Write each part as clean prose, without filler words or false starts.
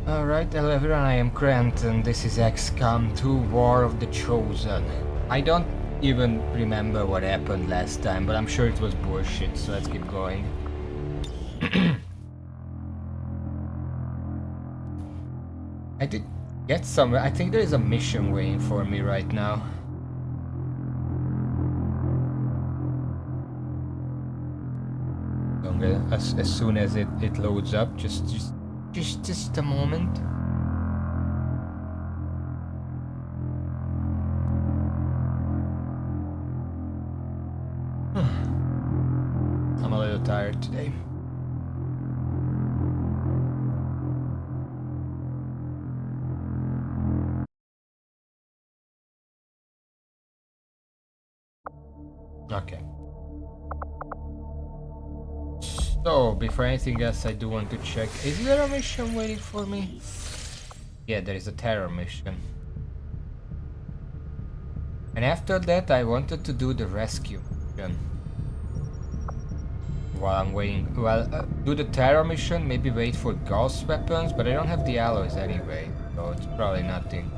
Alright, hello everyone, I am Grant and this is XCOM 2 War of the Chosen. I don't even remember what happened last time, but I'm sure it was bullshit, so let's keep going. I did get somewhere. I think there is a mission waiting for me right now. As soon as it loads up, just a moment. I'm a little tired today. Okay. So, before anything else, I do want to check. Is there a mission waiting for me? Yeah, there is a terror mission. And after that, I wanted to do the rescue mission. While I'm waiting, do the terror mission, maybe wait for ghost weapons, but I don't have the alloys anyway, so it's probably nothing.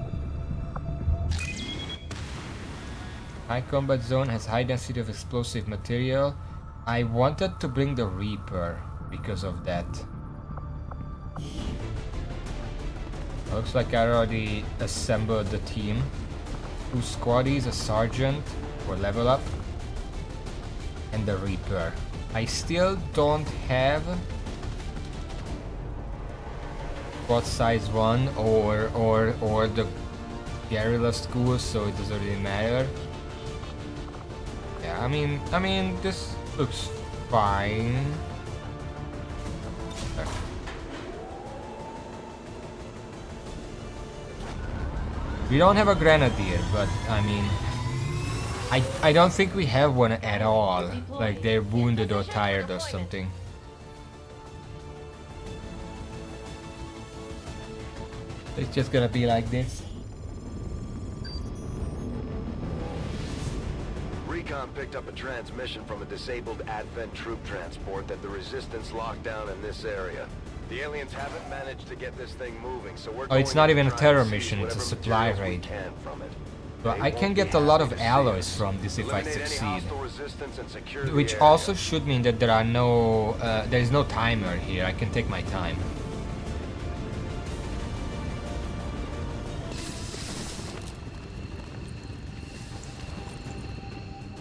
High combat zone has high density of explosive material. I wanted to bring the Reaper because of that. Looks like I already assembled the team. 2 squaddies, a sergeant for level up, and the Reaper. I still don't have squad size 1 or the guerrilla school, so it doesn't really matter. Yeah, I mean this looks fine. We don't have a grenadier, but I mean, I don't think we have one at all. Like they're wounded or tired or something. It's just gonna be like this. Recon picked up a transmission from a disabled Advent troop transport that the Resistance locked down in this area. The aliens haven't managed to get this thing moving, so we're Oh, it's not even a terror mission, it's a supply raid. But I can get a lot of alloys from this if I succeed. Which also should mean that there are no, there is no timer here, I can take my time.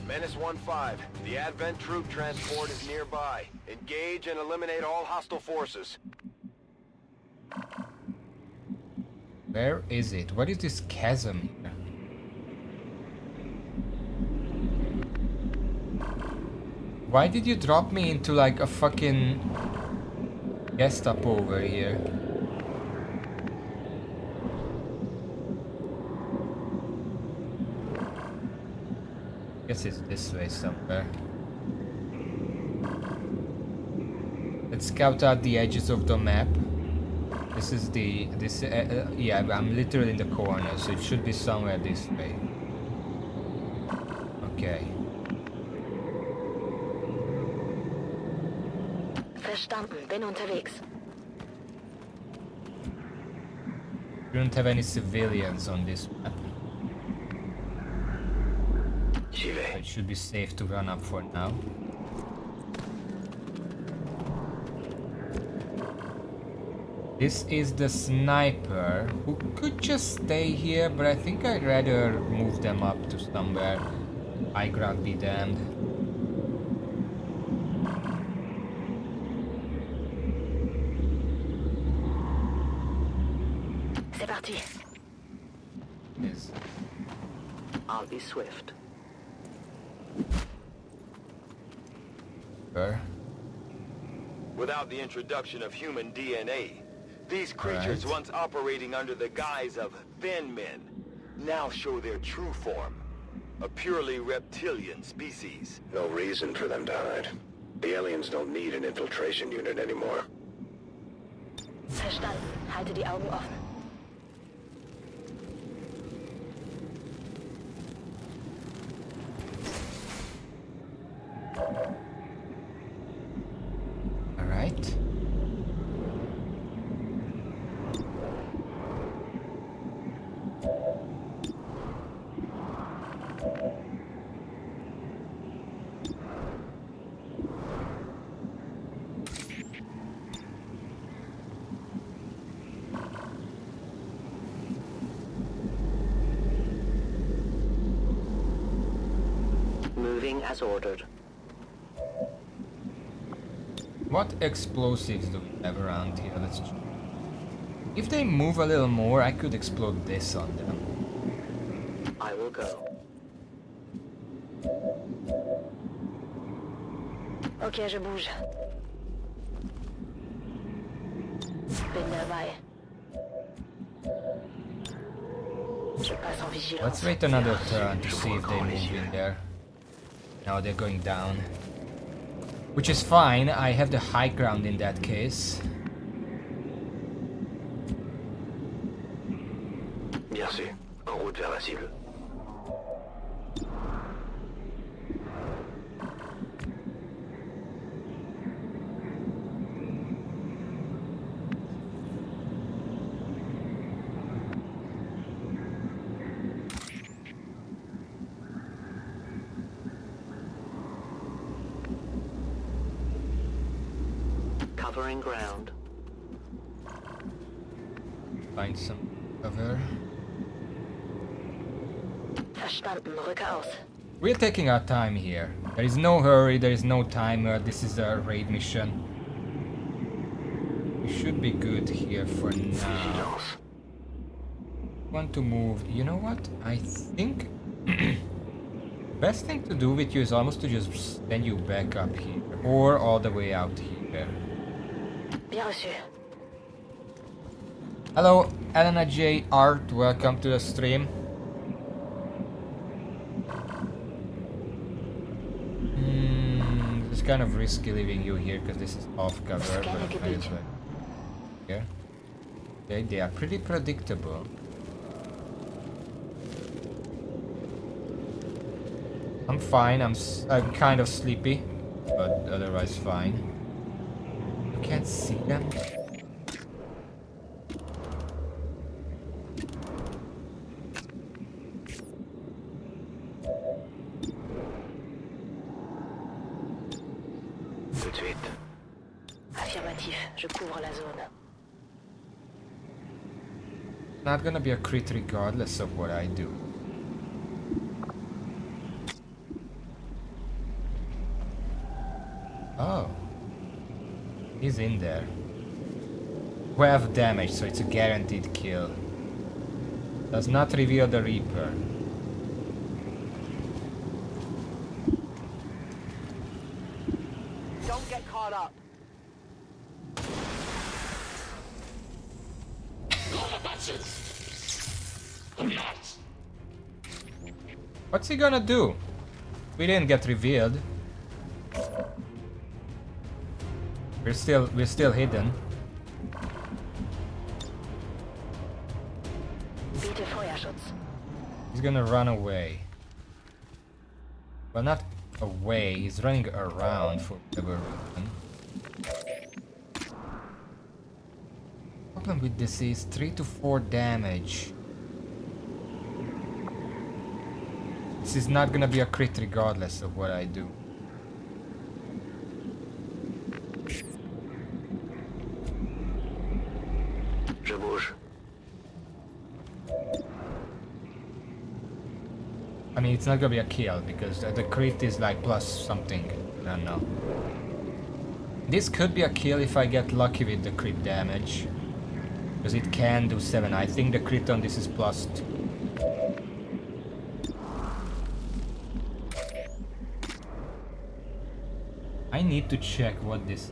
Menace 1-5, the Advent troop transport is nearby. Engage and eliminate all hostile forces. Where is it? What is this chasm here? Why did you drop me into like a fucking Gestapo over here? Guess it's this way somewhere. Let's scout out the edges of the map. This is yeah, I'm literally in the corner, so it should be somewhere this way. Okay. Verstanden, bin unterwegs. We don't have any civilians on this map. So it should be safe to run up for now. This is the sniper, who could just stay here, but I think I'd rather move them up to somewhere. High ground be damned. C'est parti. Yes. I'll be swift. Sure. Without the introduction of human DNA, these creatures once operating under the guise of thin men now show their true form. A purely reptilian species. No reason for them to hide. The aliens don't need an infiltration unit anymore. Verstanden. Halte die Augen offen. Alright. Moving as ordered. What explosives do we have around here? Let's check. If they move a little more, I could explode this on them. I will go. Ok, je bouge. Bin dabei. Je passe en vigilance. Let's wait another turn to see if they move in there. No, they're going down. Which is fine, I have the high ground in that case. Bien sûr. En route vers la cible. Covering ground. Find some cover. Verstanden, rücke aus. We're taking our time here. There is no hurry, there is no timer. This is a raid mission. We should be good here for now. Want to move? You know what? I think best thing to do with you is almost to just send you back up here or all the way out here. Bien reçu. Hello, Elena J. Art. Welcome to the stream. It's kind of risky leaving you here because this is off cover, but I might as well. Here. Okay, they are pretty predictable. I'm fine. I'm kind of sleepy, but otherwise fine. You can't see them. Tout de suite. Affirmatif, je couvre la zone. Not gonna be a crit regardless of what I do. Oh. He's in there. 12 damage, so it's a guaranteed kill. Does not reveal the Reaper. Don't get caught up. What's he gonna do? We didn't get revealed. We're still hidden. Biete Feuerschutz. He's gonna run away. Well, not away, he's running around for whatever reason. Problem with this is 3 to 4 damage. This is not gonna be a crit regardless of what I do. Je bouge. I mean, it's not gonna be a kill because the crit is like plus something. I don't know. This could be a kill if I get lucky with the crit damage. Because it can do 7. I think the crit on this is plus 2. I need to check what this...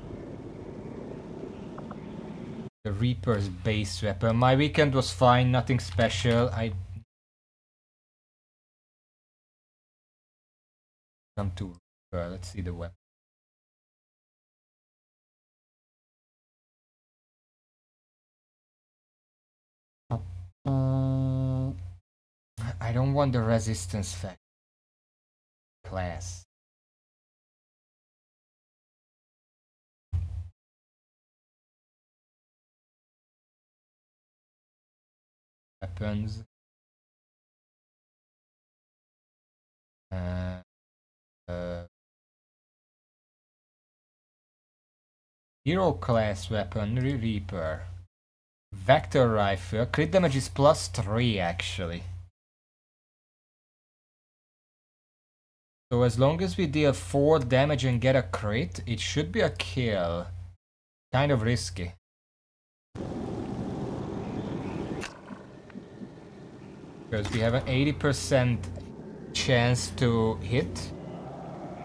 The Reaper's base weapon. My weekend was fine, nothing special. Come to Reaper, let's see the weapon. I don't want the resistance fact class. Weapons. Hero class weapon, Reaper. Vector rifle. Crit damage is plus 3 actually. So as long as we deal 4 damage and get a crit, it should be a kill. Kind of risky. Because we have an 80% chance to hit.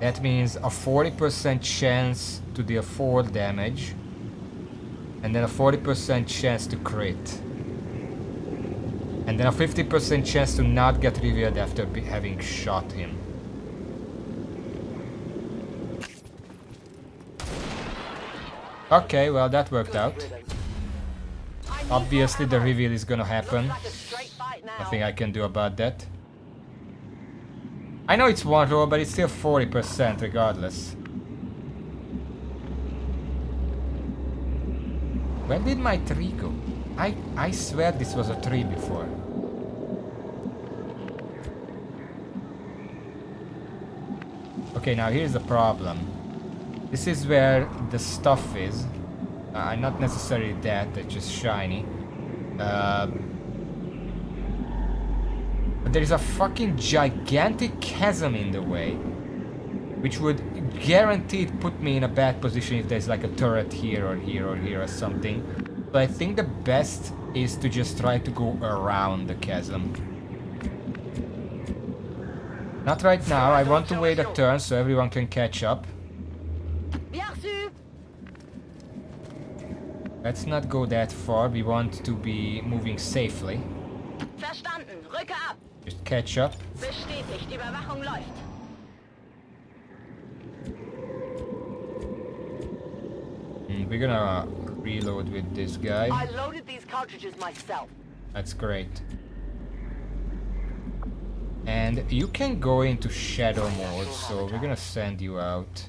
That means a 40% chance to deal 4 damage. And then a 40% chance to crit. And then a 50% chance to not get revealed after having shot him. Okay, well that worked out. Obviously the reveal is gonna happen. Nothing I can do about that. I know it's one roll, but it's still 40% regardless. Where did my 3 go? I swear this was a 3 before. Okay, now here's the problem. This is where the stuff is. Not necessarily that's just shiny. But there is a fucking gigantic chasm in the way, which would guaranteed put me in a bad position if there's like a turret here or here or here or something. So I think the best is to just try to go around the chasm. Not right now, I want to wait a turn so everyone can catch up. Let's not go that far, we want to be moving safely. Verstanden. Rücke ab. Just catch up. Bestätigt. Überwachung läuft. We're gonna reload with this guy. I loaded these cartridges myself. That's great. And you can go into shadow mode, so we're gonna send you out.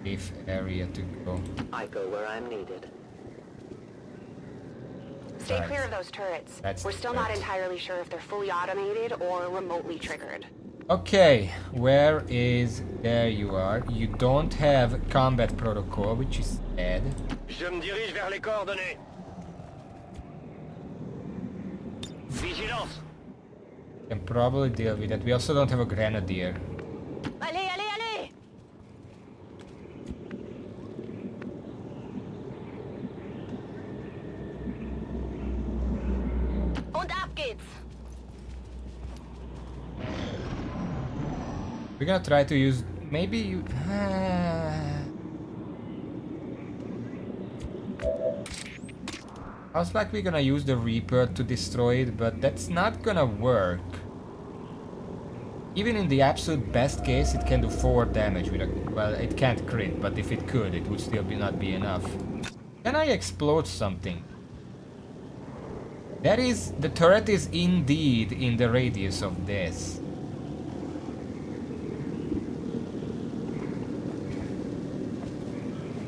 Safe area to go. I go where I'm needed. Stay Right. clear of those turrets. That's We're still not entirely sure if they're fully automated or remotely triggered. Okay, where is... There you are. You don't have combat protocol, which is sad. Je me dirige vers les coordonnées. Vigilance. Can probably deal with that. We also don't have a grenadier. Allez, allez, allez. Und ab geht's. We're gonna try to use... Maybe you... I was like we're gonna use the Reaper to destroy it, but that's not gonna work. Even in the absolute best case, it can do 4 damage with a... Well, it can't crit, but if it could, it would still not be enough. Can I explode something? That is... The turret is indeed in the radius of this.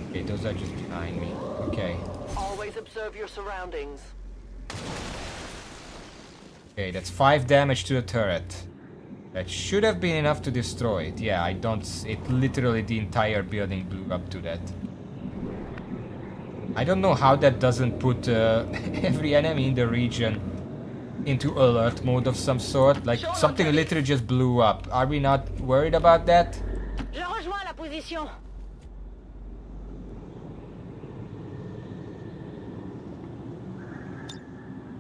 Okay, those are just behind me. Okay. Always observe your surroundings. Okay, that's 5 damage to the turret. That should have been enough to destroy it. Yeah, I don't... It literally, the entire building blew up to that. I don't know how that doesn't put every enemy in the region into alert mode of some sort. Like, something literally just blew up. Are we not worried about that? Je rejoins la position.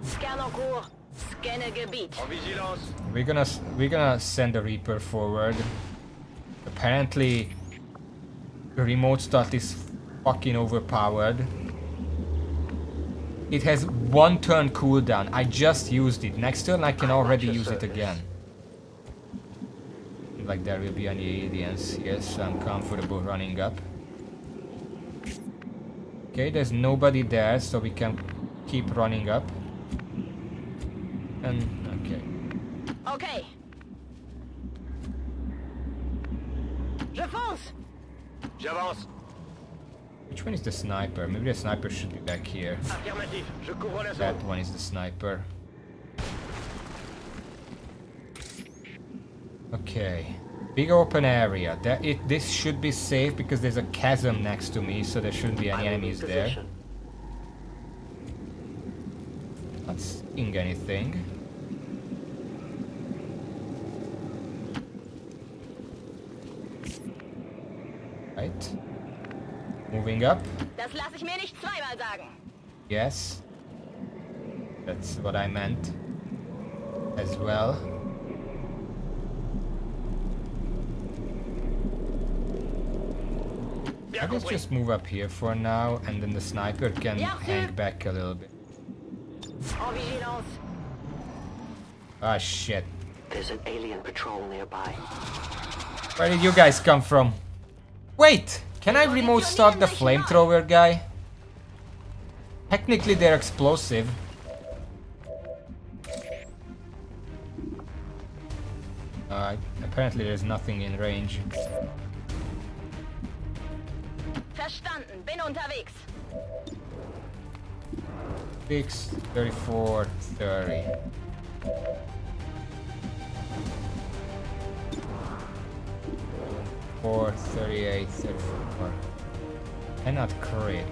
Scan en cours. Scanne Gebiet. En vigilance. We're gonna send a Reaper forward. Apparently, the remote start is fucking overpowered. It has 1 turn cooldown. I just used it. Next turn I can already use it again. Like there will be any aliens. Yes, I'm comfortable running up. Okay, there's nobody there, so we can keep running up. And okay. Okay. Je fonce. J'avance. Which one is the sniper? Maybe the sniper should be back here. Affirmatif. Je couvre la zone. That one is the sniper. Okay. Big open area. This should be safe because there's a chasm next to me, so there shouldn't be any enemies there. Not seeing anything. Moving up. Das lasse ich mir nicht zweimal sagen. Yes. That's what I meant. As well. Let's just move up here for now, and then the sniper can hang back a little bit. En vigilance. Ah, shit. There's an alien patrol nearby. Where did you guys come from? Wait! Can I remote start the flamethrower guy? Technically they're explosive. Apparently there's nothing in range. Verstanden, bin unterwegs. 6, 34, 30. Four, 38, 34. Cannot crit.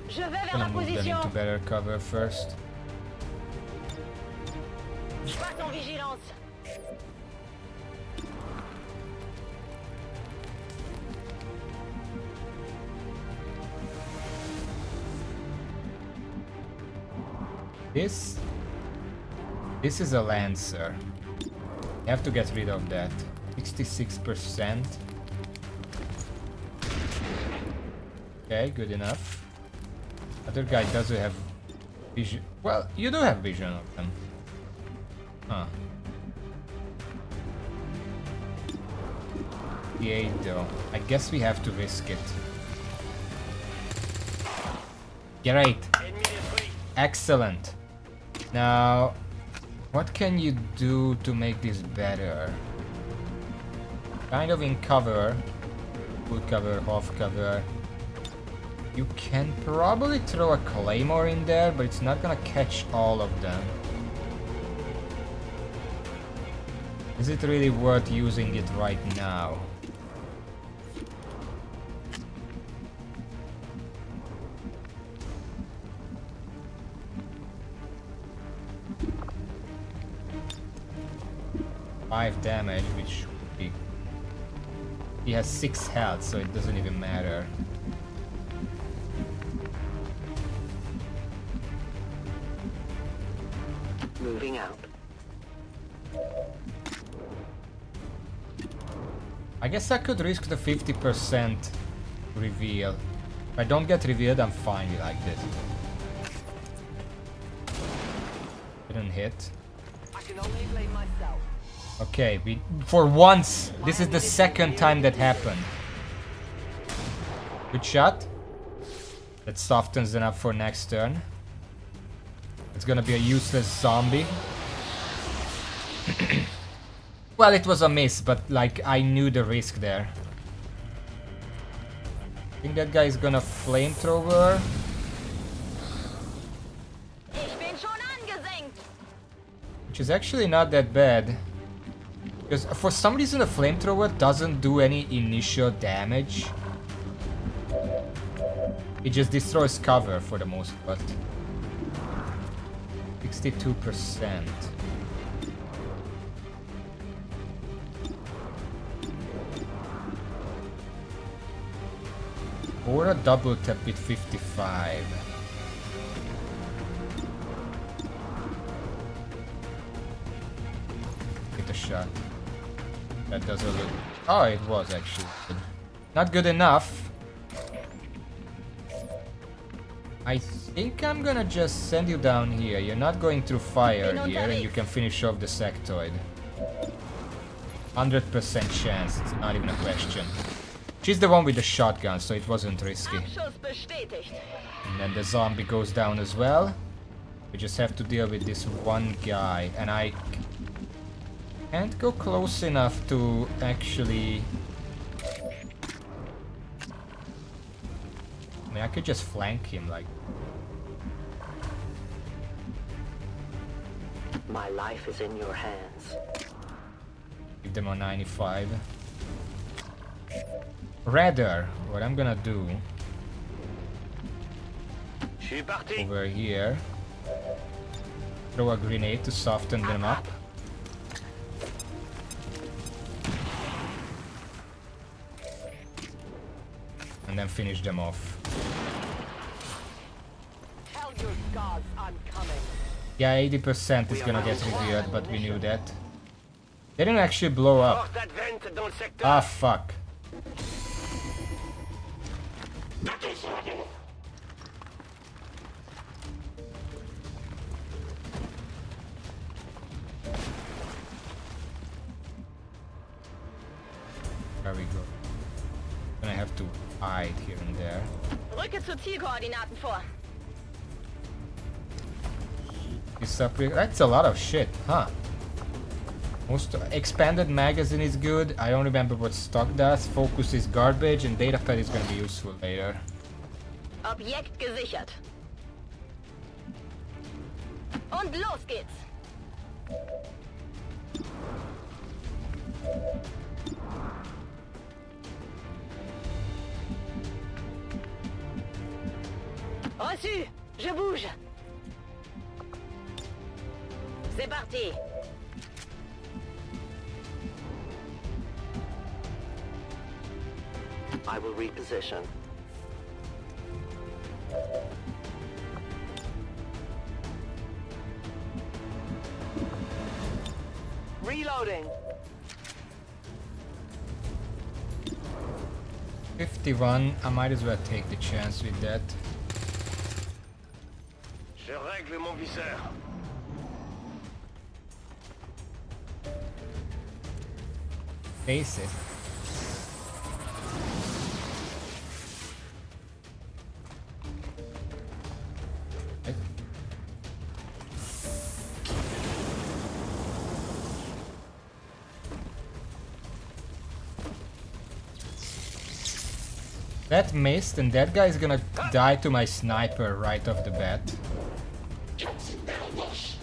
Je vais vers Gonna la move them position. into better cover first. Je passe en vigilance. This is a Lancer. You have to get rid of that. 66%. Okay, good enough. Other guy doesn't have vision. Well, you do have vision of them. Huh. The 8 though. I guess we have to risk it. Great. Excellent. Now, what can you do to make this better? Kind of in cover. Full cover, half cover. You can probably throw a claymore in there, but it's not gonna catch all of them. Is it really worth using it right now? Five damage, which he has 6 health, so it doesn't even matter. Moving out. I guess I could risk the 50% reveal. If I don't get revealed, I'm fine like this. Didn't hit. I can only blame myself. Okay, for once, this is the second time that happened. Good shot. That softens them up for next turn. It's gonna be a useless zombie. Well, it was a miss, but like I knew the risk there. I think that guy is gonna flamethrower. Ich bin schon angesenkt. Which is actually not that bad. Because for some reason the flamethrower doesn't do any initial damage. It just destroys cover for the most part. 62%. Or a double tap with 55. Get a shot. That doesn't look... Oh, it was actually good. Not good enough. I think I'm gonna just send you down here. You're not going through fire here, and you can finish off the sectoid. 100% chance, it's not even a question. She's the one with the shotgun, so it wasn't risky. Abschuss bestätigt. And then the zombie goes down as well. We just have to deal with this one guy, and I can't go close enough to actually... I mean, I could just flank him, like... My life is in your hands. Give them a 95. Rather, what I'm gonna do... Over here... Throw a grenade to soften them up. and then finish them off. Tell your gods I'm coming. Yeah, 80% is gonna get revealed, but we knew that. They didn't actually blow up. Ah, fuck. There we go. Gonna have to hide here and there. Rücke zu Zielkoordinaten vor. That's a lot of shit, huh? Most expanded magazine is good. I don't remember what stock does. Focus is garbage, and datapad is gonna be useful later. Objekt gesichert. Und los geht's. Reçu. Je bouge. C'est parti. I will reposition. Reloading. 51. I might as well take the chance with that. Je règle mon viseur. Face it. That missed, and that guy is gonna die to my sniper right off the bat.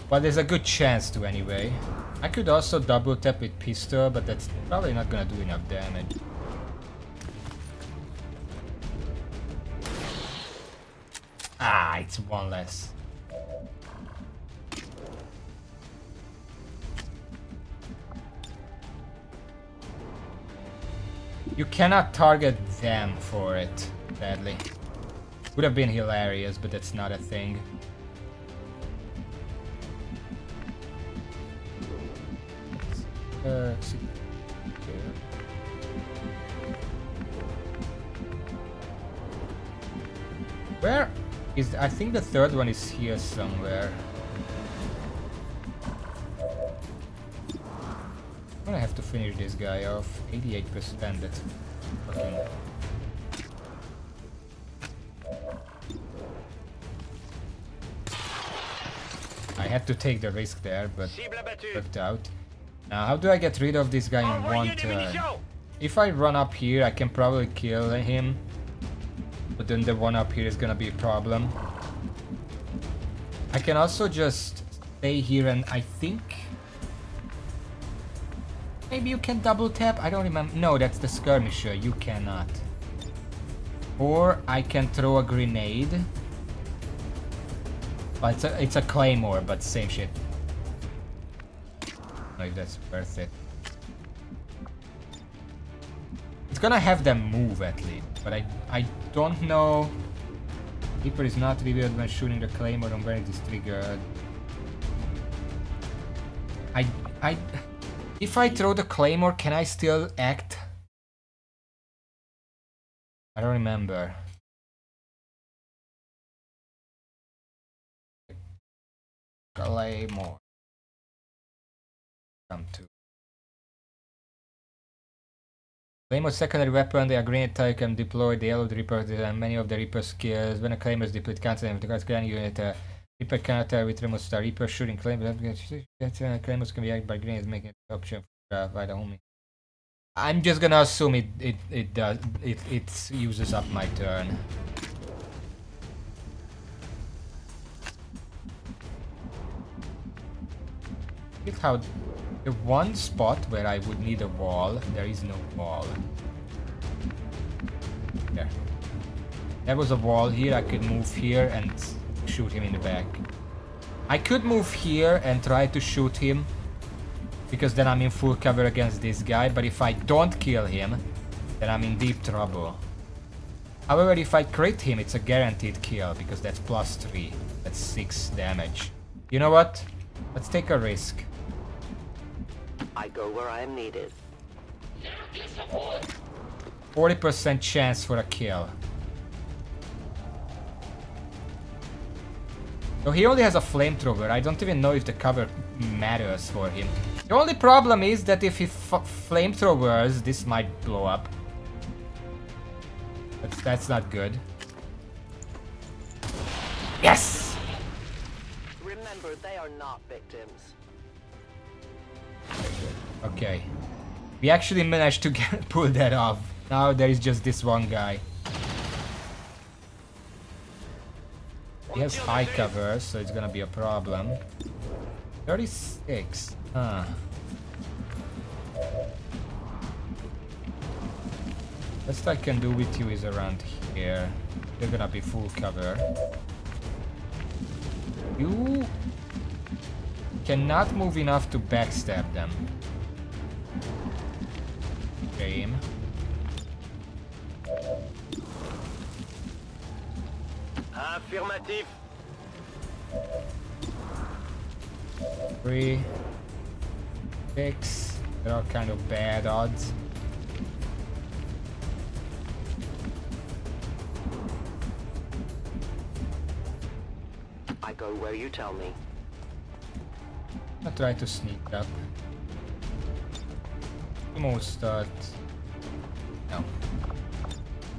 Well, there's a good chance to anyway. I could also double tap with pistol, but that's probably not gonna do enough damage. Ah, it's one less. You cannot target them for it, sadly. Would have been hilarious, but that's not a thing. See. Where is... I think the third one is here somewhere. I'm gonna have to finish this guy off. 88%, that's fucking... I had to take the risk there, but worked out. Now, how do I get rid of this guy in one turn? If I run up here, I can probably kill him. But then the one up here is gonna be a problem. I can also just stay here and I think... Maybe you can double tap? I don't remember. No, that's the skirmisher. You cannot. Or I can throw a grenade. But it's a claymore, but same shit. I don't know if that's worth it. It's gonna have them move at least, but I don't know. Reaper is not revealed when shooting the claymore on where it is triggered. If I throw the claymore, can I still act? I don't remember. Claymore. Come to. Claymore secondary weapon, the grenade type can deploy the yellow Reaper and many of the Reaper skills. When a Claymore is deployed, cancel and the grand unit Reaper counter with remote star. Reaper shooting Claymore. Claymores can be acted by grenades, making it an option for by the homie. I'm just gonna assume it uses up my turn. Look how the one spot where I would need a wall, there is no wall. There. There was a wall here, I could move here and shoot him in the back. I could move here and try to shoot him, because then I'm in full cover against this guy, but if I don't kill him, then I'm in deep trouble. However, if I crit him, it's a guaranteed kill because that's +3. That's 6 damage. You know what? Let's take a risk. I go where I am needed. 40% chance for a kill. So he only has a flamethrower. I don't even know if the cover matters for him. The only problem is that if he flamethrowers, this might blow up. That's not good. Yes! Remember, they are not victims. Okay. We actually managed to pull that off. Now there is just this one guy. He has high cover, so it's gonna be a problem. 36. Huh. Best I can do with you is around here. You're gonna be full cover. You cannot move enough to backstab them. Shame. Affirmatif. 3, 6. They're all kind of bad odds. I go where you tell me. I'll try to sneak up. Almost start. No.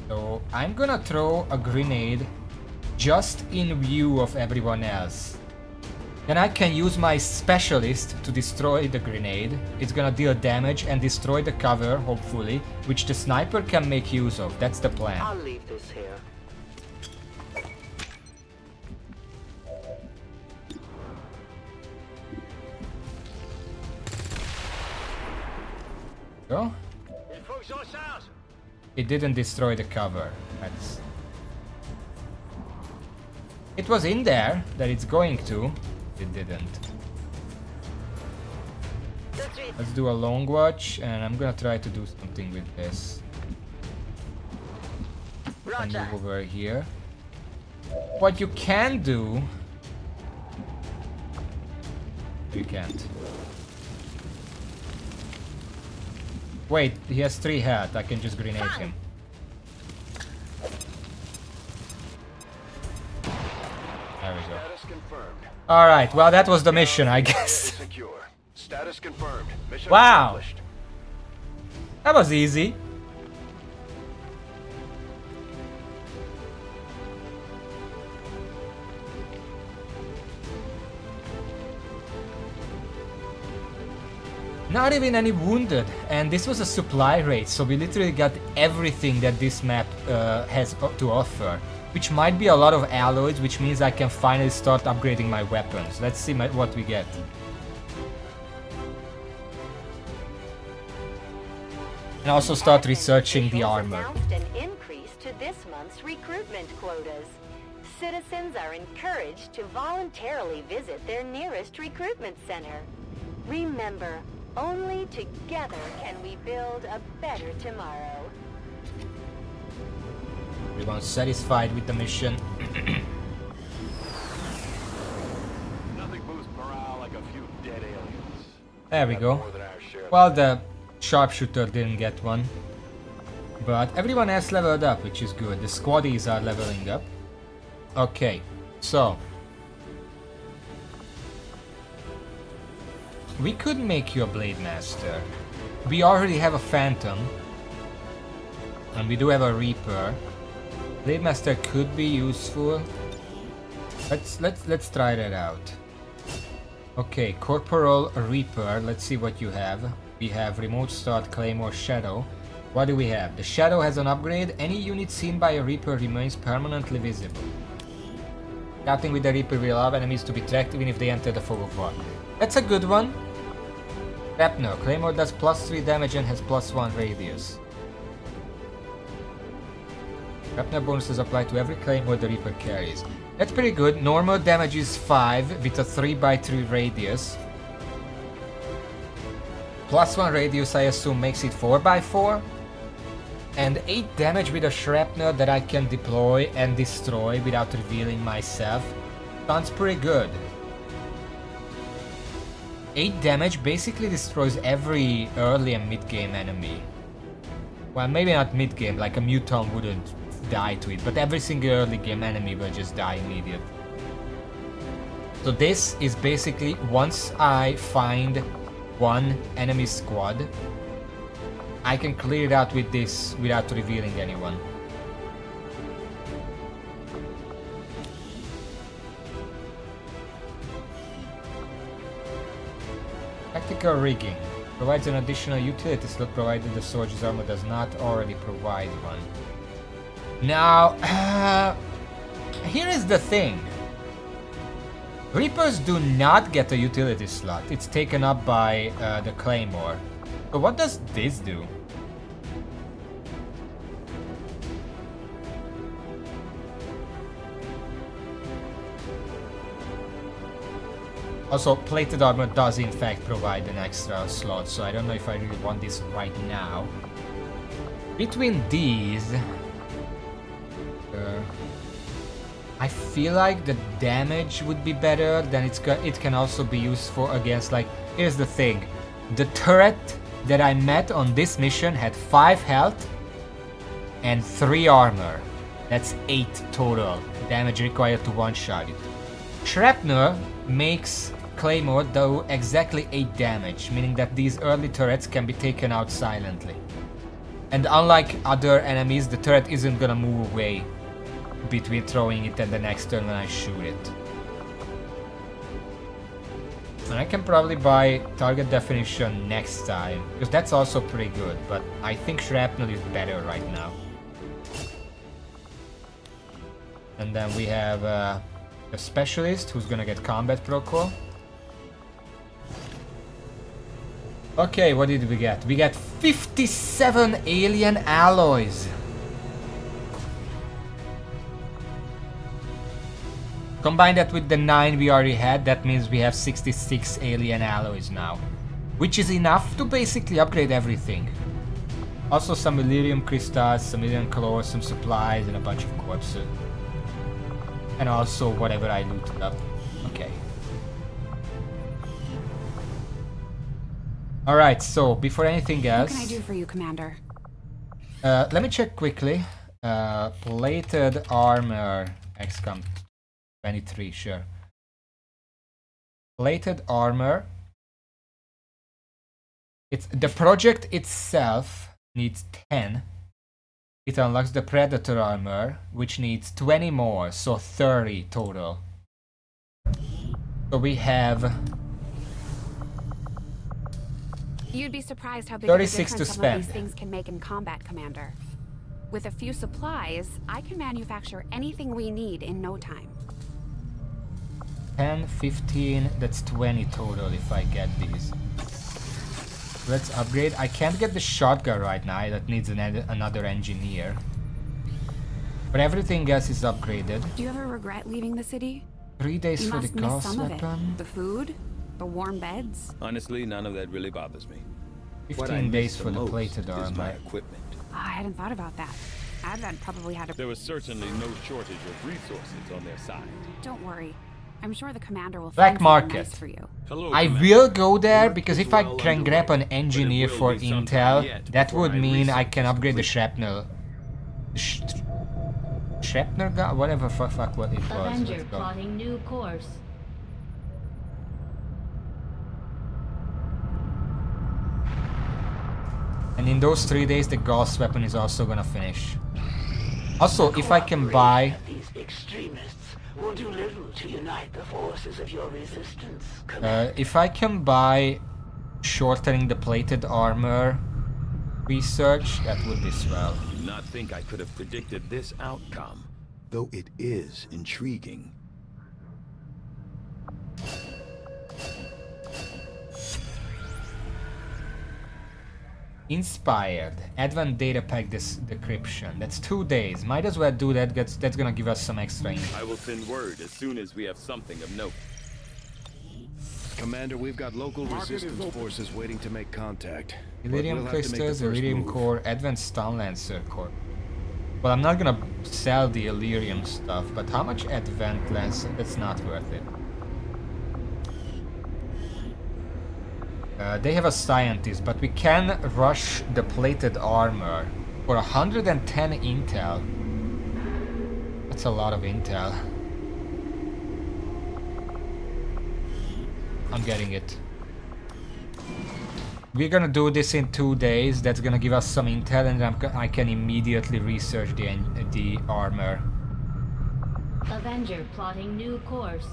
So I'm gonna throw a grenade just in view of everyone else. Then I can use my specialist to destroy the grenade. It's gonna deal damage and destroy the cover, hopefully, which the sniper can make use of. That's the plan. I'll leave this here. Go. It didn't destroy the cover. That's... It was in there that it's going to. It didn't. Let's do a long watch, and I'm gonna try to do something with this. And move over here. What you can do... You can't. Wait, he has 3 health. I can just grenade him. There we go. Alright, well that was the mission, I guess. Status confirmed. Mission Wow! accomplished. That was easy. Not even any wounded, and this was a supply raid, so we literally got everything that this map has to offer. Which might be a lot of alloys, which means I can finally start upgrading my weapons. Let's see what we get. And also start researching the armor. Announced an increase to this month's recruitment quotas. Citizens are encouraged to voluntarily visit their nearest recruitment center. Remember, only together can we build a better tomorrow. Everyone's satisfied with the mission. Nothing boosts morale like a few dead aliens. There we go. More than our share of Well, the sharpshooter didn't get one. But everyone else leveled up, which is good. The squaddies are leveling up. Okay, so... We could make you a Blade Master. We already have a Phantom. And we do have a Reaper. Blade Master could be useful. Let's try that out. Okay, Corporal Reaper. Let's see what you have. We have Remote Start, Claymore, Shadow. What do we have? The Shadow has an upgrade. Any unit seen by a Reaper remains permanently visible. Scouting with the Reaper will allow enemies to be tracked even if they enter the fog of war. That's a good one. Rapner. Claymore does +3 damage and has +1 radius. Rapner bonuses apply to every Claymore the Reaper carries. That's pretty good. Normal damage is 5 with a 3x3 radius. +1 radius I assume makes it 4x4. And 8 damage with a shrapnel that I can deploy and destroy without revealing myself. Sounds pretty good. 8 damage basically destroys every early and mid-game enemy. Well, maybe not mid-game, like a mutant wouldn't die to it, but every single early game enemy will just die immediately. So this is basically, once I find one enemy squad, I can clear it out with this without revealing anyone. Tactical rigging provides an additional utility slot provided the soldier's armor does not already provide one. Now, here is the thing. Reapers do not get a utility slot. It's taken up by the Claymore. So what does this do? Also, plated armor does in fact provide an extra slot, so I don't know if I really want this right now. Between these, I feel like the damage would be better. Then it can also be used for against, like, here's the thing. The turret that I met on this mission had 5 health and 3 armor. That's 8 total damage required to one-shot it. Shrapnel makes Claymore do exactly 8 damage, meaning that these early turrets can be taken out silently. And unlike other enemies, the turret isn't gonna move away between throwing it and the next turn when I shoot it. And I can probably buy target definition next time, because that's also pretty good, but I think shrapnel is better right now. And then we have a specialist who's gonna get combat proco. Okay, what did we get? We got 57 alien alloys. Combine that with the 9 we already had, that means we have 66 alien alloys now. Which is enough to basically upgrade everything. Also some Illyrium crystals, some alien cores, some supplies, and a bunch of corpses. And also whatever I looted up. Okay. Alright, so before anything else... What can I do for you, Commander? Let me check quickly. Plated armor, XCOM 23, sure. Plated armor. It's the project itself needs 10. It unlocks the Predator armor, which needs 20 more, so 30 total. So we have... You'd be surprised how big 36 of a to difference some of these spend. things can make in combat, Commander. With a few supplies, I can manufacture anything we need in no time. 10, 15, that's 20 total if I get these. Let's upgrade. I can't get the shotgun right now, that needs another engineer. But everything else is upgraded. Do you ever regret leaving the city? 3 days You for the must miss gas some of weapon. it. The food, the warm beds. Honestly, none of that really bothers me. 15 days for the plated is my armor. equipment. I hadn't thought about that. Advent probably had a... There was certainly no shortage of resources on their side. Don't worry. I'm sure the commander will Black find something market. nice for you. Hello, I Commander. will go there Work because is if I well can underway, grab an but it engineer will for be some intel, time yet that before would I mean I research can this upgrade the completely. shrapnel. Shrapnel gun? Whatever fuck what it was. Avenger Let's go. plotting new course. And in those 3 days the gas weapon is also gonna finish. Also, if I can buy... These extremists will do little to unite the forces of your resistance. if I can buy shortening the plated armor research, that would be swell. I do not think I could have predicted this outcome, though it is intriguing. Inspired. Advanced data pack decryption. That's 2 days. Might as well do that. That's gonna give us some extra info. I will send word as soon as we have something of note. Commander, we've got local resistance forces waiting to make contact. Iridium crystals, Iridium core, Advanced Stun Lancer core. Well, I'm not gonna sell the Illyrium stuff, but how much Advanced Lancer? That's not worth it. They have a scientist, but we can rush the plated armor for 110 intel. That's a lot of intel. I'm getting it. We're gonna do this in 2 days. That's gonna give us some intel, and I can immediately research the armor. Avenger plotting new course.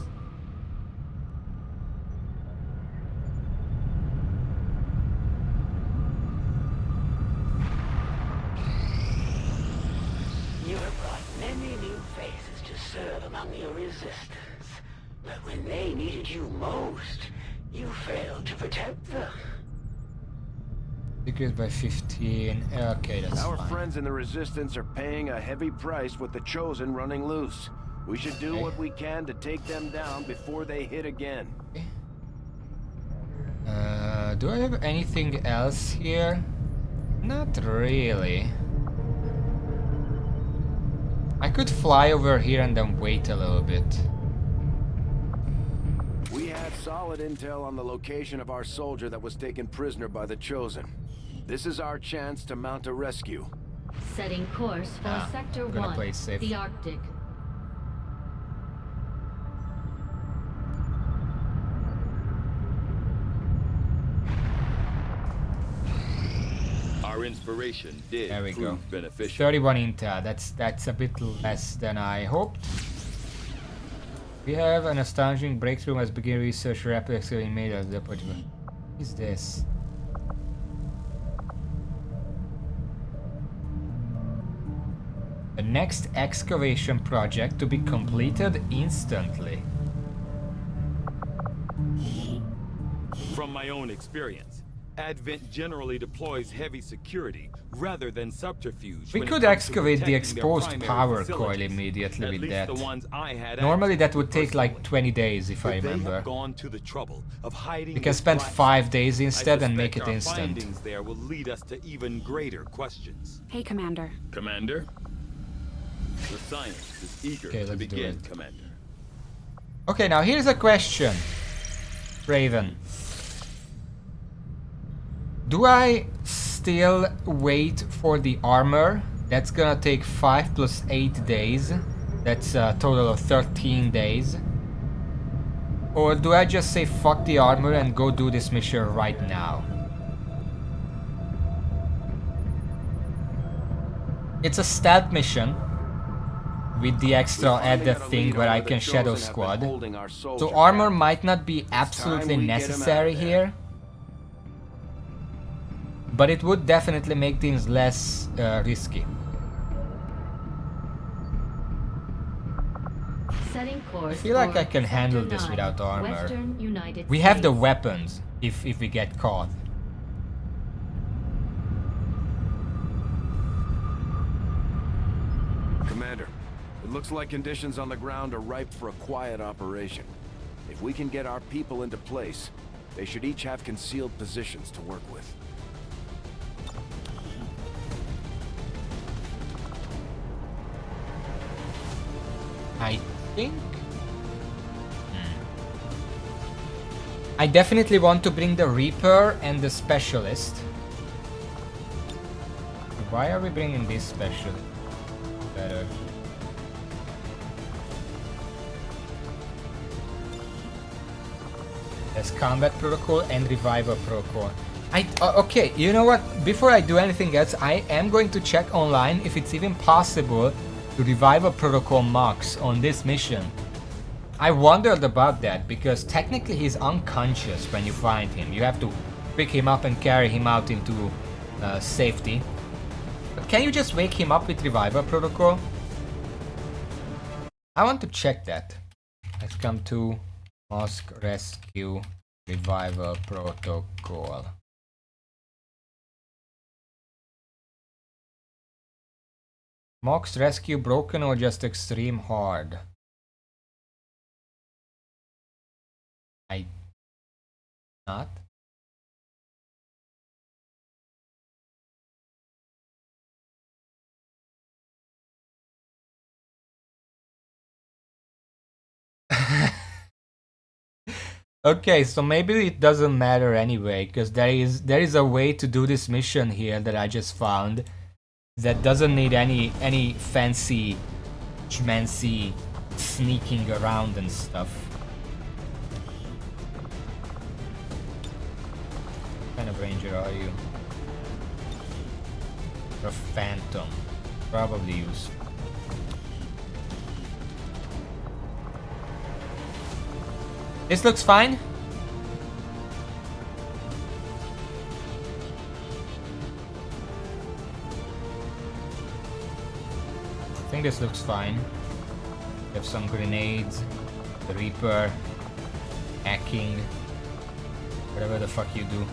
You have brought many new faces to serve among your resistance. But when they needed you most, you failed to protect them. Decrease by 15. Okay, that's Our fine. friends in the Resistance are paying a heavy price with the Chosen running loose. We should do what we can to take them down before they hit again. Okay. Do I have anything else here? Not really. I could fly over here and then wait a little bit. We had solid intel on the location of our soldier that was taken prisoner by the Chosen. This is our chance to mount a rescue. Setting course for Sector I'm gonna 1, play safe. the Arctic. Our inspiration did There we go. prove beneficial. 31 intel. That's a bit less than I hoped. We have an astonishing breakthrough as begin research rapid excavating made of the Portugal. What is this? The next excavation project to be completed instantly. From my own experience, Advent generally deploys heavy security rather than subterfuge. We when it could comes to excavate the protecting their exposed primary power facilities. coil immediately At with least that. the ones I had Normally access that would to take like personally. 20 days if I If they remember. have gone to the trouble of hiding We can this spend black 5 days I instead and make suspect it our instant. findings there will lead us to even greater questions. Hey, Commander. Commander? The science is eager Okay, to let's do begin, it. Commander. Okay, now here's a question. Raven. Do I still wait for the armor? That's gonna take 5 plus 8 days. That's a total of 13 days. Or do I just say fuck the armor and go do this mission right now? It's a stealth mission with the extra added thing where I can shadow squad. So armor might not be absolutely necessary here. But it would definitely make things less risky. Setting course I feel like for I can handle Sector this 9, without armor. Western United We have the States. weapons if we get caught. Commander, it looks like conditions on the ground are ripe for a quiet operation. If we can get our people into place, they should each have concealed positions to work with. I think... I definitely want to bring the Reaper and the Specialist. Why are we bringing this Specialist? Better. There's Combat Protocol and Revival Protocol. Okay, you know what? Before I do anything else, I am going to check online if it's even possible to revive a protocol Mox on this mission. I wondered about that because technically he's unconscious when you find him. You have to pick him up and carry him out into safety. But can you just wake him up with revival protocol? I want to check that. Let's come to Mosque Rescue Revival Protocol. Mox Rescue broken or just extreme hard? Not. Okay, so maybe it doesn't matter anyway, because there is a way to do this mission here that I just found that doesn't need any fancy schmancy sneaking around and stuff. What kind of ranger are you? You're a phantom. Probably useful. This looks fine. I think this looks fine. We have some grenades, the Reaper, hacking, whatever the fuck you do.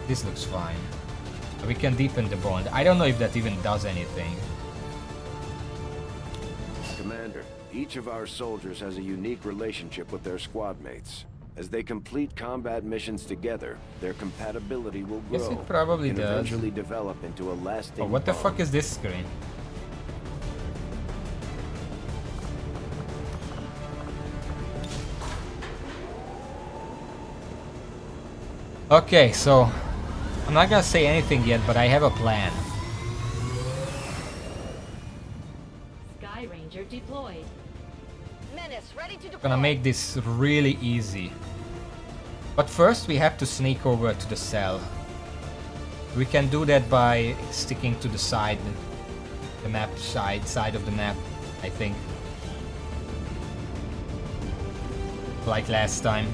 This looks fine. We can deepen the bond. I don't know if that even does anything. Commander, each of our soldiers has a unique relationship with their squad mates. As they complete combat missions together, their compatibility will grow. Yes, it probably and does. eventually develop into a lasting Oh, what the bond. fuck is this screen? Okay, so I'm not gonna say anything yet, but I have a plan. Sky Ranger deployed. Menace ready to deploy. Gonna make this really easy. But first we have to sneak over to the cell. We can do that by sticking to the side, the map side of the map, I think. Like last time.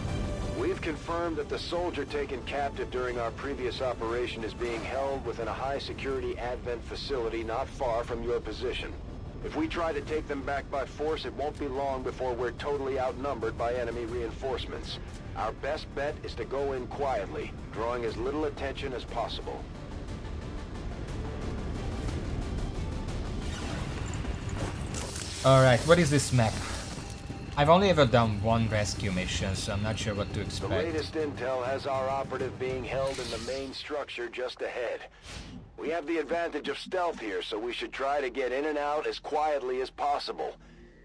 We've confirmed that the soldier taken captive during our previous operation is being held within a high-security Advent facility not far from your position. If we try to take them back by force, it won't be long before we're totally outnumbered by enemy reinforcements. Our best bet is to go in quietly, drawing as little attention as possible. Alright, what is this map? I've only ever done one rescue mission, so I'm not sure what to The expect. latest intel has our operative being held in the main structure just ahead. We have the advantage of stealth here, so we should try to get in and out as quietly as possible.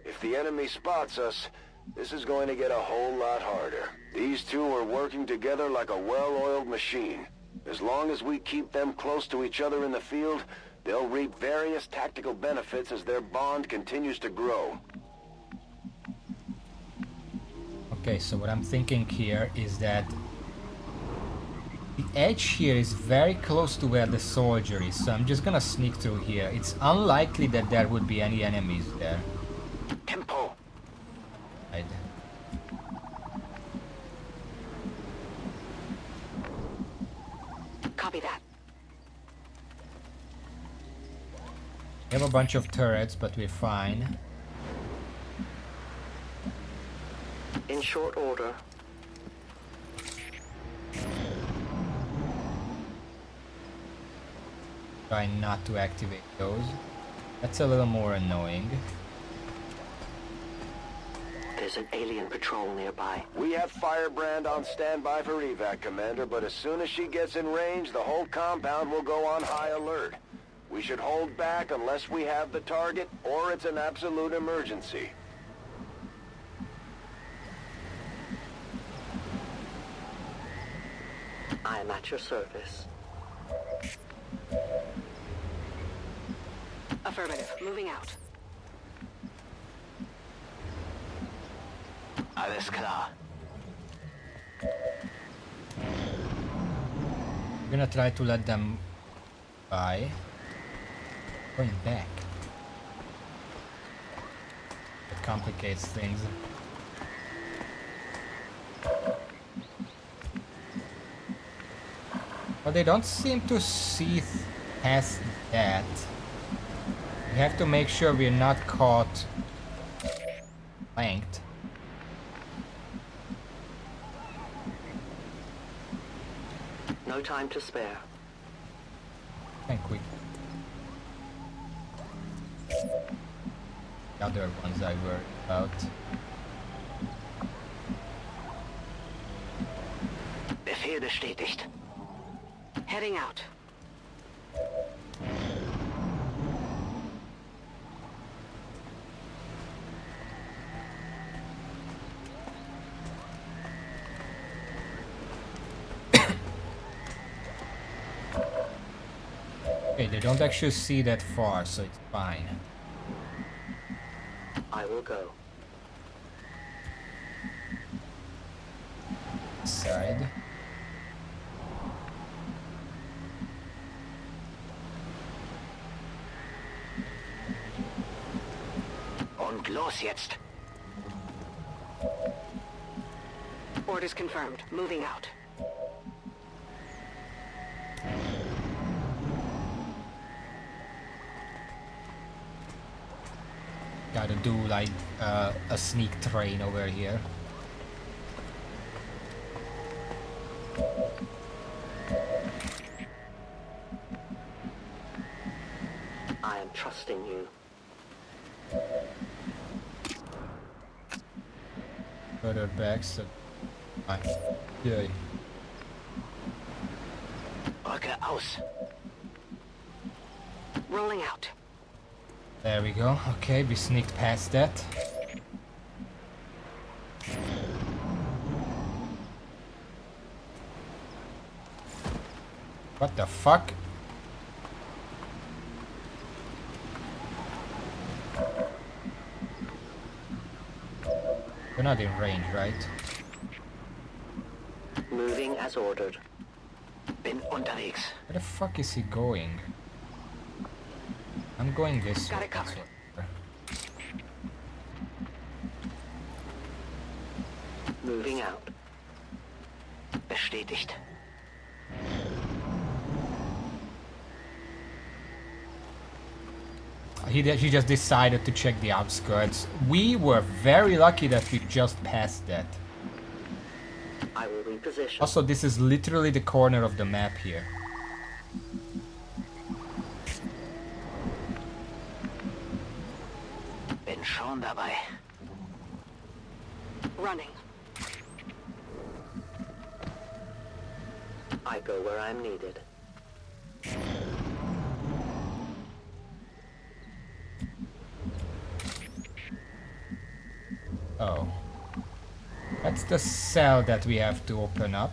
If the enemy spots us, this is going to get a whole lot harder. These two are working together like a well-oiled machine. As long as we keep them close to each other in the field, they'll reap various tactical benefits as their bond continues to grow. Okay, so what I'm thinking here is that the edge here is very close to where the soldier is, so I'm just gonna sneak through here. It's unlikely that there would be any enemies there. Tempo. Right. Copy that. We have a bunch of turrets, but we're fine. In short order. Try not to activate those. That's a little more annoying. There's an alien patrol nearby. We have Firebrand on standby for evac, Commander, but as soon as she gets in range, the whole compound will go on high alert. We should hold back unless we have the target, or it's an absolute emergency. I am at your service. Affirmative. Moving out. Alles klar. I'm gonna try to let them by. Going back. It complicates things. But they don't seem to see past that. We have to make sure we're not caught flanked. No time to spare. Think we. The other ones I worried about. Bestätigt. Heading out. Okay, they don't actually see that far, so it's fine. I will go. Side. Und los jetzt. Orders confirmed. Moving out. Gotta do like a sneak train over here. I am trusting you. Further back, so yeah. Rücke aus. Rolling out. There we go. Okay, we sneaked past that. What the fuck? We're not in range, right? Moving as ordered. Bin unterwegs. Where the fuck is he going? I'm going this Got way. it covered. Moving out. Bestätigt. He just decided to check the outskirts. We were very lucky that we just passed that. I will reposition. Also, this is literally the corner of the map here. Bin schon dabei. Running. I go where I'm needed. Oh. That's the cell that we have to open up.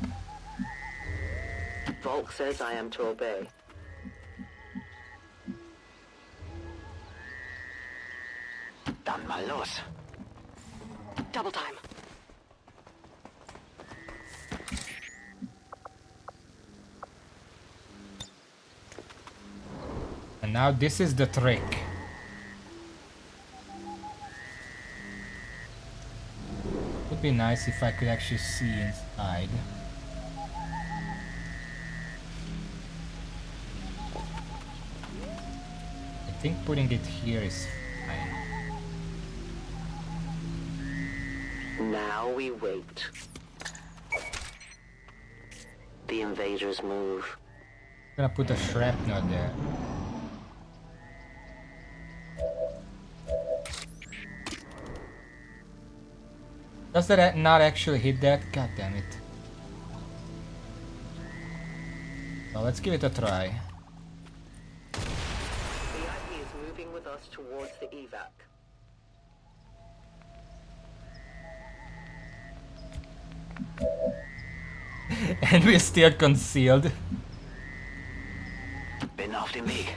Volk says I am to obey. Dann mal los. Double time. And now this is the trick. Would be nice if I could actually see inside. I think putting it here is fine. Now we wait. The invaders move. I'm gonna put a shrapnel there. Does that not actually hit that? God damn it. Well, let's give it a try. VIP is moving with us towards the evac. And we're still concealed. Bin auf dem Weg.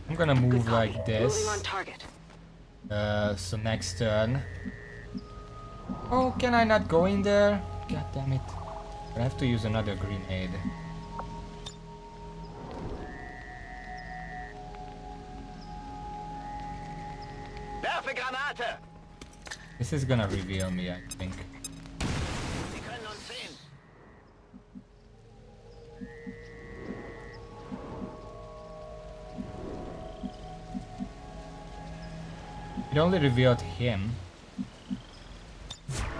I'm gonna move like this. Moving on target. So next turn. Oh, can I not go in there? God damn it. I have to use another grenade. Werfe Granate! This is gonna reveal me, I think. Sie können uns sehen. It only revealed him.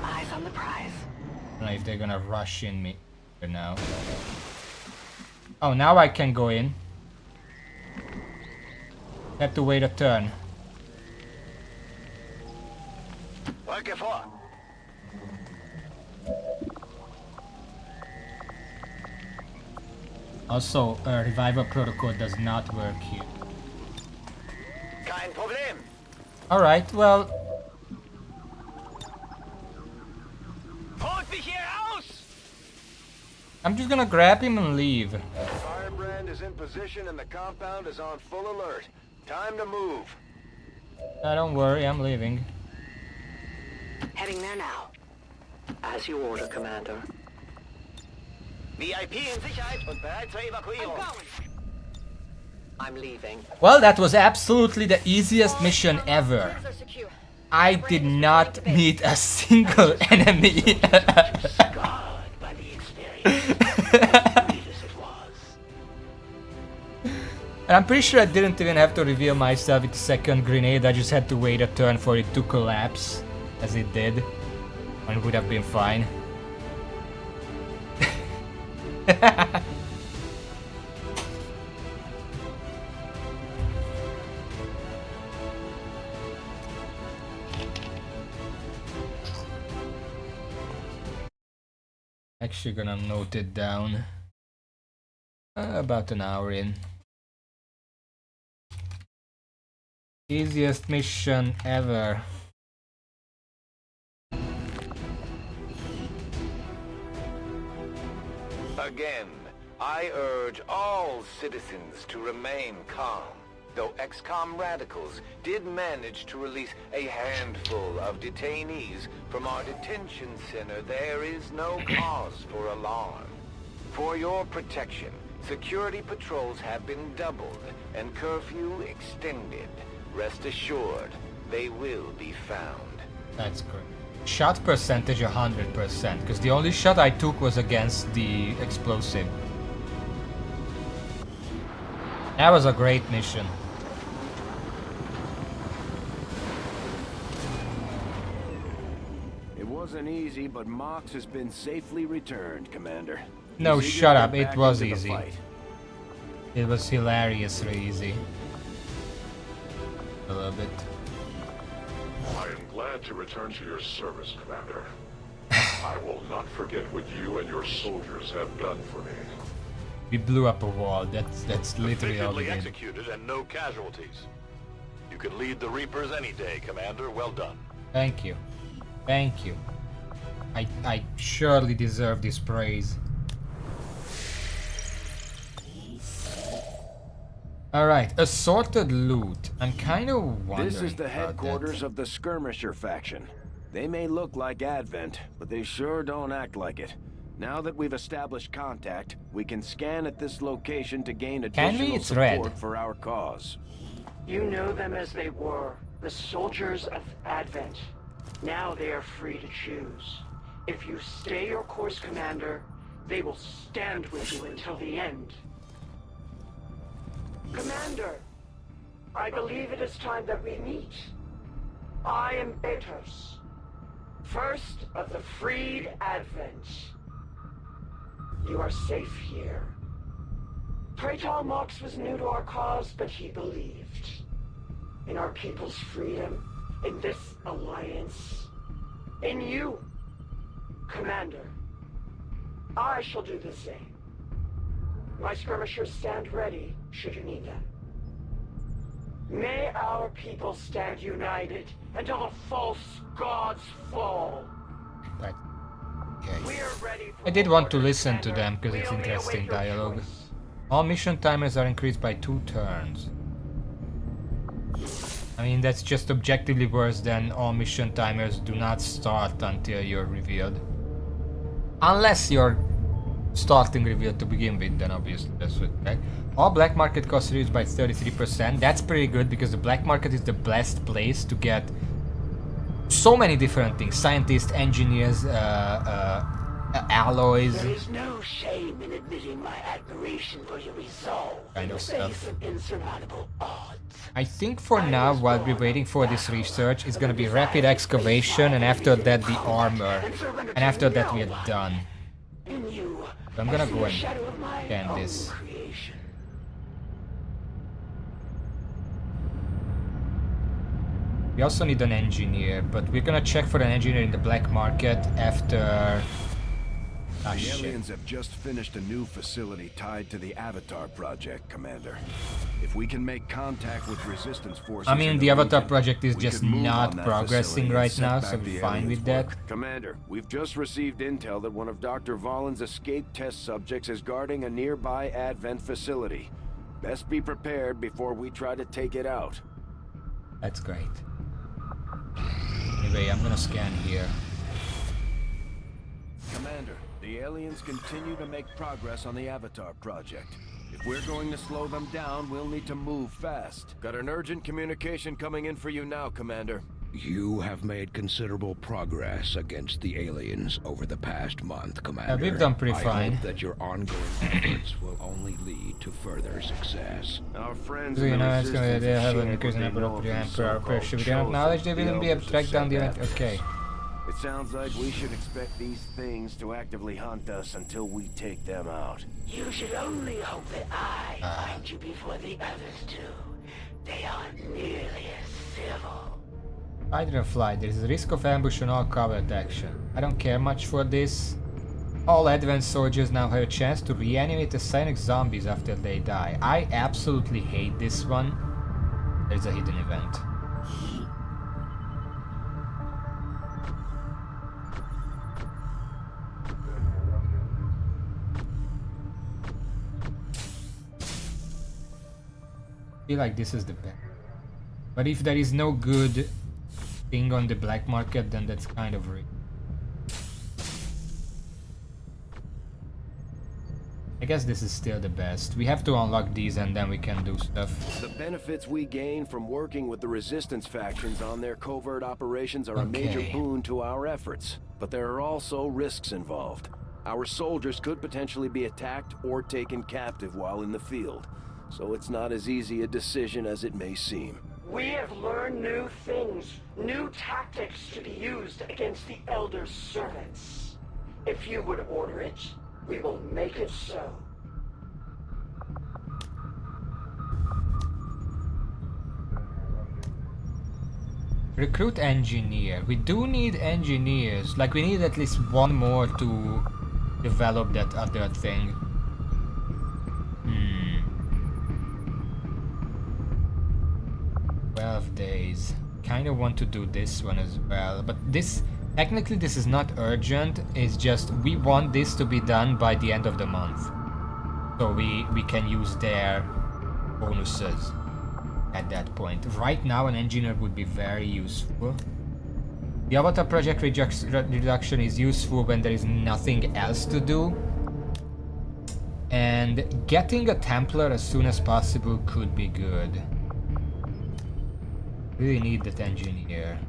Eyes on the prize. I don't know if they're gonna rush in me now. Oh, now I can go in. Have to wait a turn. Rücke vor! Also, revival protocol does not work here. Kein Problem. Alright, well... Holt mich hier raus! I'm just gonna grab him and leave. Firebrand is in position and the compound is on full alert. Time to move. Don't worry, I'm leaving. Heading there now. As you order, Commander. VIP in Sicherheit und bereit zur Evakuierung. I'm leaving. Well, that was absolutely the easiest mission ever. I did not meet a single enemy. Scarred by the experience. As great as it was. And I'm pretty sure I didn't even have to reveal myself with the second grenade. I just had to wait a turn for it to collapse, as it did, and it would have been fine. Actually gonna note it down. About an hour in. Easiest mission ever. Again, I urge all citizens to remain calm. Though XCOM radicals did manage to release a handful of detainees from our detention center, there is no cause for alarm. For your protection, security patrols have been doubled and curfew extended. Rest assured, they will be found. That's great. Shot percentage 100%, because the only shot I took was against the explosive. That was a great mission. It wasn't easy, but Mox has been safely returned, Commander. No, He's eager shut to up. get It back was into the easy. fight. It was hilariously easy. A little bit. I am glad to return to your service, Commander. I will not forget what you and your soldiers have done for me. We blew up a wall. That's literally all we Efficiently did. executed and no casualties. You can lead the Reapers any day, Commander. Well done. Thank you. Thank you. I surely deserve this praise. Alright, assorted loot. I'm kind of wondering. This is the about headquarters that. of the Skirmisher faction. They may look like Advent, but they sure don't act like it. Now that we've established contact, we can scan at this location to gain additional It's support red. for our cause. You know them as they were, the soldiers of Advent. Now they are free to choose. If you stay your course, Commander, they will stand with you until the end. Commander, I believe it is time that we meet. I am Betos, first of the freed Advent. You are safe here. Praetor Mox was new to our cause, but he believed in our people's freedom, in this alliance, in you, Commander. I shall do the same. My skirmishers stand ready, should you need them. May our people stand united until the false gods fall. Right. Okay. We're ready for I did want to orders, listen to Commander. them because We it's only interesting await your dialogue. choice. All mission timers are increased by 2 turns. I mean, that's just objectively worse than all mission timers do not start until you're revealed. Unless you're starting revealed to begin with, then obviously that's what, right? All black market costs reduced by 33%. That's pretty good because the black market is the best place to get so many different things. Scientists, engineers, alloys. There is no shame in admitting my admiration for your resolve Kind in of the stuff. face of insurmountable odds. I think for now, while we're waiting for this research, it's gonna be rapid excavation, and after that the armor, and after that we are done. In you, So I'm gonna I see go the and shadow of my scan own this. creation. We also need an engineer, but we're gonna check for an engineer in the black market after The shit. aliens have just finished a new facility tied to the Avatar project, Commander. If we can make contact with resistance forces, I mean, in the Avatar region, project is we just could move not on that progressing facility and right set now, back so I'm the fine aliens' with that. work. Commander, we've just received intel that one of Dr. Vollin's escape test subjects is guarding a nearby Advent facility. Best be prepared before we try to take it out. That's great. Anyway, I'm gonna scan here. Commander, the aliens continue to make progress on the Avatar project. If we're going to slow them down, we'll need to move fast. Got an urgent communication coming in for you now, Commander. You have made considerable progress against the aliens over the past month, Commander. We've done pretty I fine. hope that your ongoing efforts will only lead to further success. Our friends So, in you the know, it's gonna resistance they have have an shared increase in what they number know of of the these Emperor so-called pressure. We don't acknowledge they chosen, wouldn't be able to track down the event. Advent. Okay. It sounds like we should expect these things to actively hunt us until we take them out. You should only hope that I find you before the others do. They aren't nearly as civil. Fighter and flight. There is a risk of ambush on all covert action. I don't care much for this. All advanced soldiers now have a chance to reanimate the psionic zombies after they die. I absolutely hate this one. There's a hidden event. I feel like this is the best. But if there is no good thing on the black market, then that's kind of rigged. I guess this is still the best. We have to unlock these and then we can do stuff. The benefits we gain from working with the resistance factions on their covert operations are a major boon to our efforts. But there are also risks involved. Our soldiers could potentially be attacked or taken captive while in the field. So it's not as easy a decision as it may seem. We have learned new things, new tactics to be used against the Elder's servants. If you would order it, we will make it so. Recruit engineer. We do need engineers. Like, we need at least one more to develop that other thing. 12 days. Kind of want to do this one as well, but this technically this is not urgent. It's just we want this to be done by the end of the month, so we can use their bonuses at that point. Right now, an engineer would be very useful. The Avatar project reduction is useful when there is nothing else to do, and getting a Templar as soon as possible could be good. Really need that engineer.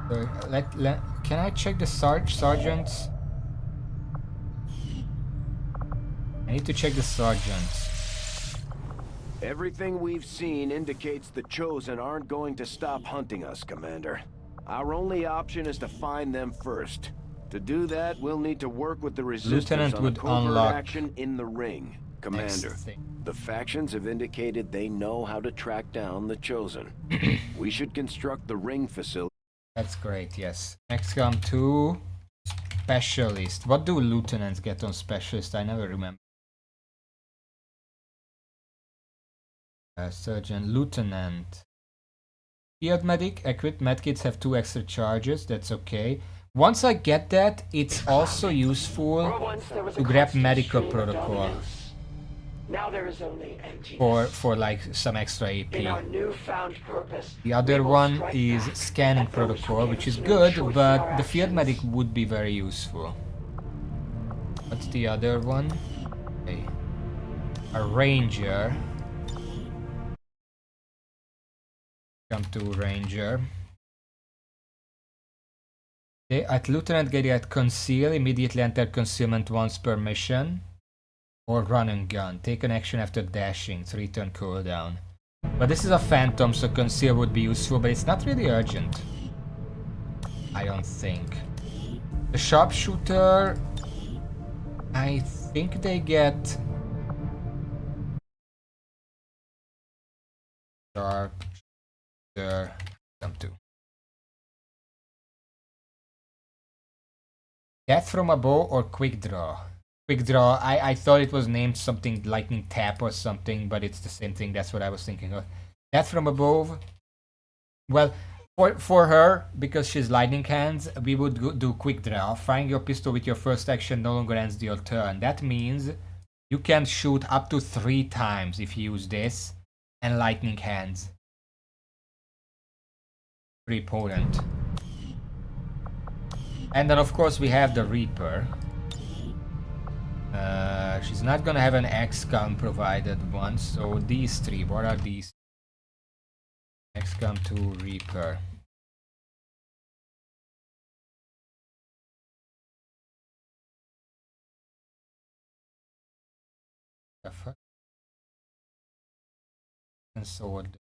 So can I check the sergeants? I need to check the sergeants. Everything we've seen indicates the Chosen aren't going to stop hunting us, Commander. Our only option is to find them first. To do that, we'll need to work with the resistance Lieutenant on would a covert unlock action in the ring. Commander, the factions have indicated they know how to track down the Chosen. We should construct the ring facility. That's great, yes. XCOM 2 Specialist. What do lieutenants get on Specialist? I never remember. Surgeon, Lieutenant. Field Medic, equipped medkits have 2 extra charges, that's okay. Once I get that, it's also useful to grab medical protocol. Now there is only emptiness. For like some extra AP. In our newfound purpose, the other one is scanning protocol, which is good, but the field medic would be very useful. What's the other one? Okay. A ranger. Come to ranger. Okay, at lieutenant get conceal, immediately enter concealment once per mission. Or run and gun. Take an action after dashing. It's return cooldown. But this is a phantom, so conceal would be useful, but it's not really urgent. I don't think. The sharpshooter, I think they get Sharp. There. Come to. Death from above or quick draw? Quick draw. I thought it was named something lightning tap or something, but it's the same thing. That's what I was thinking of. Death from above. Well, for her, because she's lightning hands, we would do quick draw. Firing your pistol with your first action no longer ends your turn. That means you can shoot up to 3 times if you use this and lightning hands. Pretty potent. And then of course we have the Reaper. She's not gonna have an XCOM provided one, so these 3, what are these? XCOM 2 Reaper. The fuck? And sword.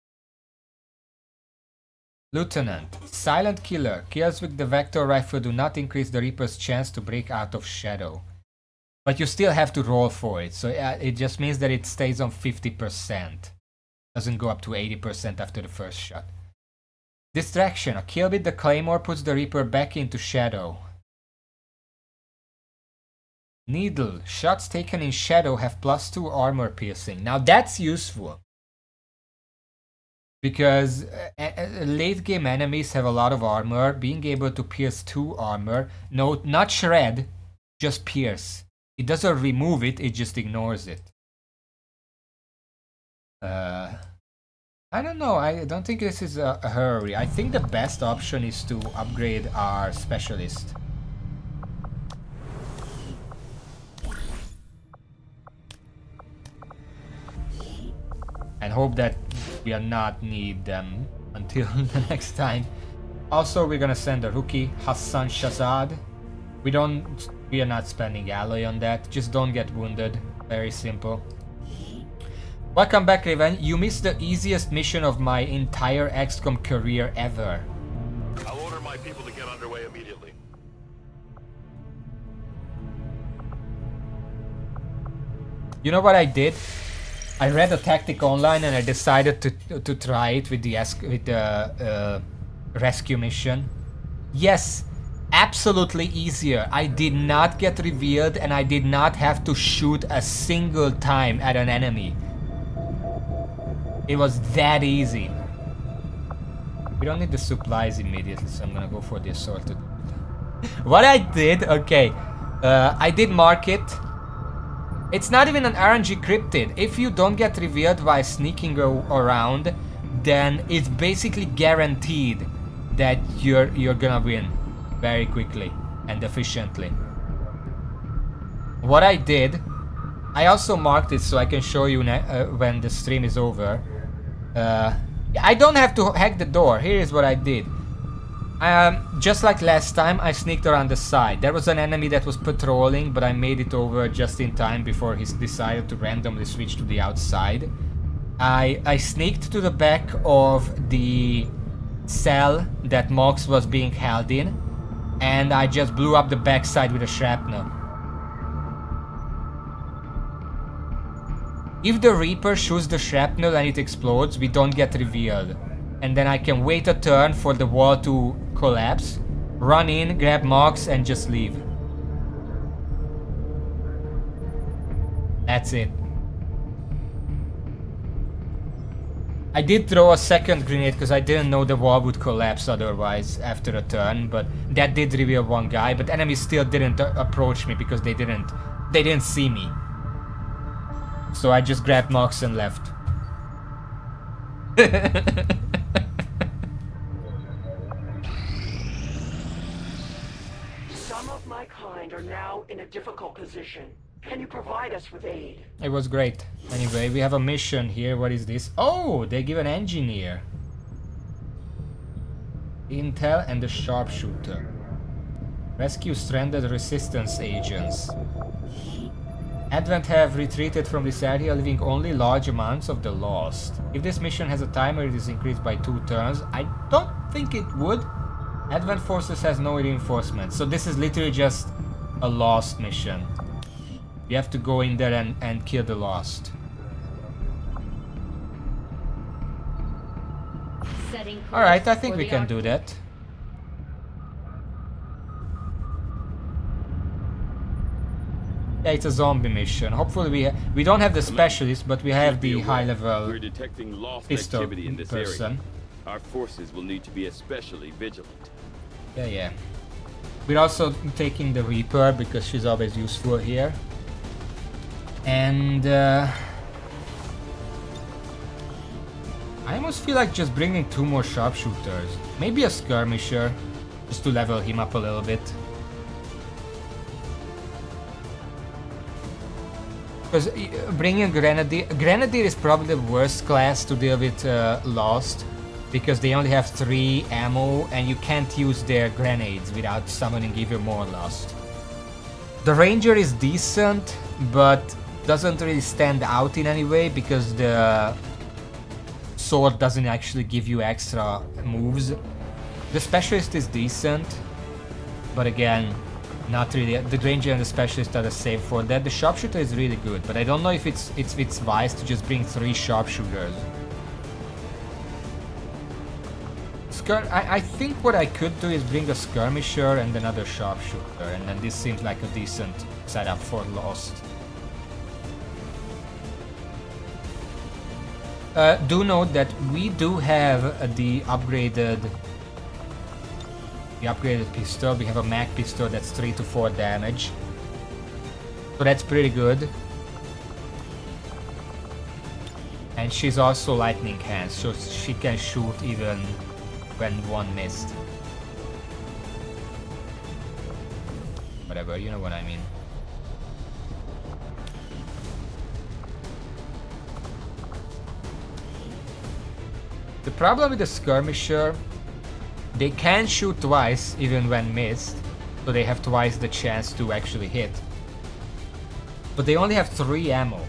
Lieutenant, silent killer. Kills with the Vector rifle do not increase the Reaper's chance to break out of shadow. But you still have to roll for it, so it just means that it stays on 50%. Doesn't go up to 80% after the first shot. Distraction. A kill with the Claymore puts the Reaper back into shadow. Needle. Shots taken in shadow have +2 armor piercing. Now that's useful. Because late game enemies have a lot of armor. Being able to pierce 2 armor. No, not shred, just pierce. It doesn't remove it, it just ignores it. I don't know, I don't think this is a hurry. I think the best option is to upgrade our specialist. And hope that we are not need them until the next time. Also, we're gonna send a rookie, Hassan Shazad. We are not spending alloy on that. Just don't get wounded. Very simple. Welcome back, Raven. You missed the easiest mission of my entire XCOM career ever. I'll order my people to get underway immediately. You know what I did? I read a tactic online and I decided to try it with the rescue mission. Yes, absolutely easier. I did not get revealed and I did not have to shoot a single time at an enemy. It was that easy. We don't need the supplies immediately, so I'm gonna go for the assorted. What I did, okay, I did mark it. It's not even an RNG cryptid. If you don't get revealed while sneaking around, then it's basically guaranteed that you're gonna win very quickly and efficiently. What I did, I also marked it so I can show you when the stream is over. I don't have to hack the door. Here is what I did. Just like last time, I sneaked around the side. There was an enemy that was patrolling, but I made it over just in time before he decided to randomly switch to the outside. I sneaked to the back of the cell that Mox was being held in, and I just blew up the backside with a shrapnel. If the Reaper shoots the shrapnel and it explodes, we don't get revealed. And then I can wait a turn for the wall to collapse, run in, grab Mox, and just leave. That's it. I did throw a second grenade because I didn't know the wall would collapse otherwise after a turn, but that did reveal one guy, but enemies still didn't approach me because they didn't see me. So I just grabbed Mox and left. Some of my kind are now in a difficult position. Can you provide us with aid? It was great. Anyway, we have a mission here. What is this? Oh, they give an engineer. Intel and the sharpshooter. Rescue stranded resistance agents. Advent have retreated from this area, leaving only large amounts of the lost. If this mission has a timer, it is increased by 2 turns. I don't think it would. Advent forces has no reinforcements, so this is literally just a lost mission. You have to go in there and kill the lost. Setting course Alright, I think for we the can arc- do that. Yeah, it's a zombie mission. Hopefully we don't have the specialist, but we have the high level We're detecting lost pistol activity in this person. area. Our forces will need to be especially vigilant. Yeah. We're also taking the Reaper because she's always useful here. And I almost feel like just bringing 2 more sharpshooters. Maybe a skirmisher, just to level him up a little bit. Because bringing a Grenadier is probably the worst class to deal with Lost. Because they only have 3 ammo and you can't use their grenades without summoning even more Lost. The Ranger is decent, but doesn't really stand out in any way because the sword doesn't actually give you extra moves. The Specialist is decent, but again, not really. The Ranger and the Specialist are the same for that. The Sharpshooter is really good, but I don't know if it's wise to just bring 3 Sharpshooters. I think what I could do is bring a Skirmisher and another Sharpshooter, and then this seems like a decent setup for Lost. Do note that we do have the upgraded pistol. We have a mag pistol that's 3 to 4 damage, so that's pretty good. And she's also lightning hands, so she can shoot even when one missed. Whatever, you know what I mean. The problem with the Skirmisher, they can shoot twice even when missed, so they have twice the chance to actually hit. But they only have 3 ammo.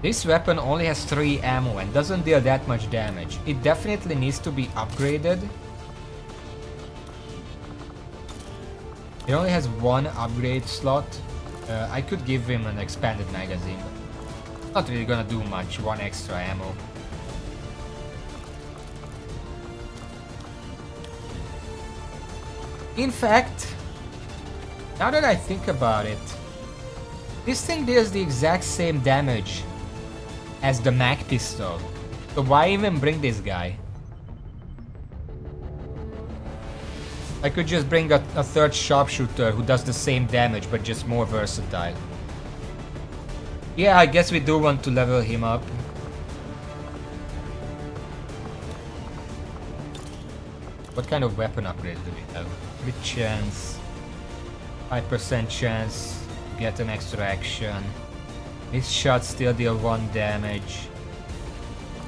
This weapon only has 3 ammo and doesn't deal that much damage. It definitely needs to be upgraded. It only has 1 upgrade slot. I could give him an expanded magazine. Not really gonna do much, 1 extra ammo. In fact, now that I think about it, this thing deals the exact same damage as the mag pistol. So why even bring this guy? I could just bring a 3rd sharpshooter who does the same damage but just more versatile. Yeah, I guess we do want to level him up. What kind of weapon upgrades do we have? Crit chance, 5% chance, get an extra action. This shot still deal 1 damage.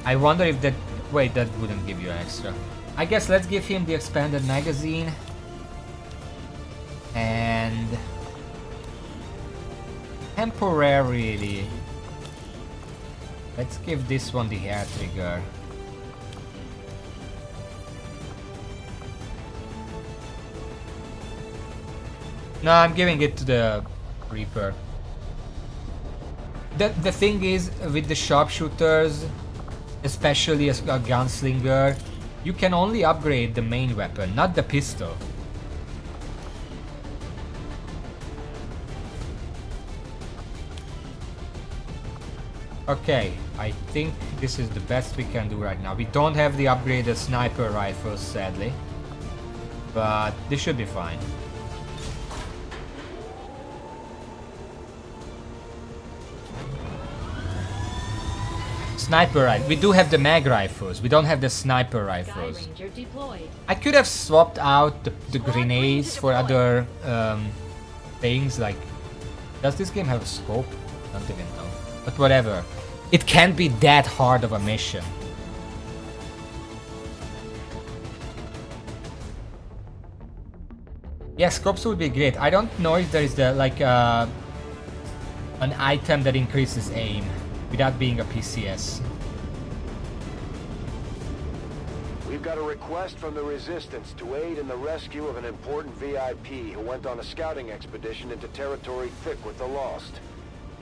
I wonder if that... Wait, that wouldn't give you an extra. I guess let's give him the expanded magazine. And... temporarily... let's give this one the hair trigger. No, I'm giving it to the Reaper. The thing is, with the sharpshooters, especially as a gunslinger, you can only upgrade the main weapon, not the pistol. Okay, I think this is the best we can do right now. We don't have the upgraded sniper rifles, sadly, but this should be fine. Sniper rifle. We do have the mag rifles. We don't have the sniper rifles. I could have swapped out the grenades for other things. Like, does this game have a scope? I don't even know. But whatever. It can't be that hard of a mission. Yeah, scopes would be great. I don't know if there is an item that increases aim without being a PCS. We've got a request from the Resistance to aid in the rescue of an important VIP who went on a scouting expedition into territory thick with the Lost.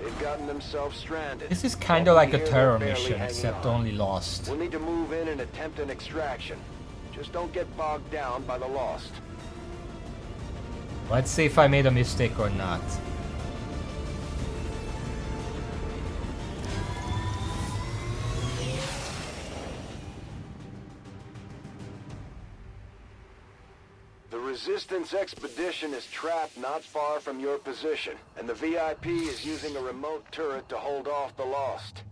They've gotten themselves stranded. This is kind of like a Here, terror they're barely mission, hanging except on. only Lost. We'll need to move in and attempt an extraction. Just don't get bogged down by the Lost. Let's see if I made a mistake or not. The Resistance expedition is trapped not far from your position, and the VIP is using a remote turret to hold off the Lost.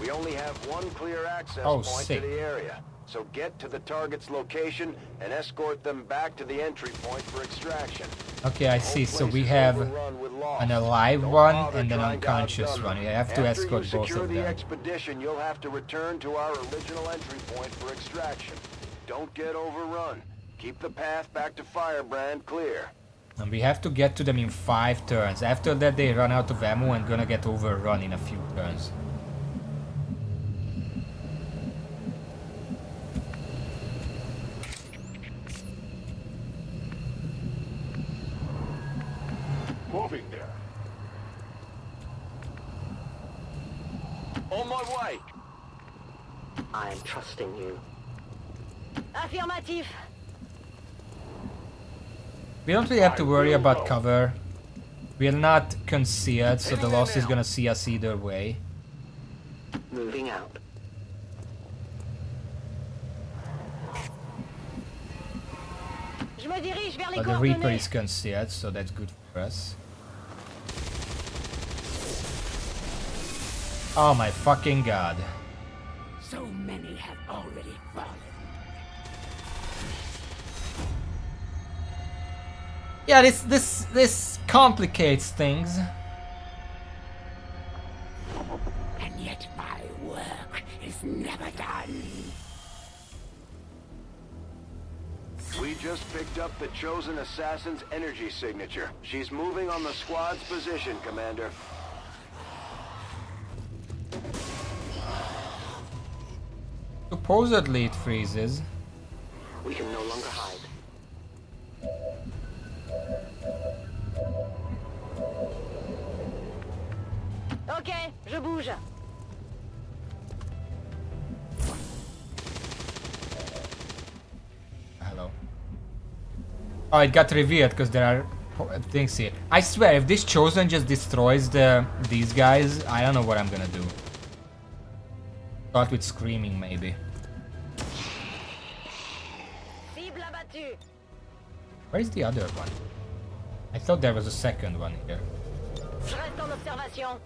We only have one clear access point sick. to the area, so get to the target's location and escort them back to the entry point for extraction. Okay, I see. So we have an alive one and an unconscious one. We have to escort both of After you secure the them. expedition, you'll have to return to our original entry point for extraction. Don't get overrun. Keep the path back to Firebrand clear. And we have to get to them in 5 turns. After that they run out of ammo and gonna get overrun in a few turns. Moving there. On my way. I am trusting you. Affirmatif. We don't really have to worry about cover. We're not concealed, so the Lost is gonna see us either way. Moving out. Je me dirige vers les But the Reaper coordonnées. is concealed, so that's good for us. Oh my fucking god. So many have already fallen. Yeah, this complicates things. And yet my work is never done. We just picked up the Chosen Assassin's energy signature. She's moving on the squad's position, Commander. Supposedly it freezes. We can no longer hide. Ok, je bouge. Hello. Oh, it got revealed because there are things here. I swear, if this Chosen just destroys these guys, I don't know what I'm gonna do. Start with screaming, maybe. Cible abattue. Where is the other one? I thought there was a second one here. Je reste en observation.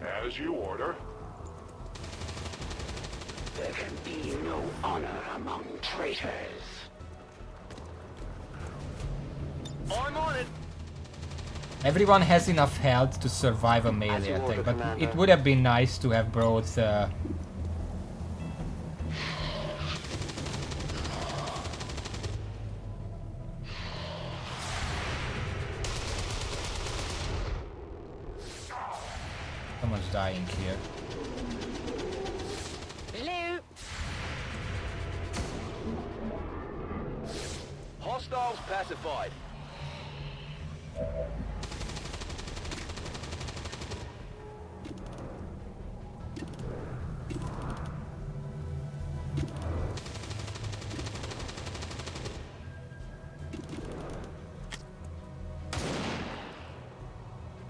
As you order. There can be no honor among traitors. I'm on it. Everyone has enough health to survive a melee attack, but it would have been nice to have brought someone's dying here. Je l'ai eu. Hostiles pacified.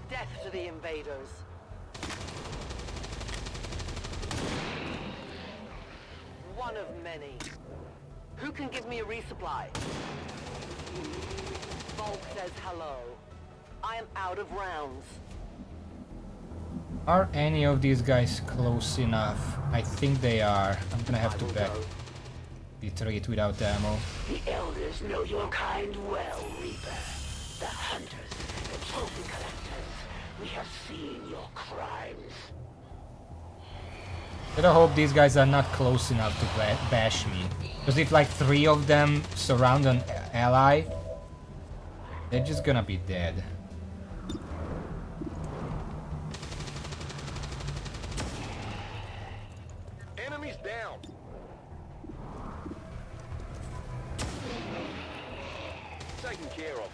Death to the invaders. One of many. Who can give me a resupply? Volk says hello. I am out of rounds. Are any of these guys close enough? I think they are. I'm gonna have to back retreat without ammo. The elders know your kind well, Reaper. The hunters, the trophy collectors. We have seen your crimes. But I hope these guys are not close enough to bash me. Because if like 3 of them surround an ally, they're just gonna be dead. Enemies down. Taken care of.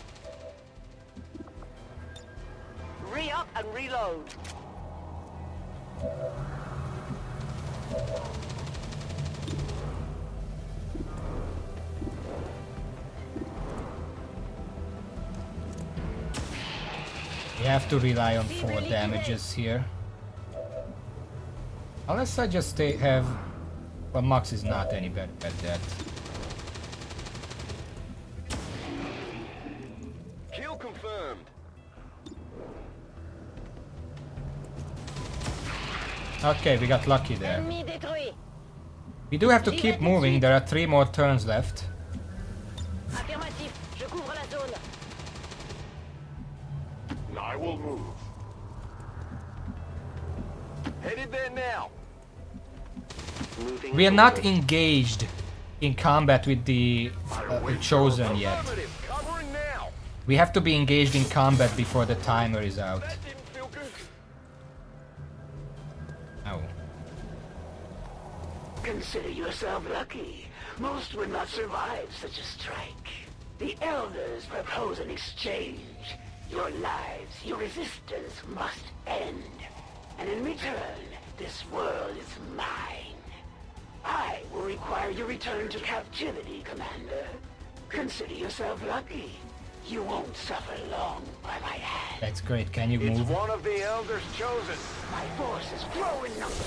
Re-up and reload. We have to rely on 4 damages here. Unless I just have... Well, Max is not any better at that. Kill confirmed. Okay, we got lucky there. We do have to keep moving, there are 3 more turns left. Affirmatif, je couvre la zone. I will move. Headed there now. We are not engaged in combat with the Chosen yet. Covering now. We have to be engaged in combat before the timer is out. That didn't feel good. Oh. Consider yourself lucky. Most would not survive such a strike. The Elders propose an exchange. Your lives, your resistance must end. And in return, this world is mine. I will require your return to captivity, Commander. Consider yourself lucky. You won't suffer long by my hand. That's great. Can you move? It's one of the Elders chosen. My forces grow in number.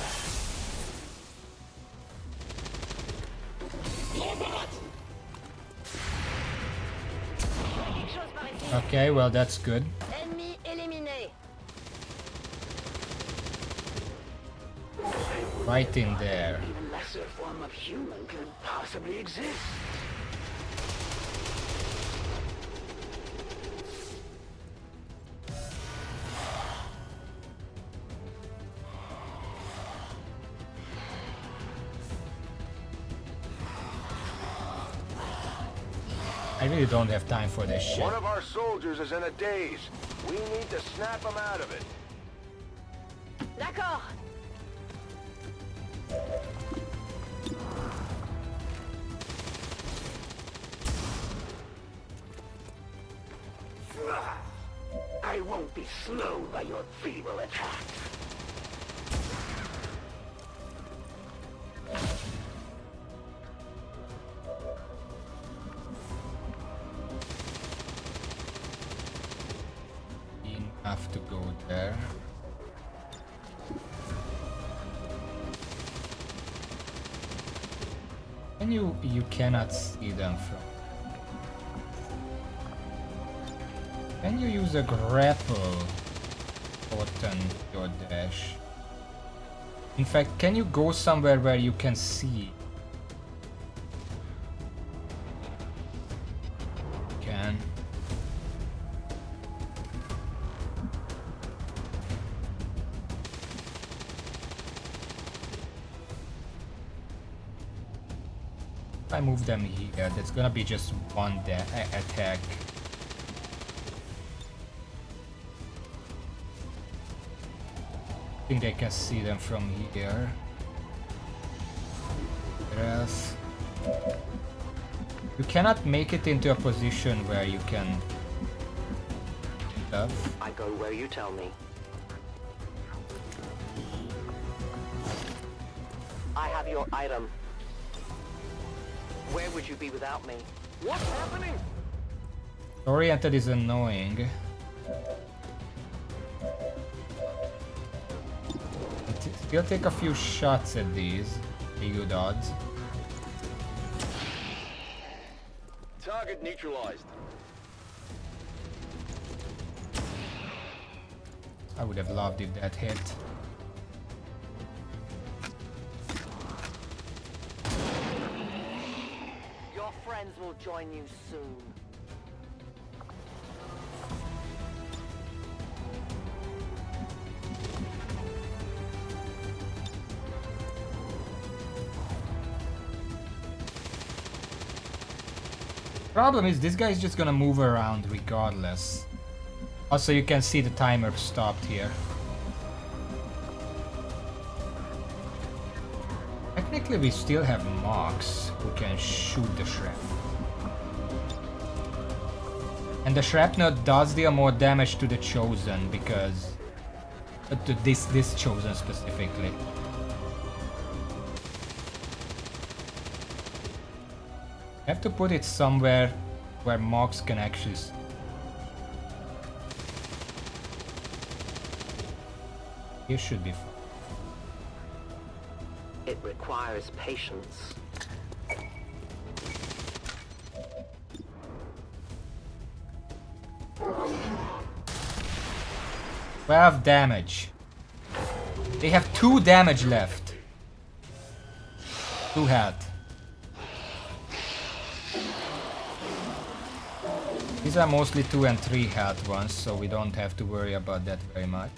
Okay, well that's good. Ennemi éliminé. Right in there. Even lesser form of human could possibly exist. I really don't have time for this shit. One of our soldiers is in a daze. We need to snap him out of it. D'accord. I won't be slowed by your feeble attacks. Enough to go there. And you cannot see them from. Can you use a grapple button your dash? In fact, can you go somewhere where you can see? Can. If I move them here, that's gonna be just one attack. I think they can see them from here. Yes. You cannot make it into a position where you can stuff. I go where you tell me. I have your item. Where would you be without me? What's happening? Oriented is annoying. He'll take a few shots at these. Pretty good odds. Target neutralized. I would have loved if that hit. Your friends will join you soon. Problem is, this guy is just gonna move around regardless. Also, you can see the timer stopped here. Technically, we still have Mox who can shoot the shrimp. And the shrapnel does deal more damage to the Chosen because... to this Chosen specifically. I have to put it somewhere where Mox can actually... Here should be fine. It requires patience. 12 damage. They have 2 damage left. 2 health. These are mostly 2 and 3 health ones, so we don't have to worry about that very much.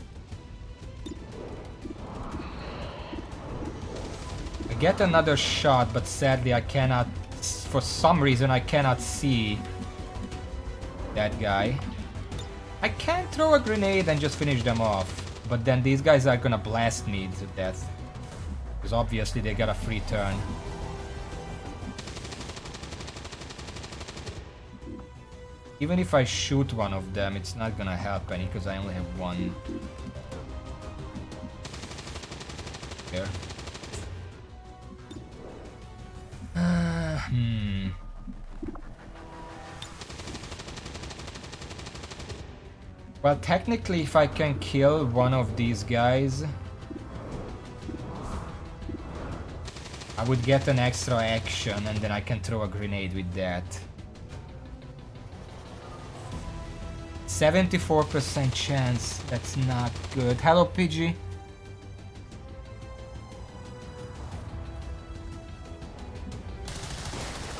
I get another shot, but sadly I cannot, for some reason I cannot see that guy. I can throw a grenade and just finish them off, but then these guys are gonna blast me to death. Because obviously they got a free turn. Even if I shoot one of them, it's not gonna help any because I only have one. Here. Well, technically, if I can kill one of these guys, I would get an extra action and then I can throw a grenade with that. 74% chance, that's not good. Hello, PG.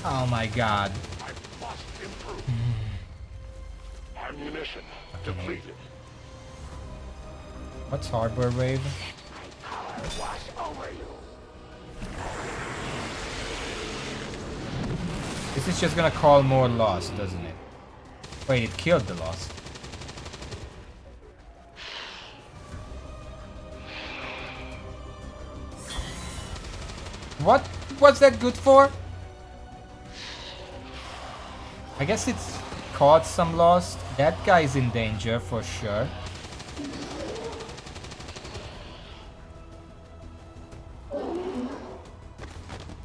Oh my god. I must improve. Ammunition depleted. What's Harbor Wave? This is just gonna call more Lost, doesn't it? Wait, it killed the Lost. What was that good for? I guess it's caught some Lost. That guy's in danger for sure.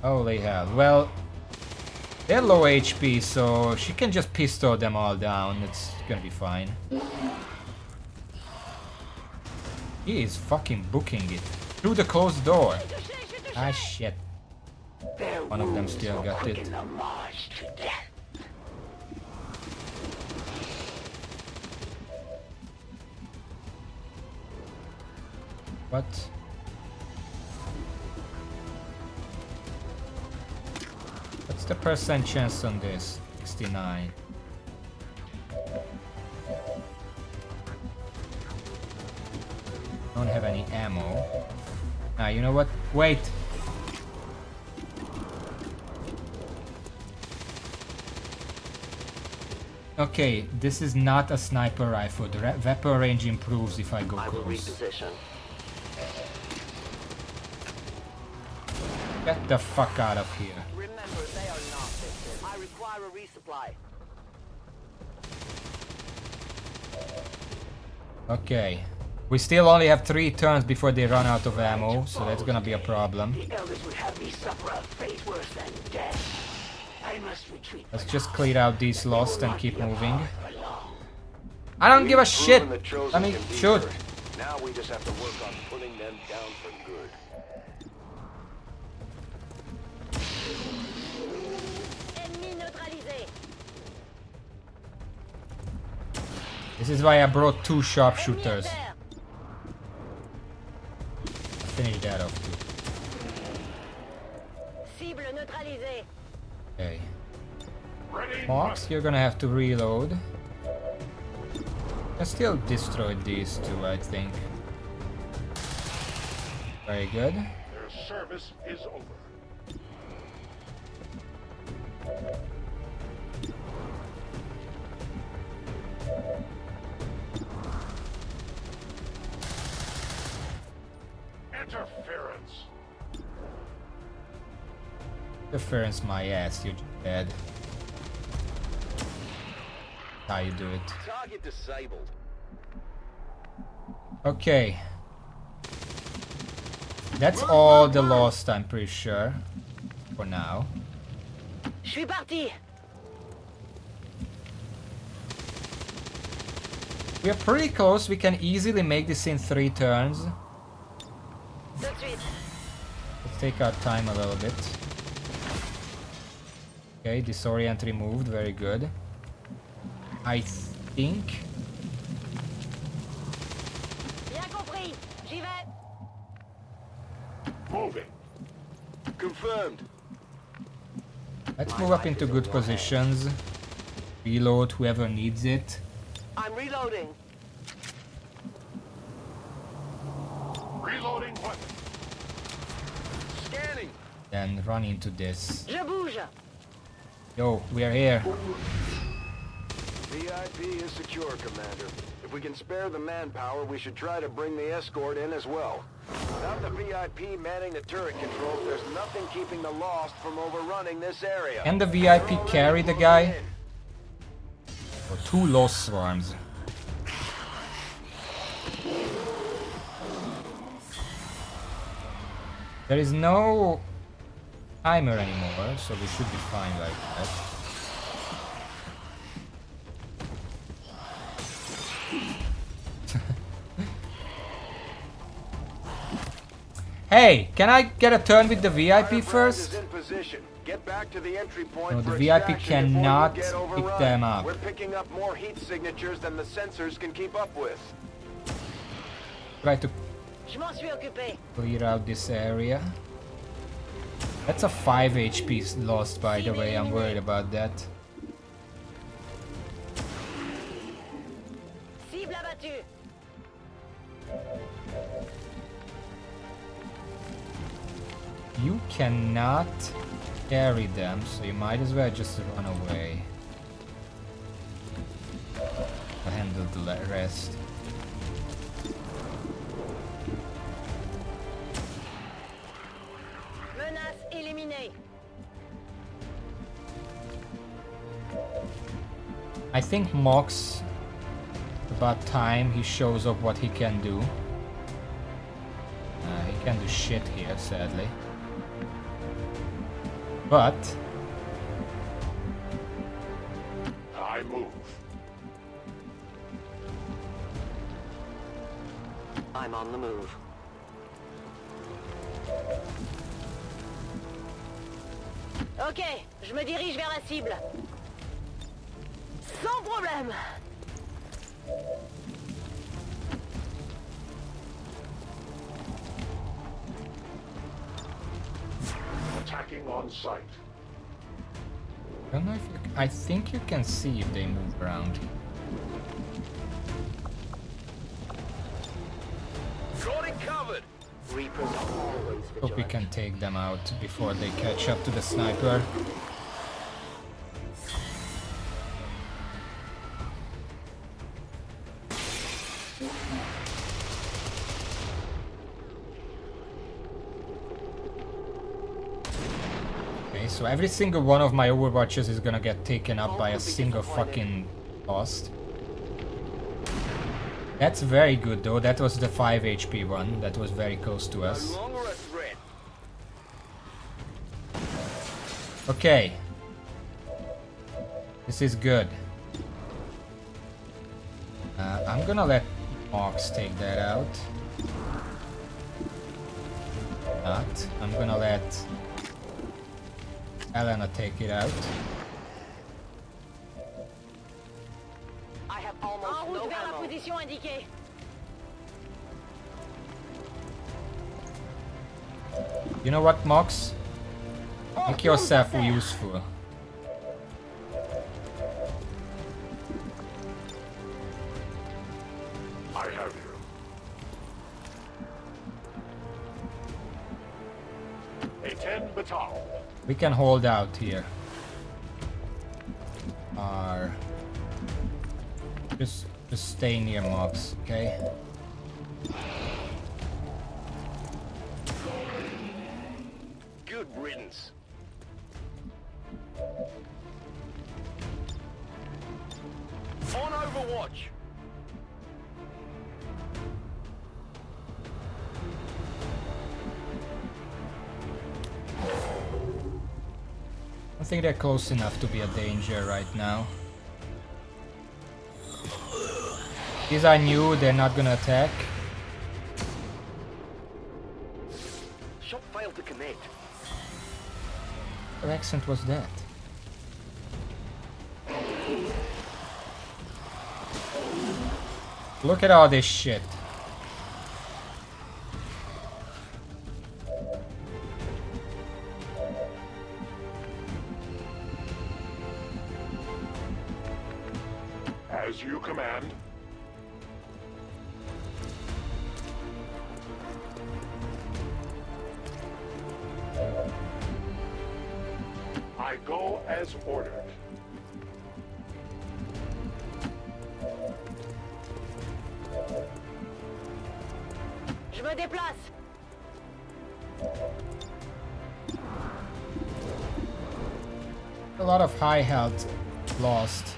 Holy hell. Well, they're low HP, so she can just pistol them all down. It's gonna be fine. He is fucking booking it. Through the closed door. Ah, shit. One of them still got it. What? What's the percent chance on this? 69. Don't have any ammo. Ah, you know what? Wait! Okay, this is not a sniper rifle. The weapon range improves if I go close. Reposition. Get the fuck out of here. Remember, they are not fixed. I require a resupply. Okay. We still only have 3 turns before they run out of ammo, so that's gonna be a problem. The elders would have me suffer a fate worse than death. I must retreat. Let's just clear out these Lost and keep moving. I don't give a shit! Let me shoot! Now we just have to work on putting them down for good. This is why I brought 2 sharpshooters. Finish that off too. Okay. Mox, you're gonna have to reload. I still destroyed these 2, I think. Very good. Their service is over. Interference. Interference my ass, you're dead. how you do it. Target disabled. Okay. That's all the lost, I'm pretty sure. For now. Je suis parti. We are pretty close. We can easily make this in 3 turns. Tout de suite. Let's take our time a little bit. Okay, disorient removed. Very good. I think... Bien compris. J'y vais. Moving. Confirmed. Let's move up into good positions. Reload whoever needs it. I'm reloading. Reloading weapon. Scanning. Then run into this. Je bouge. Yo, we are here. VIP is secure, Commander. If we can spare the manpower, we should try to bring the escort in as well. Without the VIP manning the turret controls, there's nothing keeping the Lost from overrunning this area. Can the VIP carry the guy? Or 2 Lost Swarms. There is no timer anymore, so we should be fine like that. Hey, can I get a turn with the VIP first? No, the VIP cannot pick them up. We're picking up more heat signatures than the sensors can keep up with. Try to Je m'en suis occupé. clear out this area. That's a 5 HP lost, by the way. I'm worried about that. Cible abattue. You cannot carry them, so you might as well just run away. I'll handle the rest. Menace éliminée. I think Mox, about time he shows up what he can do. He can do shit here, sadly. But I move. I'm on the move. Ok, je me dirige vers la cible. Sans problème. Attacking on sight. I don't know if you, I think you can see if they move around. Got it covered. Reapers are always Hope we can take them out before they catch up to the sniper. Okay, so every single one of my Overwatches is gonna get taken up by a single fucking Lost. That's very good though. That was the 5 HP one. That was very close to us. No longer a threat. Okay. This is good. I'm gonna let Mox take that out. Not. I'm gonna let Elena take it out. I have almost no vers la position indiquée. You know what, Mox? Make yourself useful. I have you. A 10 baton. We can hold out here. Just stay near Mox, okay? Good riddance. Overwatch. I think they're close enough to be a danger right now. These are new, they're not gonna attack. Shot failed to connect. What accent was that? Look at all this shit. As you command. I go as ordered. Je me déplace. A lot of high health lost.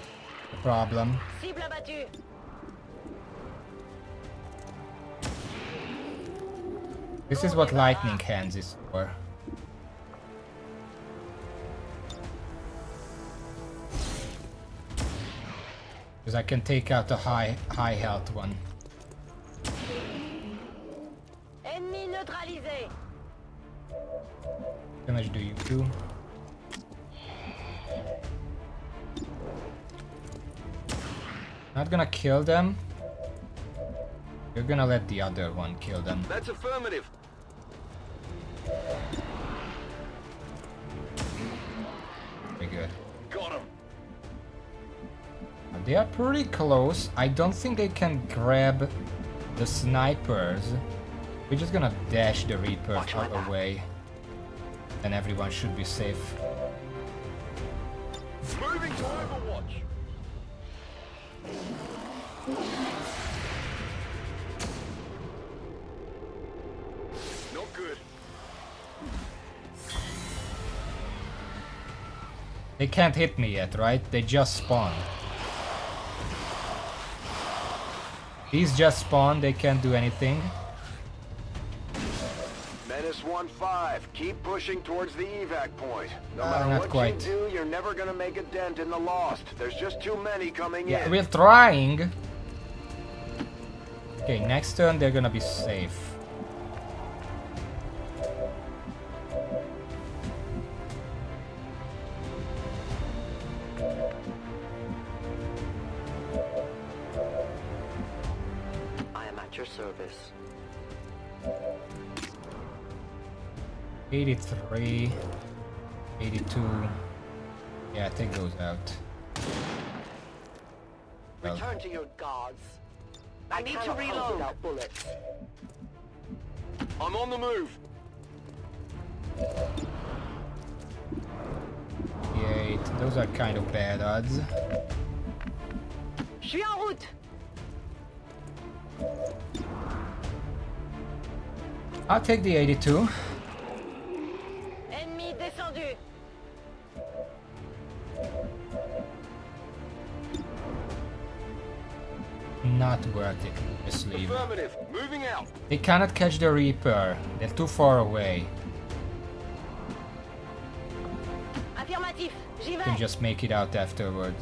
The problem. Cible abattue. This is what lightning hands is for. Because I can take out the high health one. Ennemi neutralisé. How damage do you do? Not gonna kill them. You're gonna let the other one kill them. That's affirmative. Very good. Got him. They are pretty close. I don't think they can grab the snipers. We're just gonna dash the Reaper out of the way. And everyone should be safe. Moving to Overwatch. Not good. They can't hit me yet, right? They just spawned. These just spawned, they can't do anything. Menace 1-5, keep pushing towards the evac point. No matter not what quite. you do, you're never gonna make a dent in the lost. There's just too many coming Yeah, in. we're trying. Okay, next turn they're gonna be safe. I am at your service. 83, 82. Yeah, take those out. Well, Return to your guards. I need to cannot hunt reload. without bullets. I'm on the move. 88. Those are kind of bad odds. Je suis en route. I'll take the 82. Ennemi descendu. Not worth it. Just leave. Affirmative. Moving out. They cannot catch the Reaper. They're too far away. Affirmatif. J'y You vais. can just make it out afterward.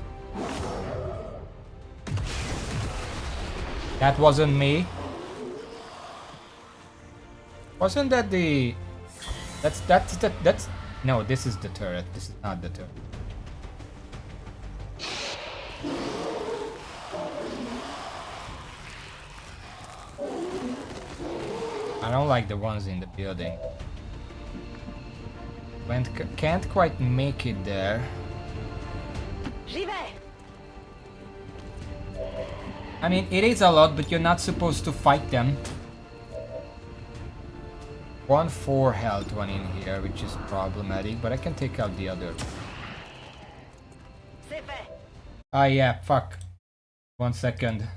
That wasn't me. Wasn't that the... That's... No, this is the turret. This is not the turret. I don't like the ones in the building. Can't quite make it there. J'y vais. I mean, it is a lot, but you're not supposed to fight them. 1-4 health one in here, which is problematic, but I can take out the other. C'est fait. Ah yeah, fuck. 1 second.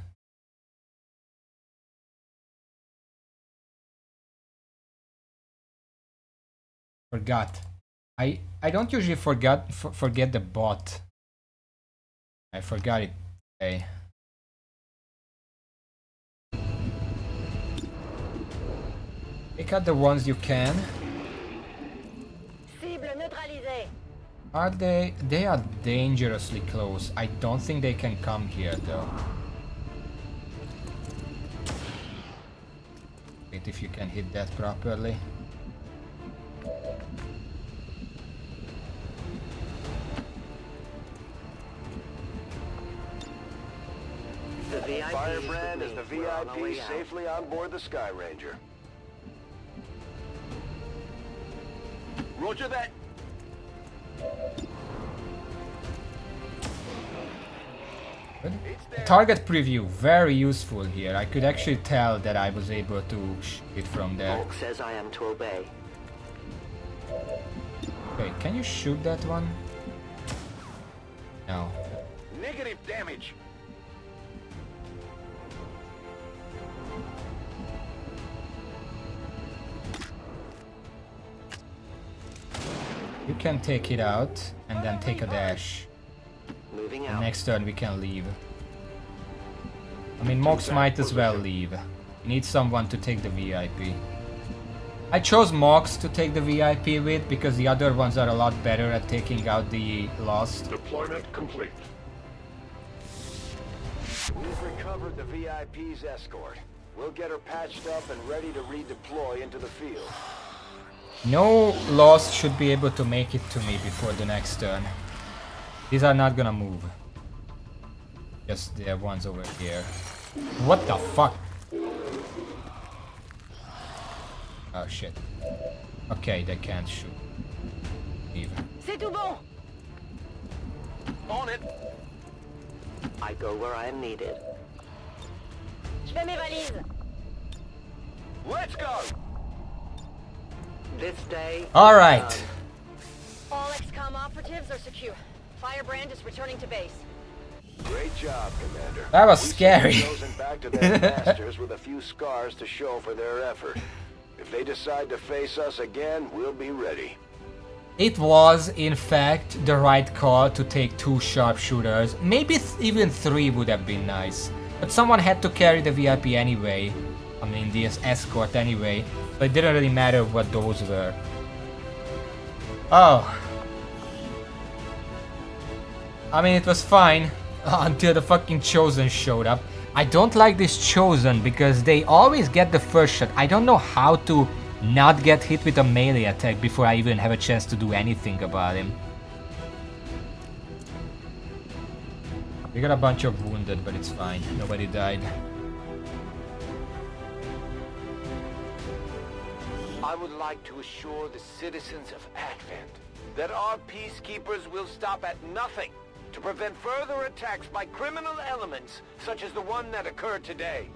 Forgot. I don't usually forget the bot. I forgot it today. Pick out the ones you can. Cible neutralisée. Are they? They are dangerously close. I don't think they can come here though. Wait if you can hit that properly. Firebrand is the VIP safely on board the Sky Ranger. Roger that. Target preview, very useful here. I could actually tell that I was able to shoot it from there. Volk says I am to obey. Okay, can you shoot that one? No. Negative damage. You can take it out and then take a dash. Moving And out. next turn we can leave. I mean, Mox might as well leave. We need someone to take the VIP. I chose Mox to take the VIP with because the other ones are a lot better at taking out the Lost. Deployment complete. We've recovered the VIP's escort. We'll get her patched up and ready to redeploy into the field. No Lost should be able to make it to me before the next turn. These are not gonna move. Just the ones over here. What the fuck? Oh shit. Okay, they can't shoot. Leave. C'est tout bon. On it. I go where I am needed. Je fais mes valises. Let's go. This day. All right. All XCOM operatives are secure. Firebrand is returning to base. Great job, Commander. That was We sent scary. the Chosen back to their masters with a few scars to show for their effort. If they decide to face us again, we'll be ready. It was, in fact, the right call to take 2 sharpshooters. Maybe even 3 would have been nice. But someone had to carry the VIP anyway. I mean, the escort anyway. So it didn't really matter what those were. Oh. I mean, it was fine. Until the fucking Chosen showed up. I don't like this Chosen because they always get the first shot. I don't know how to not get hit with a melee attack before I even have a chance to do anything about him. We got a bunch of wounded, but it's fine. Nobody died. I would like to assure the citizens of Advent that our peacekeepers will stop at nothing to prevent further attacks by criminal elements such as the one that occurred today.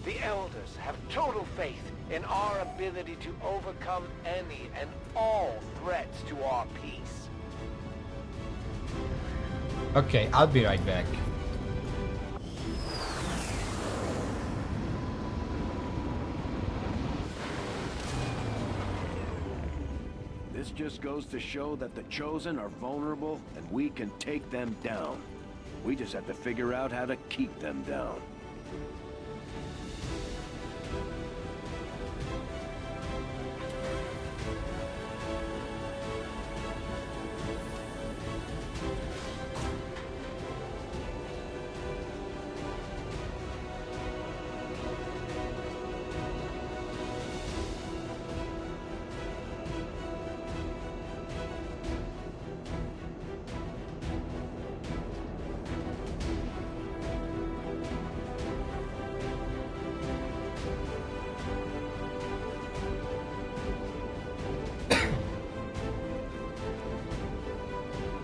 The Elders have total faith in our ability to overcome any and all threats to our peace. Okay, I'll be right back. This just goes to show that the Chosen are vulnerable and we can take them down. We just have to figure out how to keep them down.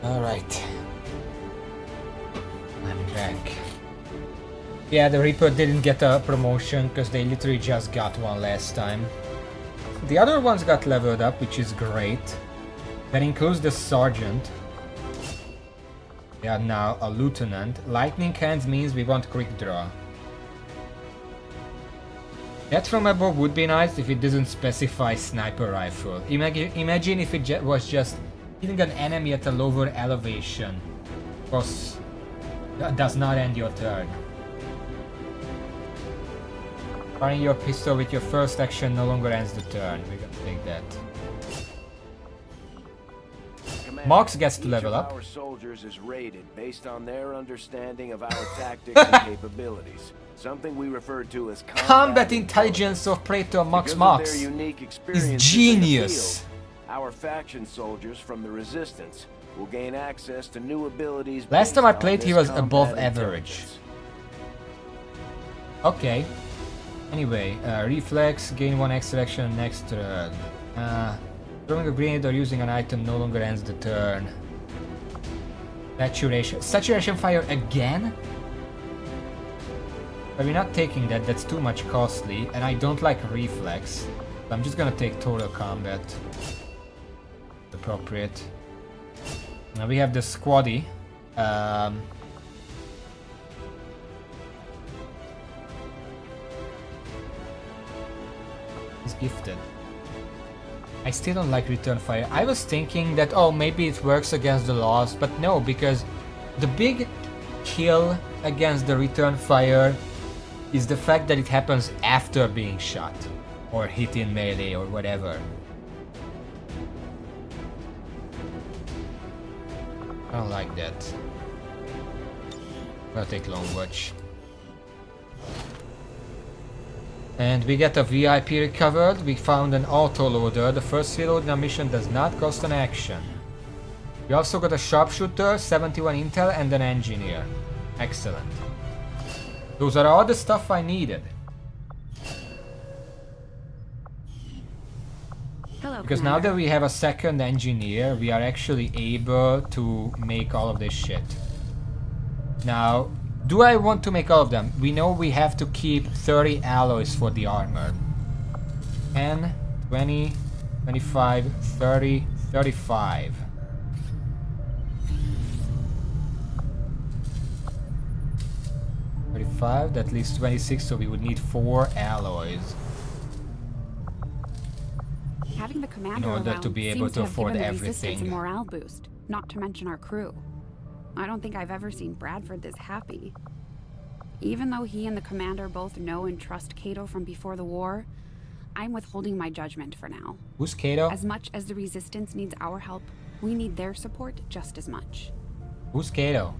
Alright. I'm back. Yeah, the Reaper didn't get a promotion because they literally just got one last time. The other ones got leveled up, which is great. That includes the Sergeant. They are now a Lieutenant. Lightning Hands means we want quick draw. That from above would be nice if it doesn't specify sniper rifle. Imagine if it was just hitting an enemy at a lower elevation. Because that does not end your turn. Firing your pistol with your first action no longer ends the turn. We're gonna take that. Mox gets to level up. Our soldiers is rated based on their understanding of our tactics and capabilities. Something we refer to as Combat intelligence of Praetor Mox is genius. Our faction soldiers from the Resistance will gain access to new abilities. Last time I played, he was above average. Okay. Anyway, reflex, gain 1 extra action next turn. Throwing a grenade or using an item no longer ends the turn. Saturation. Saturation fire again? But we're not taking that, that's too much costly, and I don't like reflex. So I'm just gonna take total combat. Appropriate. Now we have the squaddy. He's gifted. I still don't like return fire. I was thinking that, oh, maybe it works against the Lost, but no, because the big kill against the return fire is the fact that it happens after being shot or hit in melee or whatever. I don't like that. I'll take Long Watch. And we get a VIP recovered. We found an autoloader. The first reload in a mission does not cost an action. We also got a sharpshooter, 71 intel, and an engineer. Excellent. Those are all the stuff I needed. Hello, because now that we have a second engineer, we are actually able to make all of this shit. Now, do I want to make all of them? We know we have to keep 30 alloys for the armor. 10, 20, 25, 30, 35. That leaves 26, so we would need 4 alloys. Having the commander in order around to be able seems to have afford given the everything. Resistance a morale boost, not to mention our crew. I don't think I've ever seen Bradford this happy. Even though he and the commander both know and trust Cato from before the war, I'm withholding my judgment for now. Who's Cato? As much as the Resistance needs our help, we need their support just as much. Who's Cato?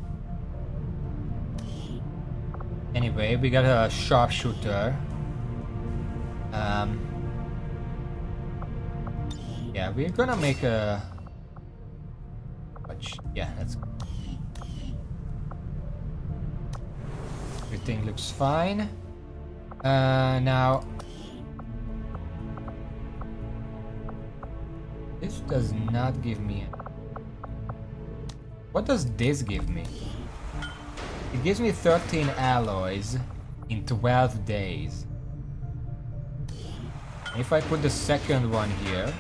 Anyway, we got a sharpshooter. Yeah, we're gonna make a... Yeah, that's... Everything looks fine. Now... This does not give me... What does this give me? It gives me 13 alloys in 12 days. If I put the second one here,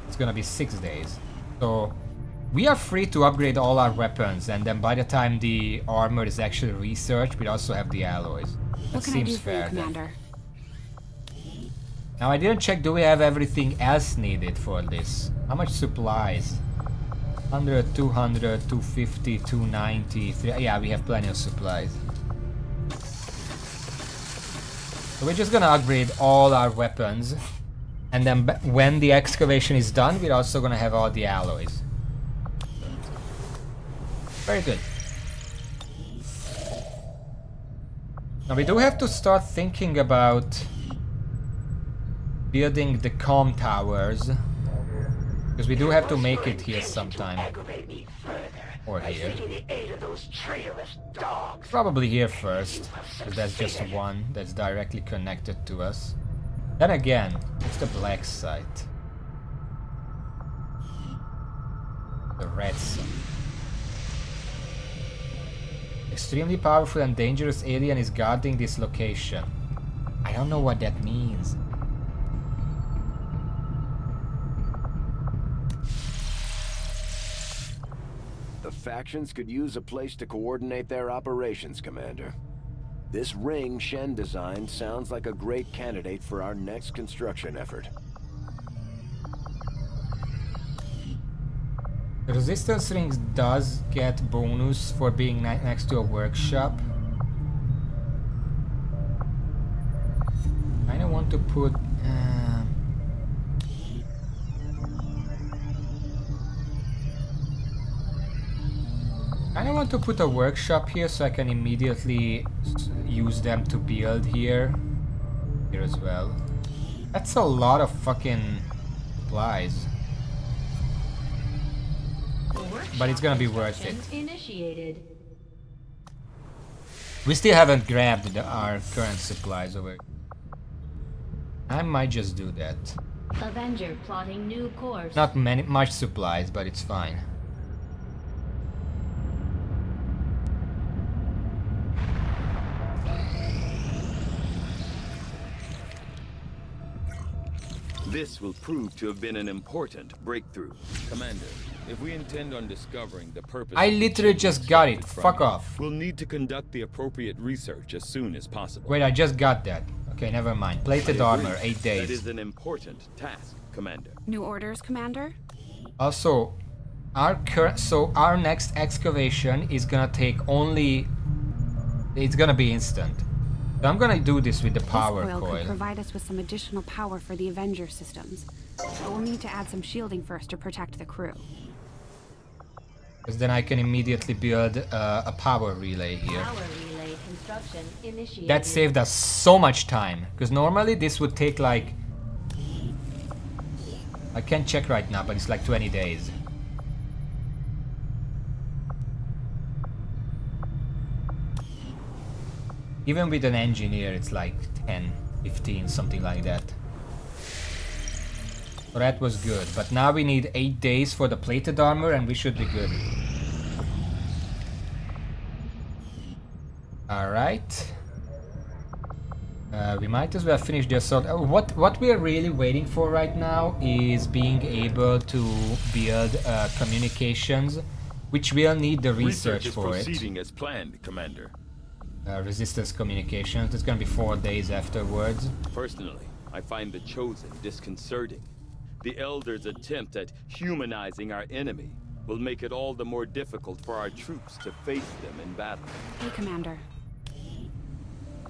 it's gonna be 6 days. So we are free to upgrade all our weapons, and then by the time the armor is actually researched, we also have the alloys. That seems fair. Commander? Now I didn't check, do we have everything else needed for this? How much supplies? 100, 200, 250, 290, yeah, we have plenty of supplies. So we're just gonna upgrade all our weapons, and then when the excavation is done, we're also gonna have all the alloys. Very good. Now we do have to start thinking about building the comm towers. Because we do have to make it here sometime. Or here. Probably here first. Because that's just one that's directly connected to us. Then again, it's the black site. The red site. Extremely powerful and dangerous alien is guarding this location. I don't know what that means. The factions could use a place to coordinate their operations, Commander. This ring Shen designed sounds like a great candidate for our next construction effort. The resistance ring does get bonus for being next to a workshop. to put... I don't want to put a workshop here so I can immediately use them to build here as well. That's a lot of fucking supplies. But it's gonna be worth it. Initiated. We still haven't grabbed our current supplies over. I might just do that. Avenger plotting new course. Not much supplies, but it's fine. This will prove to have been an important breakthrough. Commander, if we intend on discovering the purpose... I literally just got it. Fuck off. We'll need to conduct the appropriate research as soon as possible. Wait, I just got that. Okay, never mind. Plated armor, 8 days. That is an important task, Commander. New orders, Commander? Also, our next excavation is gonna take only... It's gonna be instant. So I'm gonna do this with the power this coil. Could provide us with some additional power for the Avenger systems. But we'll need to add some shielding first to protect the crew. Because then I can immediately build a power relay here. Power relay construction initiated. That saved us so much time. Because normally this would take like... I can't check right now, but it's like 20 days. Even with an engineer, it's like 10, 15, something like that. So that was good. But now we need 8 days for the plated armor and we should be good. Alright. We might as well finish the assault. What we are really waiting for right now is being able to build communications, which will need the research for it. Proceeding as planned, Commander. Resistance communications. It's gonna be 4 days afterwards. Personally, I find the Chosen disconcerting. The Elders' attempt at humanizing our enemy will make it all the more difficult for our troops to face them in battle. Hey, Commander.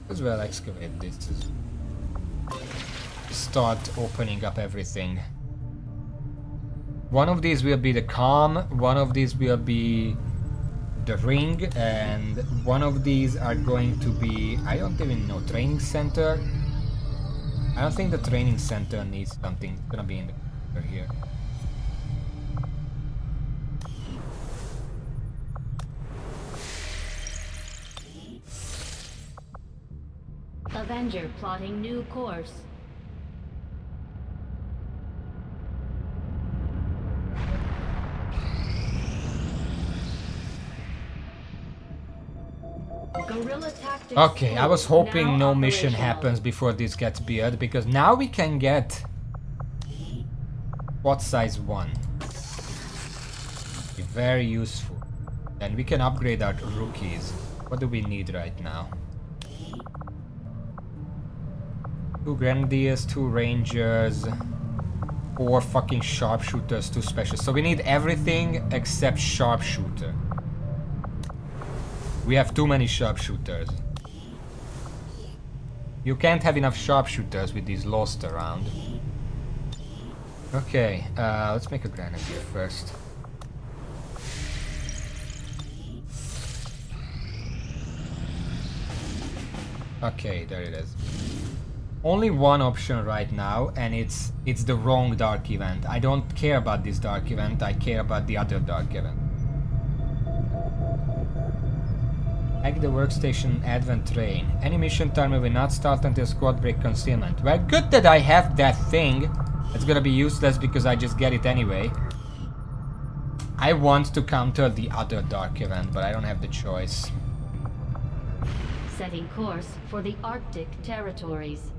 As well excavate this to start opening up everything. One of these will be the calm, one of these will be the ring, and one of these are going to be, I don't even know, training center. I don't think the training center needs something. It's gonna be in the corner here. Avenger plotting new course. Guerrilla tactics. Okay, I was hoping now no mission operational. happens before this gets built, because now we can get what size 1. Be very useful. And we can upgrade our rookies. What do we need right now? 2 grenadiers, 2 rangers, 4 fucking sharpshooters, 2 specialists. So we need everything except sharpshooter. We have too many sharpshooters. You can't have enough sharpshooters with these lost around. Okay, let's make a grenadier first. Okay, there it is. Only one option right now, and it's the wrong dark event. I don't care about this dark event, I care about the other dark event. Hack the workstation Advent train. Any mission timer will not start until squad break concealment. Well, good that I have that thing. It's gonna be useless because I just get it anyway. I want to counter the other dark event, but I don't have the choice. Setting course for the Arctic territories.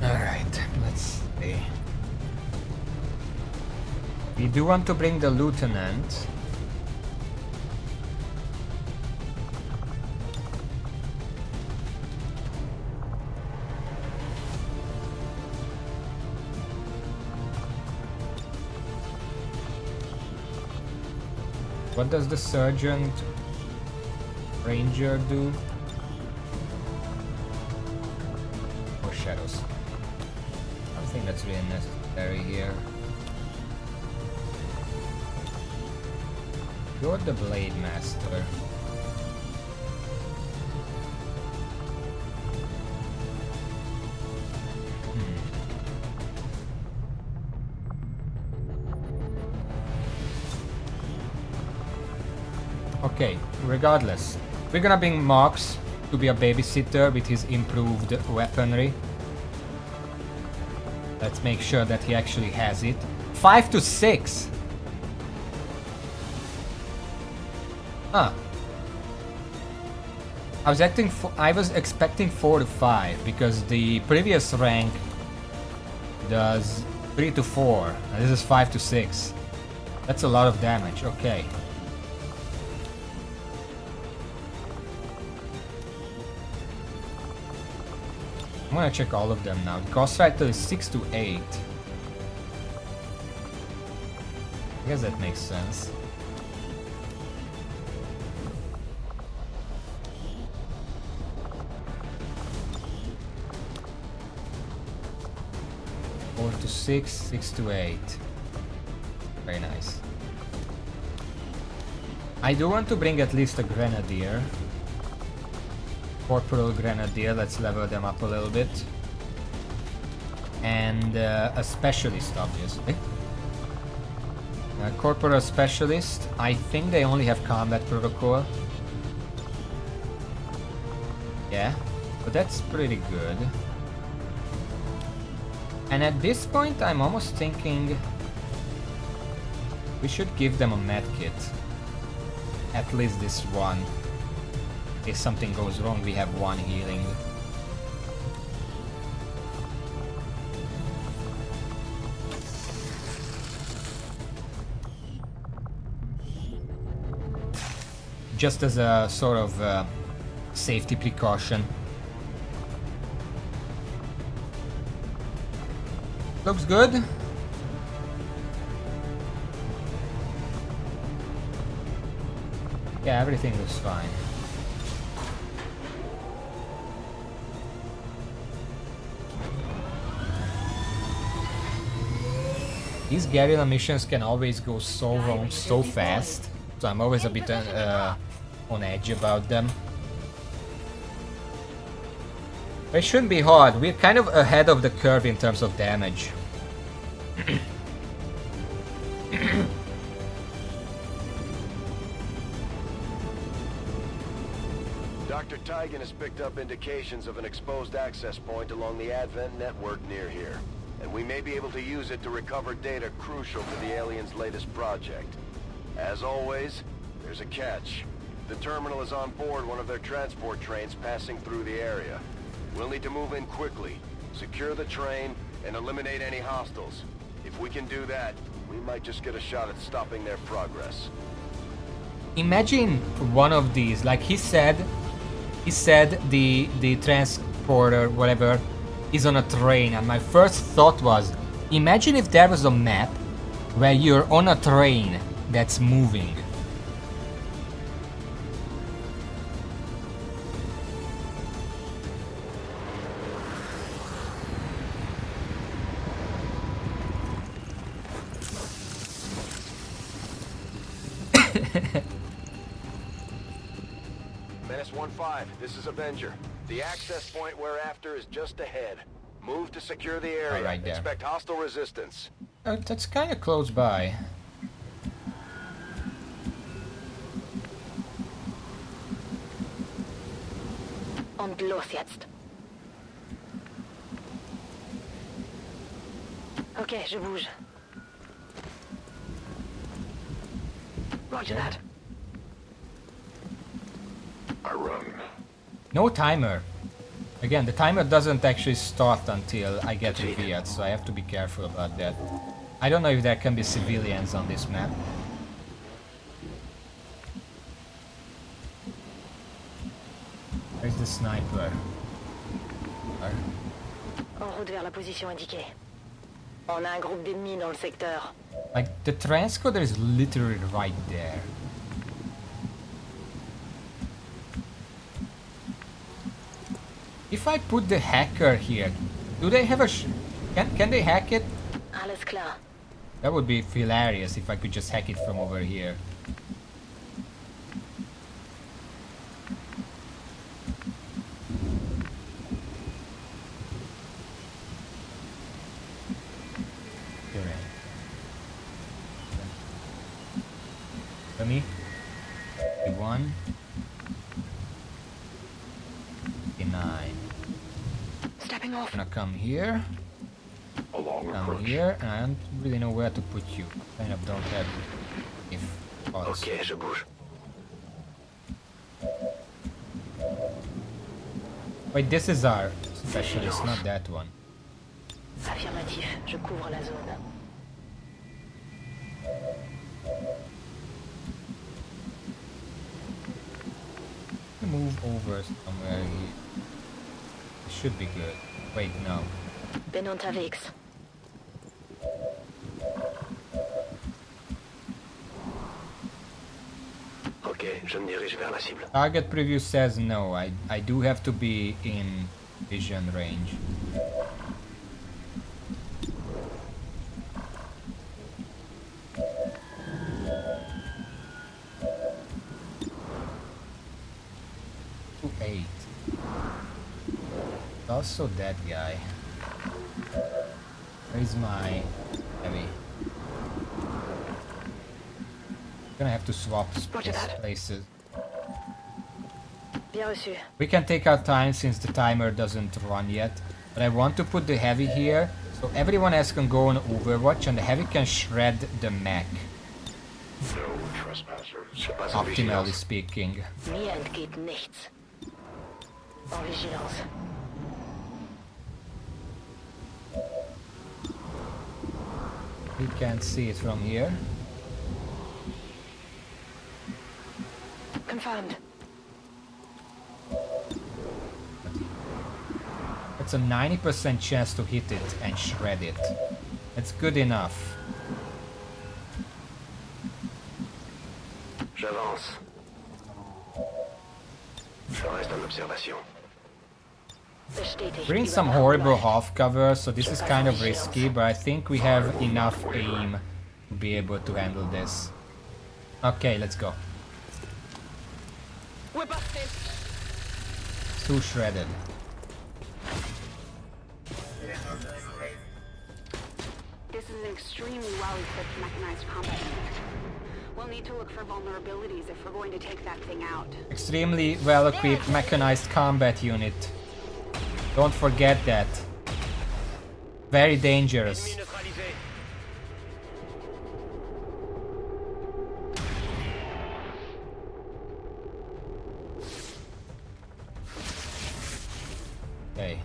Alright, let's see. We do want to bring the lieutenant. What does the Sergeant Ranger do? Or shadows? I don't think that's really necessary here. You're the Blade Master. Okay, regardless, we're gonna bring Marks to be a babysitter with his improved weaponry. Let's make sure that he actually has it. 5 to 6! Huh. I was expecting 4 to 5 because the previous rank does 3 to 4 and this is 5 to 6. That's a lot of damage, okay. I'm gonna check all of them now. The Ghostwriter is 6 to 8. I guess that makes sense. Four to 6, 6 to 8. Very nice. I do want to bring at least a Grenadier. Corporal Grenadier, let's level them up a little bit. And a Specialist, obviously. Corporal Specialist, I think they only have Combat Protocol. Yeah, but that's pretty good. And at this point, I'm almost thinking we should give them a medkit. At least this one. If something goes wrong, we have one healing. Just as a sort of safety precaution. Looks good. Yeah, everything looks fine. These guerrilla missions can always go so wrong so fast, so I'm always a bit on edge about them. It shouldn't be hard, we're kind of ahead of the curve in terms of damage. Dr. Tigan has picked up indications of an exposed access point along the Advent network near here. And we may be able to use it to recover data crucial to the aliens' latest project. As always, there's a catch. The terminal is on board one of their transport trains passing through the area. We'll need to move in quickly, secure the train, and eliminate any hostiles. If we can do that, we might just get a shot at stopping their progress. Imagine one of these, like he said the transporter, whatever, is on a train, and my first thought was, imagine if there was a map where you're on a train that's moving. Menace 1-5, this is Avenger. The access point we're after is just ahead. Move to secure the area. Right there. Expect hostile resistance. That's kind of close by. Und los jetzt. Okay, je bouge. Roger that. I run. No timer. Again, the timer doesn't actually start until I get revealed, so I have to be careful about that. I don't know if there can be civilians on this map. Where's the sniper? En route vers la position indiquée. On a un groupe d'ennemis dans le secteur. Like, the transcoder is literally right there. If I put the hacker here, do they have a can they hack it? Alles klar. That would be hilarious if I could just hack it from over here. For me, 1, 9. Stepping off. Gonna come here. Come here, and I don't really know where to put you. Kind of don't have if odds. Okay, je bouge. Wait, this is our specialist, not that one. Affirmatif, je couvre la zone. Move over somewhere here. It should be good. Wait, no. Bin unterwegs. Ok, je me dirige vers la cible. Target preview says no. I do have to be in vision range. Also that guy. Where's my heavy? Gonna have to swap places. Bien reçu. We can take our time since the timer doesn't run yet. But I want to put the heavy here so everyone else can go on Overwatch and the heavy can shred the mech. No trespassers. Optimally speaking. Mir entgeht nichts. En vigilance. We can't see it from here. Confirmed. It's a 90% chance to hit it and shred it. It's good enough. J'avance. Je reste en observation. We're in some horrible half cover, so this is kind of risky, but I think we have enough aim to be able to handle this. Okay, let's go. We're busted. Too shredded. This is an extremely well-equipped mechanized combat unit. We'll need to look for vulnerabilities if we're going to take that thing out. Extremely well-equipped mechanized combat unit. Don't forget that. Very dangerous. Okay.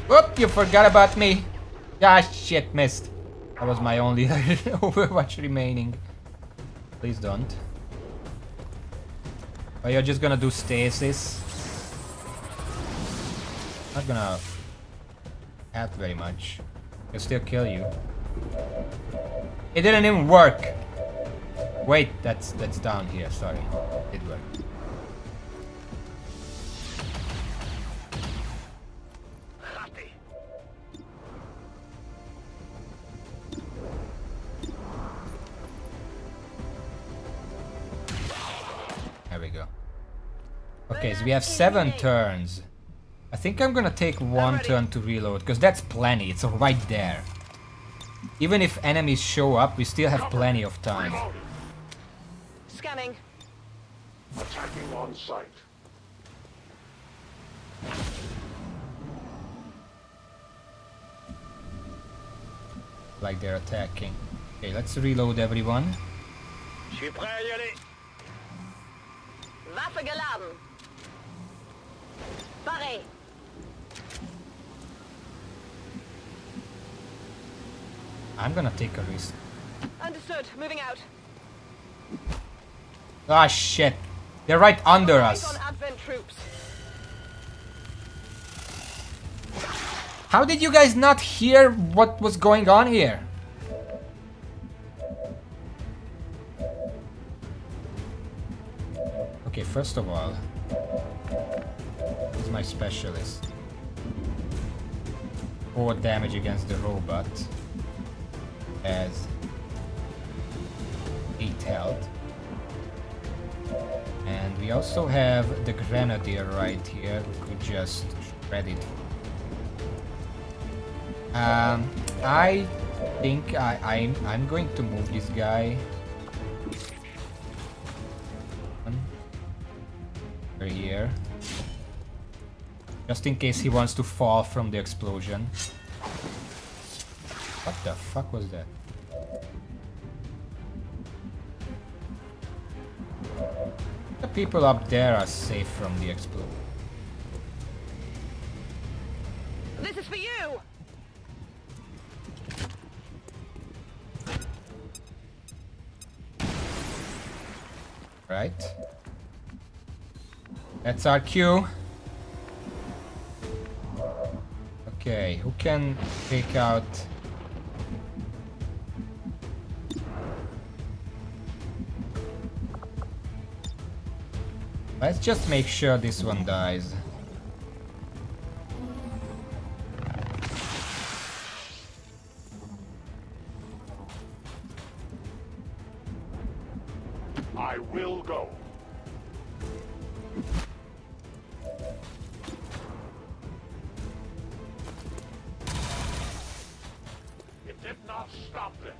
Whoop! You forgot about me. Ah, shit, missed. That was my only Overwatch remaining. Please don't. Oh, you're just gonna do stasis? Not gonna help very much. Can still kill you. It didn't even work. Wait, that's down here. Sorry, it worked. There we go. Okay, so we have 7 turns. I think I'm gonna take 1 turn to reload, because that's plenty. It's right there. Even if enemies show up, we still have plenty of time. Scanning. Attacking on sight. Like they're attacking. Okay, let's reload everyone. Je suis prêt à y aller. Waffe geladen. Barré. I'm gonna take a risk. Understood. Moving out. Ah, shit. They're right under us. On Advent troops. How did you guys not hear what was going on here? Okay, first of all, he's my specialist. 4 damage against the robot. Has 8 health. And we also have the Grenadier right here who could just shred it. I think I'm going to move this guy over here, just in case he wants to fall from the explosion. What the fuck was that? The people up there are safe from the explosion. This is for you! Right. That's our cue. Okay, who can take out... Let's just make sure this one dies. I will go. It did not stop them.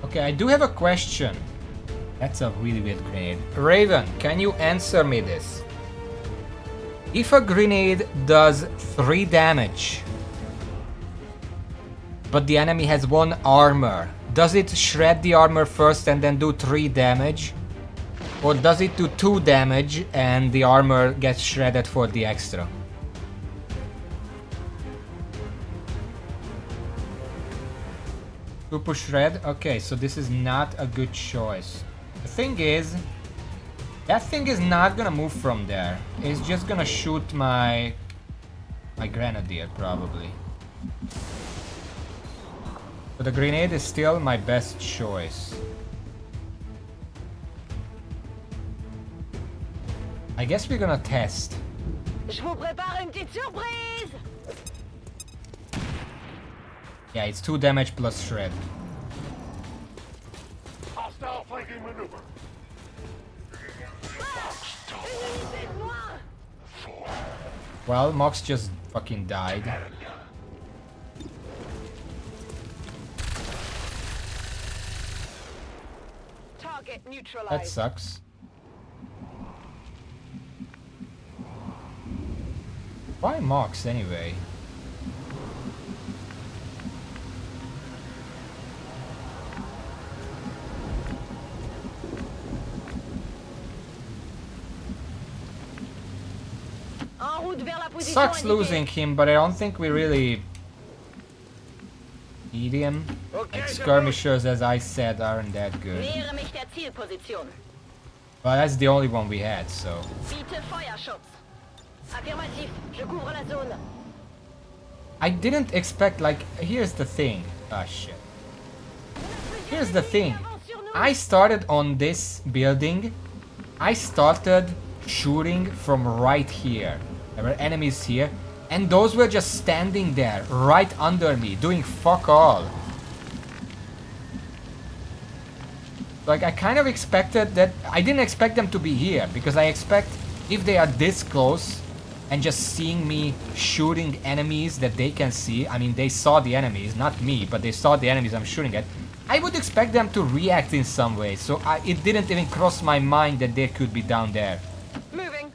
Okay, I do have a question. That's a really weird grenade. Raven, can you answer me this? If a grenade does 3 damage, but the enemy has 1 armor, does it shred the armor first and then do 3 damage? Or does it do 2 damage and the armor gets shredded for the extra? Super shred? Okay, so this is not a good choice. The thing is, that thing is not gonna move from there. It's just gonna shoot my Grenadier, probably. But the grenade is still my best choice. I guess we're gonna test. Je vous prépare une petite surprise! Yeah, it's 2 damage plus shred. Hostile flanking maneuver. Well, Mox just fucking died. Target neutralized. That sucks. Why Mox anyway? Sucks losing him, but I don't think we really need him. Like, skirmishers, as I said, aren't that good. Well, that's the only one we had, so... I didn't expect, like, here's the thing. Ah, shit. Here's the thing. I started on this building. I started shooting from right here. There were enemies here, and those were just standing there, right under me, doing fuck all. Like, I kind of expected that... I didn't expect them to be here, because I expect if they are this close and just seeing me shooting enemies that they can see, I mean, they saw the enemies, not me, but they saw the enemies I'm shooting at, I would expect them to react in some way, so it didn't even cross my mind that they could be down there. Moving.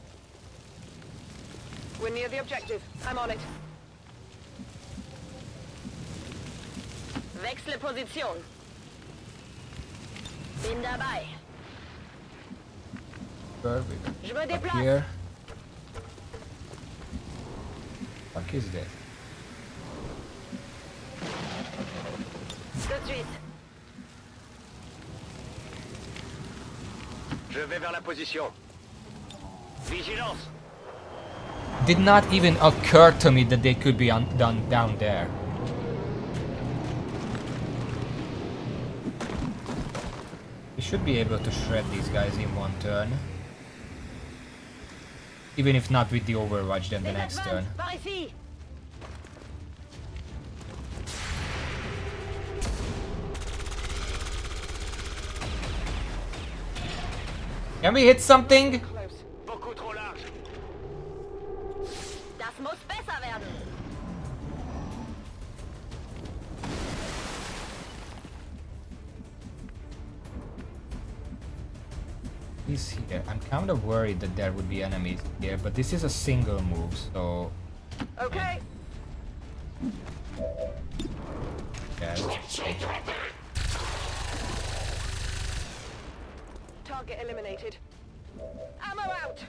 We're near the objective. I'm on it. Wechsle Position. Bin dabei. Je me déplace. Here. What is that? Tout de suite. Je vais vers la position. Vigilance. Did not even occur to me that they could be down there. should be able to shred these guys in one turn. Even if not with the Overwatch, then the next turn. Can we hit something? Das muss besser werden. He's here. I'm kind of worried that there would be enemies here, but this is a single move, so... Okay. Yeah. Target eliminated. Ammo out.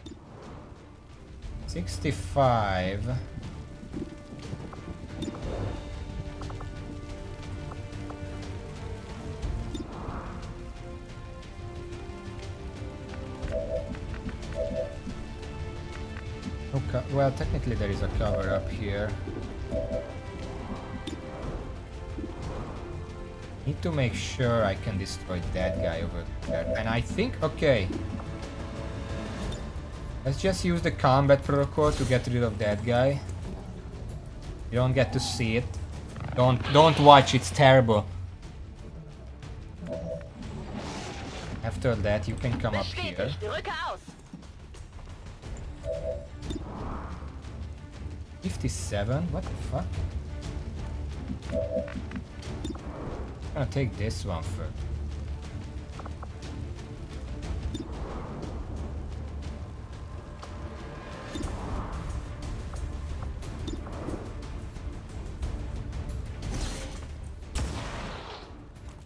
65. Okay, well, technically there is a cover up here. Need to make sure I can destroy that guy over there. And I think, okay. Let's just use the combat protocol to get rid of that guy. You don't get to see it. Don't watch, it's terrible. After that, you can come up here. 57? What the fuck? I'm gonna take this one first.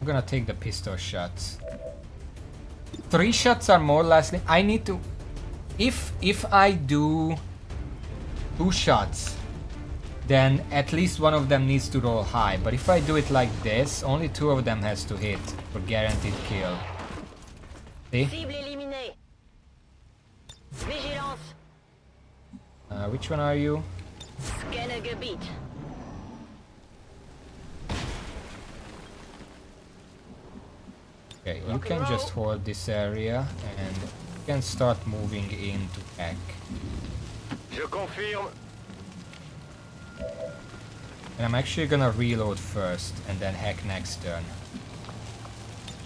I'm gonna take the pistol shots. 3 shots are more or less. I need to. If I do 2 shots, then at least one of them needs to roll high. But if I do it like this, only 2 of them has to hit for guaranteed kill. See? Which one are you? Okay, you can just hold this area and you can start moving in to hack. Je confirme. And I'm actually gonna reload first and then hack next turn.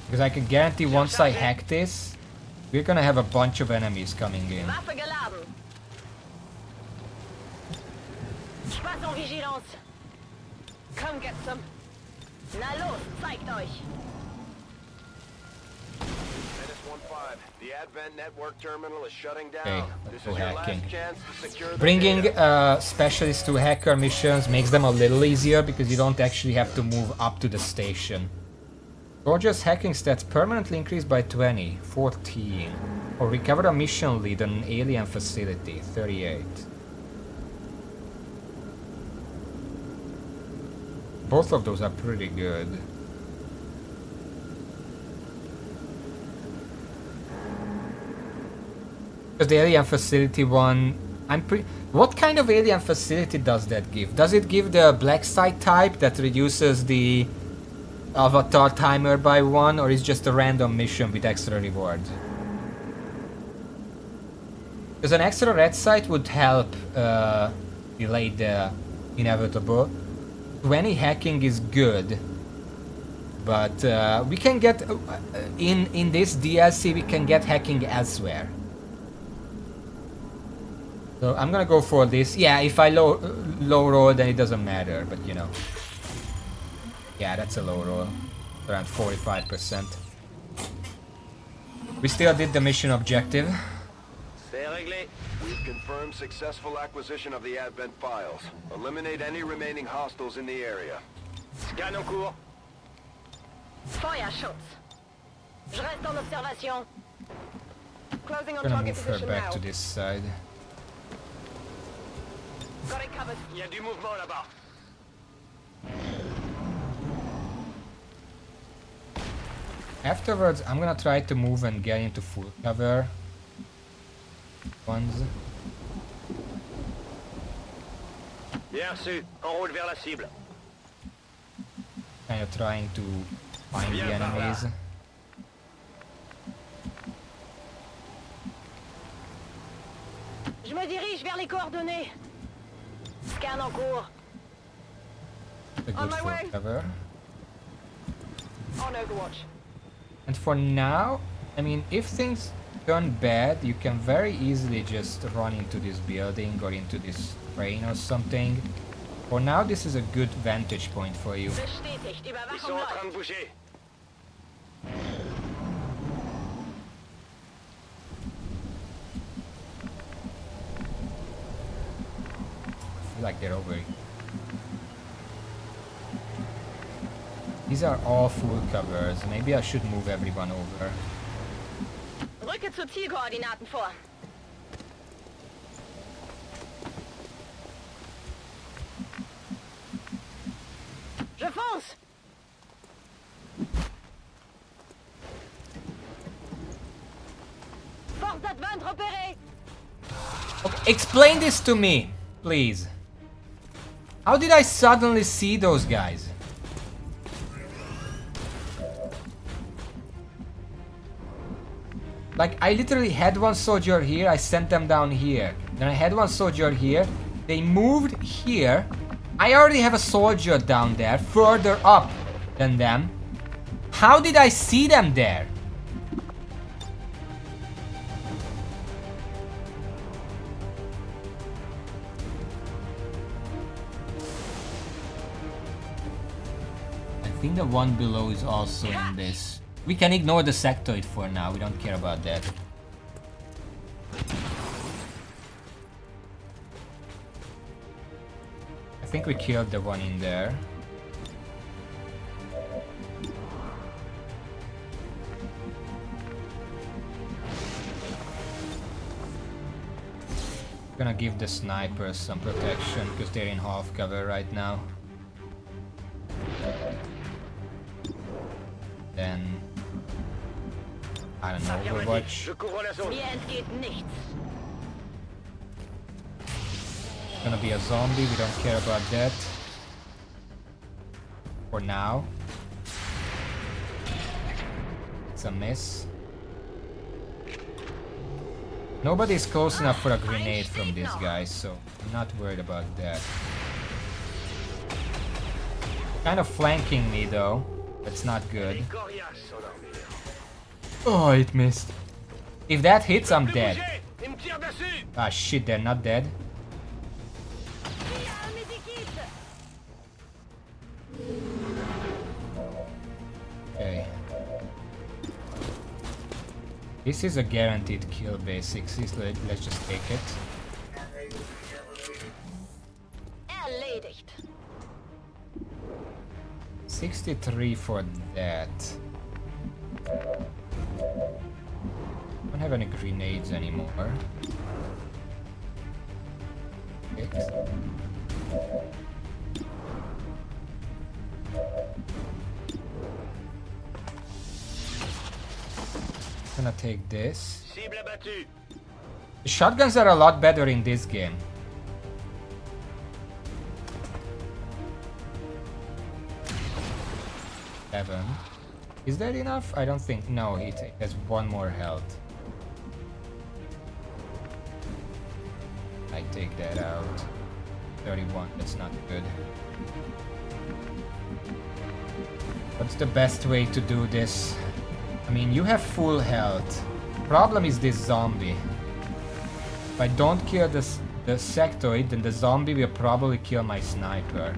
Because I can guarantee once I hack this, we're gonna have a bunch of enemies coming in. Come get some. Na los, zeigt euch. The Advent network terminal is shutting down. Okay, let's go hacking. Chance to secure the Bringing data. specialists to hacker missions makes them a little easier because you don't actually have to move up to the station. Roger's hacking stats permanently increased by 20, 14. Or recover a mission lead on an alien facility, 38. Both of those are pretty good. Because the alien facility one, what kind of alien facility does that give? Does it give the black site type that reduces the avatar timer by 1, or is just a random mission with extra reward? Because an extra red site would help delay the inevitable. 20 hacking is good, but we can get in this DLC we can get hacking elsewhere. So I'm gonna go for this. Yeah, if I low roll, then it doesn't matter, but you know. Yeah, that's a low roll. Around 45%. We still did the mission objective. We've confirmed successful acquisition of the Advent files. Eliminate any remaining hostiles in the area. Scan en cours. Feuerschutz. Je reste en observation. Closing on I'm gonna target move her position back now. to this side. Got it covered. Il y a du mouvement là-bas. Afterwards, I'm gonna try to move and get into full cover. Ones. Bien reçu. En route vers la cible. Kind of trying to find the enemies. Je me dirige vers les coordonnées. Scan en cours. A good full cover. On Overwatch. And for now, I mean, if things turn bad, you can very easily just run into this building or into this train or something. For now, this is a good vantage point for you. Bestätigt. Überwachung läuft. I feel like they're over. These are all full covers. Maybe I should move everyone over. Rücke zu Zielkoordinaten vor. Je fonce. Force d'advance repérée. Okay, explain this to me, please. How did I suddenly see those guys? Like, I literally had one soldier here, I sent them down here. Then I had one soldier here, they moved here. I already have a soldier down there, further up than them. How did I see them there? I think the one below is also in this. We can ignore the sectoid for now, we don't care about that. I think we killed the one in there. Gonna give the snipers some protection because they're in half cover right now. Then I don't know, Overwatch. Gonna be a zombie, we don't care about that. For now. It's a miss. Nobody's close enough for a grenade from this guy, so I'm not worried about that. Kind of flanking me though. That's not good. Oh, it missed. If that hits, I'm dead. Ah shit, they're not dead. Okay. This is a guaranteed kill basically, so let's just take it. Erledigt. 63 for that. Don't have any grenades anymore. Six. Gonna take this. The shotguns are a lot better in this game. Seven. Is that enough? I don't think. No, it has one more health. I take that out. 31. That's not good. What's the best way to do this? I mean, you have full health. Problem is this zombie. If I don't kill the sectoid, then the zombie will probably kill my sniper.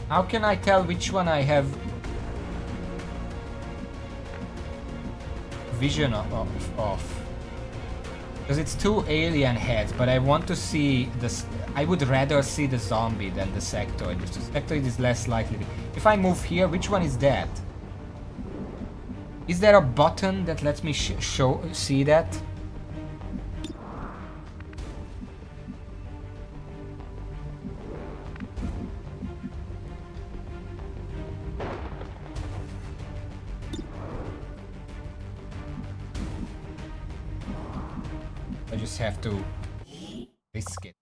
How can I tell which one I have vision of? Because it's 2 alien heads, but I want to see this. I would rather see the zombie than the sectoid. The sectoid is less likely. If I move here, which one is that? Is there a button that lets me see that? I just have to risk it.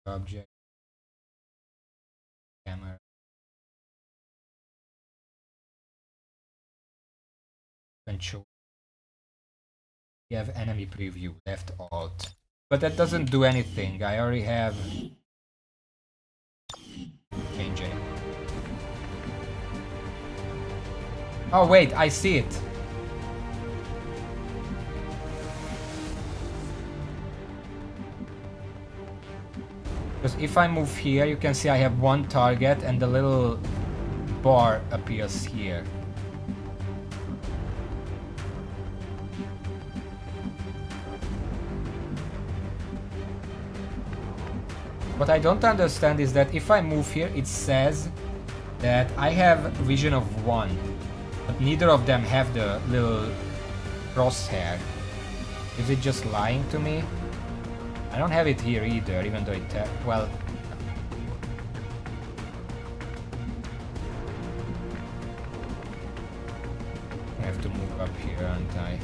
Object. Camera. Control. We have enemy preview. Left alt. But that doesn't do anything. I already have... Change it. Oh wait, I see it. Because if I move here, you can see I have one target and the little bar appears here. What I don't understand is that if I move here, it says that I have vision of 1, but neither of them have the little crosshair. Is it just lying to me? I don't have it here either, even though it... well... I have to move up here, aren't I?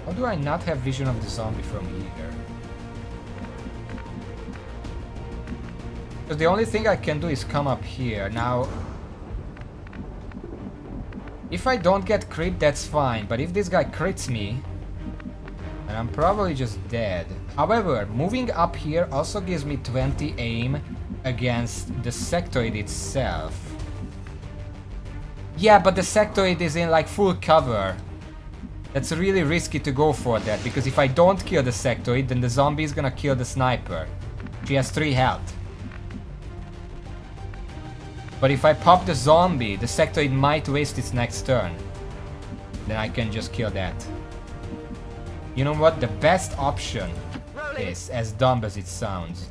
How do I not have vision of the zombie from here? Because the only thing I can do is come up here. Now, if I don't get crit, that's fine. But if this guy crits me, then I'm probably just dead. However, moving up here also gives me 20 aim against the sectoid itself. Yeah, but the sectoid is in like full cover. That's really risky to go for that, because if I don't kill the sectoid, then the zombie is gonna kill the sniper. She has 3 health. But if I pop the zombie, the sectoid might waste its next turn. Then I can just kill that. You know what? The best option is, as dumb as it sounds.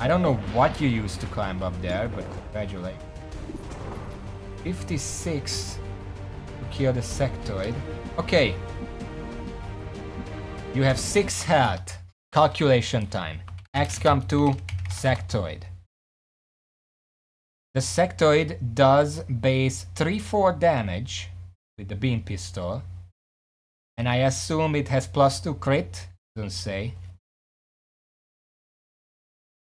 I don't know what you use to climb up there, but congratulations. 56 to kill the sectoid. Okay. You have 6 health. Calculation time. XCOM 2 sectoid. The sectoid does base 3-4 damage with the beam pistol. And I assume it has +2 crit. Doesn't say.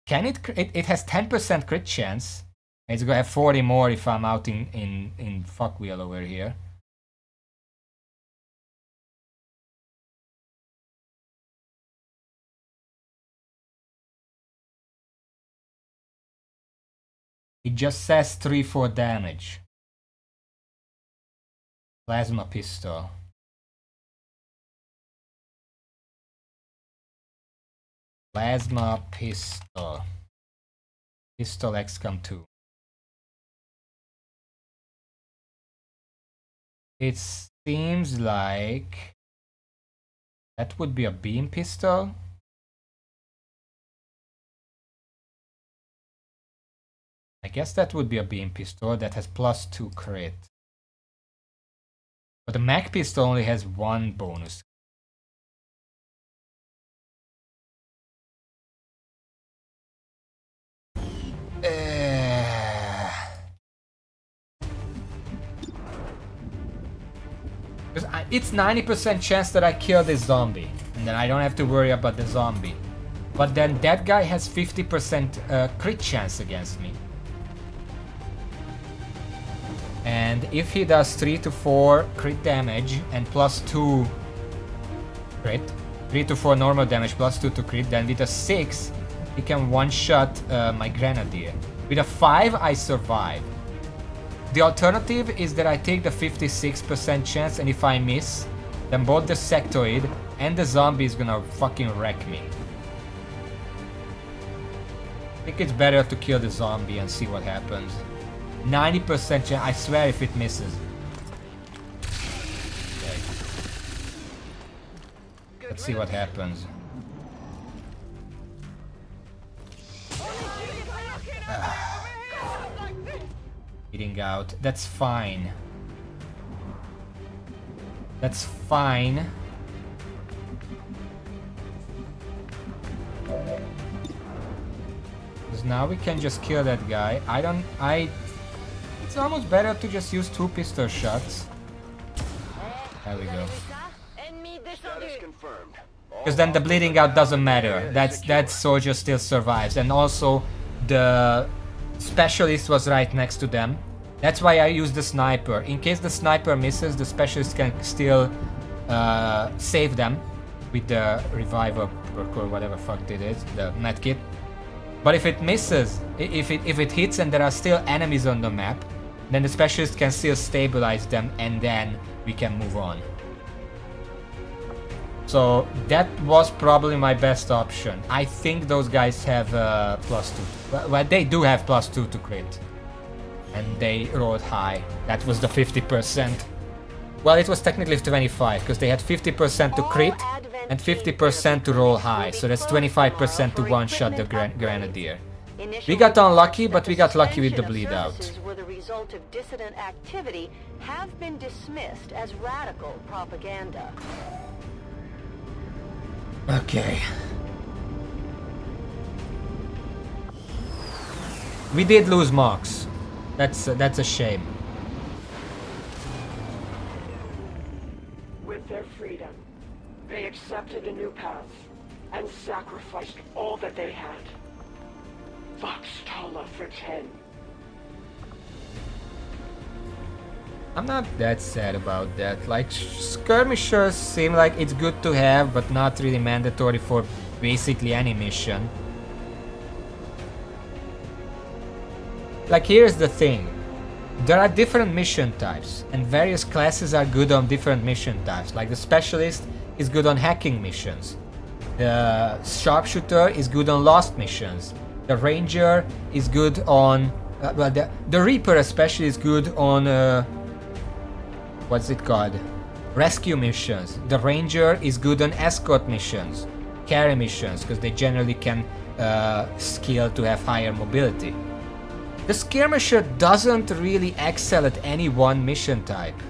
Can it? It has 10% crit chance. It's gonna have 40 more if I'm out in fuckwheel over here. It just says 3-4 damage. Plasma pistol. Plasma pistol. Pistol XCOM 2. It seems like that would be a beam pistol. I guess that would be a beam pistol that has +2 crit. But the mag pistol only has 1 bonus. It's 90% chance that I kill this zombie, and then I don't have to worry about the zombie. But then that guy has 50% crit chance against me. And if he does 3 to 4 crit damage and +2 crit, 3 to 4 normal damage +2 to crit, then with a 6 he can one-shot my grenadier. With a 5 I survive. The alternative is that I take the 56% chance, and if I miss, then both the sectoid and the zombie is gonna fucking wreck me. I think it's better to kill the zombie and see what happens. 90% chance, I swear if it misses. Okay. Let's see what happens. Eating out. That's fine. That's fine. Because now we can just kill that guy. It's almost better to just use 2 pistol shots. There we go. Because then the bleeding out doesn't matter. That soldier still survives. And also the specialist was right next to them. That's why I use the sniper. In case the sniper misses, the specialist can still save them with the reviver perk or whatever fuck it is, the medkit. But if it misses, if it hits and there are still enemies on the map, then the specialist can still stabilize them and then we can move on. So that was probably my best option. I think those guys have +2. Well, they do have +2 to crit. And they rolled high. That was the 50%. Well, it was technically 25 because they had 50% to crit and 50% to roll high. So that's 25% to one-shot the grenadier. We got unlucky, but we got lucky with the bleed out. Were the result of dissident activity have been dismissed as radical propaganda. Okay. We did lose marks. That's a shame. With their freedom, they accepted a new path and sacrificed all that they had. Vox Tala for 10. I'm not that sad about that. Like, skirmishers seem like it's good to have, but not really mandatory for basically any mission. Like, here's the thing. There are different mission types, and various classes are good on different mission types. Like, the specialist is good on hacking missions. The sharpshooter is good on lost missions. The ranger is good on... well, the reaper especially is good on... what's it called? Rescue missions. The ranger is good on escort missions. Carry missions, because they generally can scale to have higher mobility. The skirmisher doesn't really excel at any one mission type.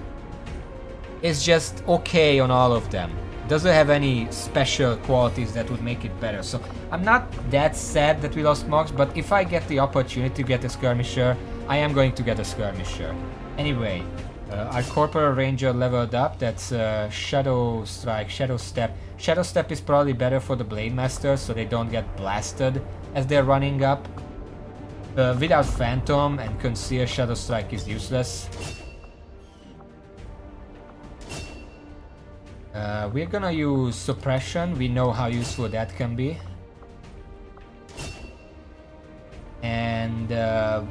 It's just okay on all of them. Doesn't have any special qualities that would make it better. So I'm not that sad that we lost marks, but if I get the opportunity to get a skirmisher, I am going to get a skirmisher. Anyway, our corporal ranger leveled up. That's Shadow Strike, Shadow Step. Shadow Step is probably better for the Blade Masters so they don't get blasted as they're running up. Without Phantom and Conceal, Shadow Strike is useless. We're gonna use Suppression. We know how useful that can be. And we're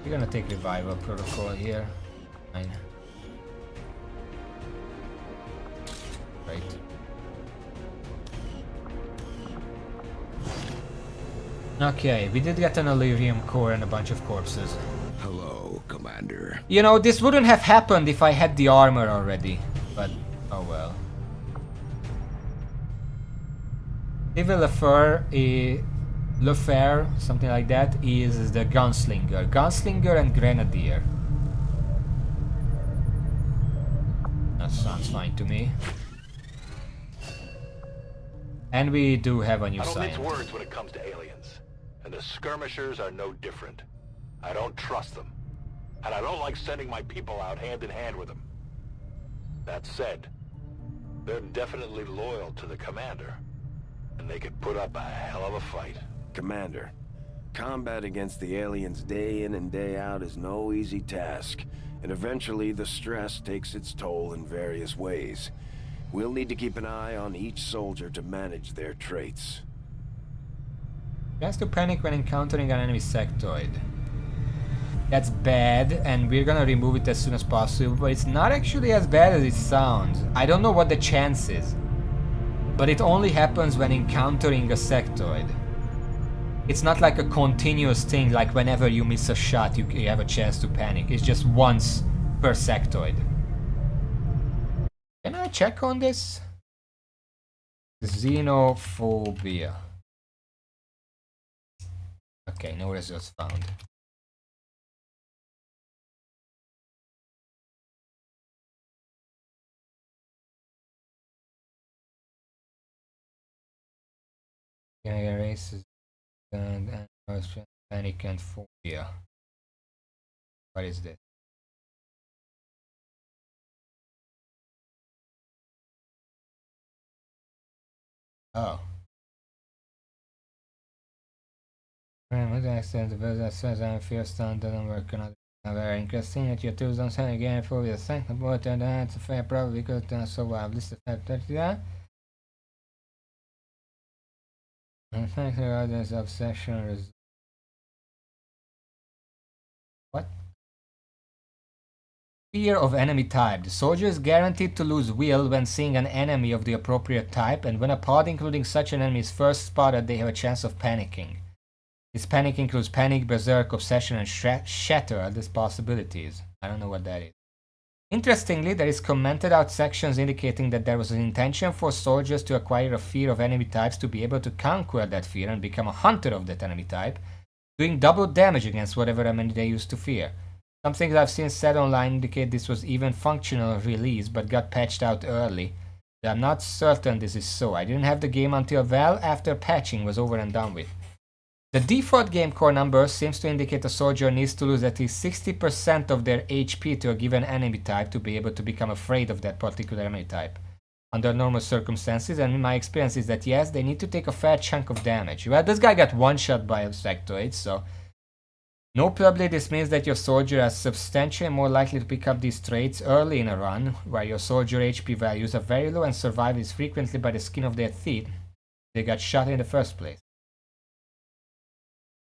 gonna take Revival Protocol here. Fine. Right. Okay, we did get an Illyrium core and a bunch of corpses. Hello, Commander. You know, this wouldn't have happened if I had the armor already, but oh well. Civil Lefer, something like that, is the Gunslinger. Gunslinger and Grenadier. That sounds fine to me. And we do have a new I don't scientist. mince words when it comes to aliens. And the skirmishers are no different. I don't trust them. And I don't like sending my people out hand in hand with them. That said, they're definitely loyal to the commander. And they could put up a hell of a fight. Commander, combat against the aliens day in and day out is no easy task. And eventually the stress takes its toll in various ways. We'll need to keep an eye on each soldier to manage their traits. Chance to panic when encountering an enemy sectoid. That's bad, and we're gonna remove it as soon as possible, but it's not actually as bad as it sounds. I don't know what the chance is, but it only happens when encountering a sectoid. It's not like a continuous thing, like whenever you miss a shot, you have a chance to panic. It's just once per sectoid. Can I check on this? Xenophobia. Okay, no results found. Yeah, races and panic and phobia. What is this? Oh. What accent the business says I'm first on doesn't work on very interesting that your tools don't say again for the second but that's a fair probably because so I've listed that. And thanks to others obsession. What? Fear of enemy type. The soldier is guaranteed to lose will when seeing an enemy of the appropriate type, and when a pod including such an enemy is first spotted, they have a chance of panicking. This panic includes panic, berserk, obsession, and shatter these possibilities. I don't know what that is. Interestingly, there is commented out sections indicating that there was an intention for soldiers to acquire a fear of enemy types to be able to conquer that fear and become a hunter of that enemy type, doing double damage against whatever enemy they used to fear. Some things I've seen said online indicate this was even functional release but got patched out early. But I'm not certain this is so. I didn't have the game until well after patching was over and done with. The default game core number seems to indicate a soldier needs to lose at least 60% of their HP to a given enemy type to be able to become afraid of that particular enemy type. Under normal circumstances, and in my experience is that yes, they need to take a fair chunk of damage. Well, this guy got one shot by a sectoid, so no, probably this means that your soldier is substantially more likely to pick up these traits early in a run, where your soldier HP values are very low and survive is frequently by the skin of their teeth. They got shot in the first place.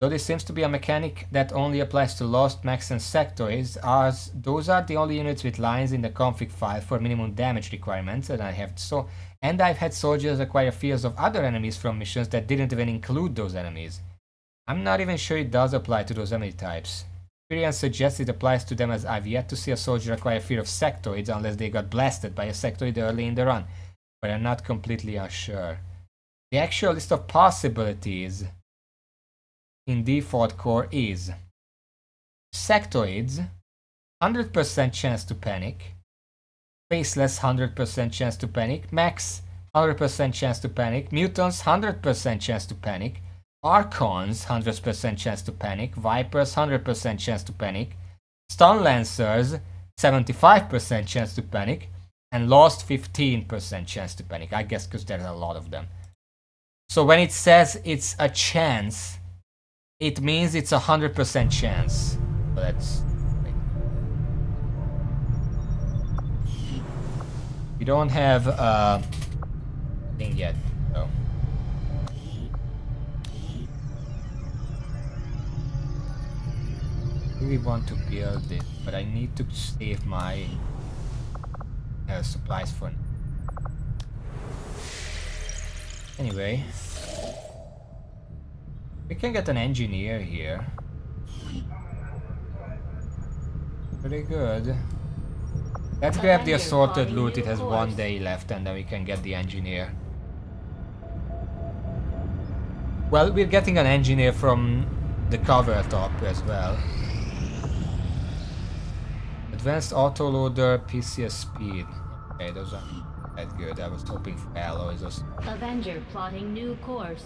Though this seems to be a mechanic that only applies to Lost, Max and Sectoids, as those are the only units with lines in the config file for minimum damage requirements, and I've had soldiers acquire fears of other enemies from missions that didn't even include those enemies. I'm not even sure it does apply to those enemy types. Experience suggests it applies to them, as I've yet to see a soldier acquire fear of sectoids unless they got blasted by a sectoid early in the run, but I'm not completely unsure. The actual list of possibilities in default core is sectoids, 100% chance to panic, faceless 100% chance to panic, max 100% chance to panic, mutants 100% chance to panic, Archons 100% chance to panic, Vipers 100% chance to panic, Stun Lancers 75% chance to panic, and Lost 15% chance to panic. I guess because there's a lot of them. So when it says it's a chance, it means it's 100% chance. So that's... We don't have a thing yet, so... I really want to build it, but I need to save my supplies for now. Anyway... We can get an engineer here. Pretty good. Let's grab the assorted loot. It has 1 day left and then we can get the engineer. Well, we're getting an engineer from the cover top as well. Advanced autoloader, PCS speed. Okay, those are that good. I was hoping for alloys or something. Avenger plotting new course.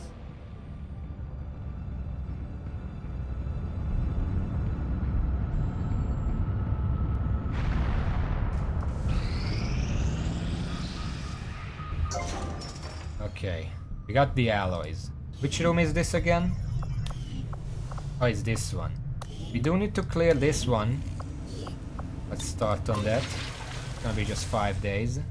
Okay, we got the alloys. Which room is this again? Oh, it's this one. We do need to clear this one. Let's start on that. It's gonna be just 5 days.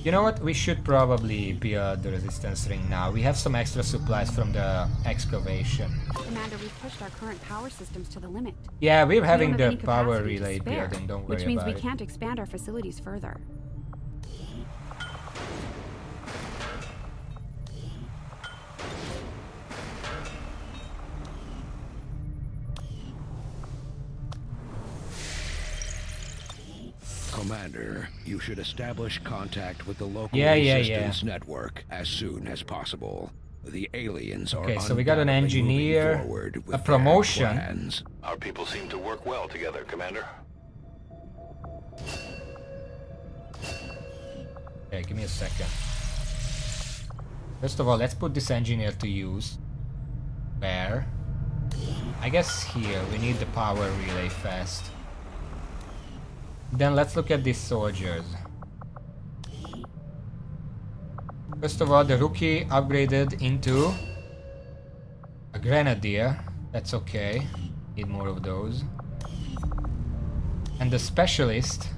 You know what? We should probably build the resistance ring now. We have some extra supplies from the excavation. Commander, we've pushed our current power systems to the limit. Yeah, we're having We don't the have any power capacity to relay spare, building, don't worry which means about we it. can't expand our facilities further. Commander, you should establish contact with the local Yeah. resistance network as soon as possible. The aliens are Okay, so we got an undoubtedly moving engineer, forward with a their promotion. plans. Our people seem to work well together, Commander. Okay, give me a second. First of all, let's put this engineer to use. Where? I guess here. We need the power relay fast. Then let's look at these soldiers. First of all, the rookie upgraded into a grenadier. That's okay. Need more of those. And the specialist,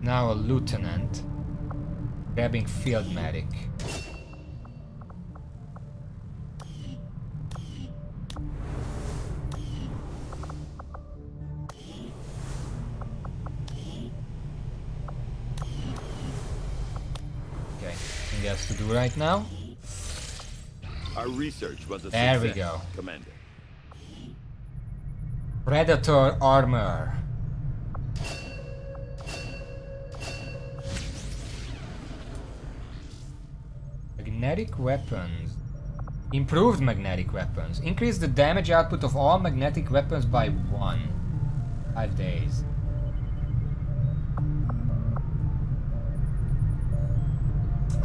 now a lieutenant, grabbing field medic. Anything else to do right now? Our research was a There success, we go. Commander. Predator armor. Magnetic weapons. Improved magnetic weapons. Increase the damage output of all magnetic weapons by 1. 5 days.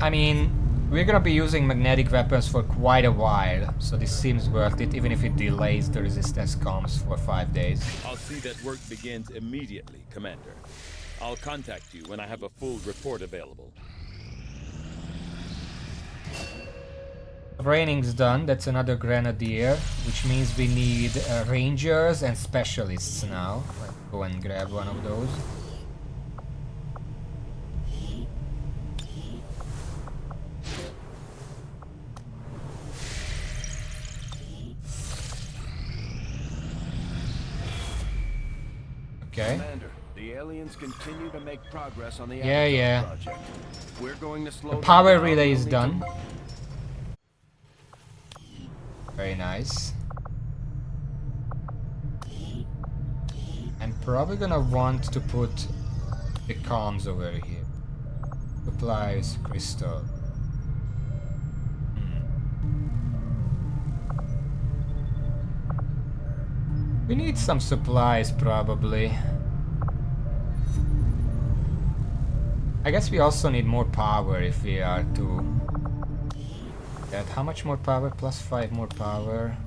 I mean, we're gonna be using magnetic weapons for quite a while, so this seems worth it, even if it delays the resistance comms for 5 days. I'll see that work begins immediately, Commander. I'll contact you when I have a full report available. Training's done, that's another grenadier, which means we need rangers and specialists now. Let's go and grab one of those. Okay. Commander, the aliens continue to make progress on the Yeah. project. We're going to slow The them power down relay is only done. to- Very nice. I'm probably gonna want to put the comms over here. Supplies, crystal. We need some supplies, probably. I guess we also need more power if we are to... That, how much more power? Plus 5 more power.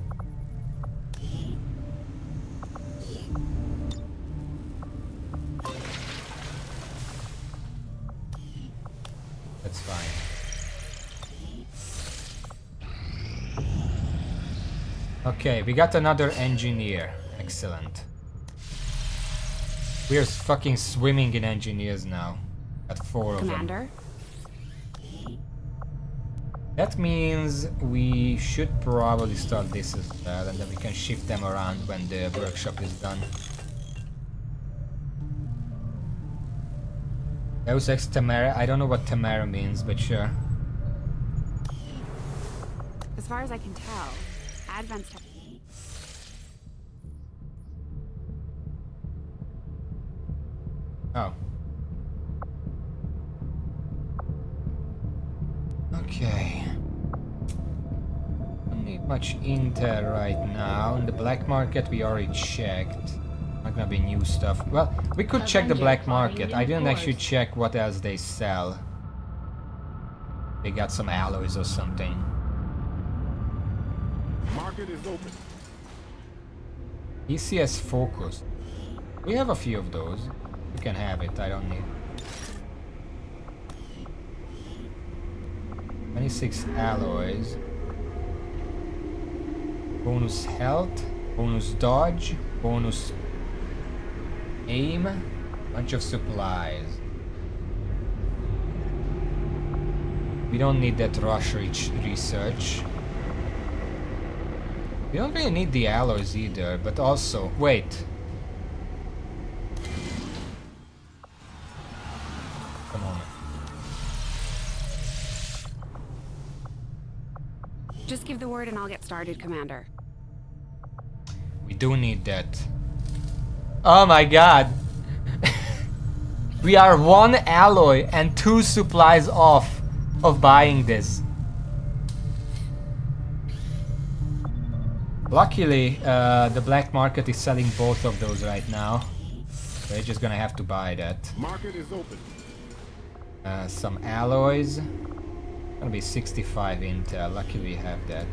That's fine. Okay, we got another engineer. Excellent. We're fucking swimming in engineers now. Got 4 of them. Commander? That means we should probably start this as well, and then we can shift them around when the workshop is done. Deus Ex Tamara. I don't know what Tamara means, but sure. As far as I can tell, Advent's Oh. Okay. Don't need much intel right now. In the black market we already checked. Not gonna be new stuff. Well, we could check the black market. I didn't actually check what else they sell. They got some alloys or something. Market is open. ECS focus. We have a few of those. You can have it, I don't need. 26 alloys. Bonus health, bonus dodge, bonus aim, bunch of supplies. We don't need that rush research. We don't really need the alloys either, but also... Wait. Come on. Just give the word and I'll get started, Commander. We do need that. Oh my god! We are 1 alloy and 2 supplies off of buying this. Luckily, the black market is selling both of those right now. We're just gonna have to buy that. Market is open. Some alloys. Gonna be 65 intel. Lucky we have that.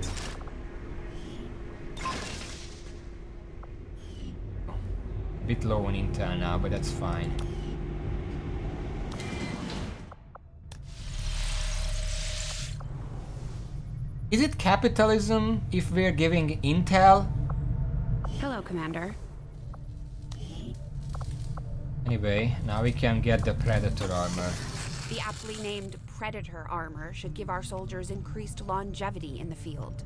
A bit low on intel now, but that's fine. Is it capitalism if we're giving intel? Hello, Commander. Anyway, now we can get the Predator armor. The aptly named Predator armor should give our soldiers increased longevity in the field.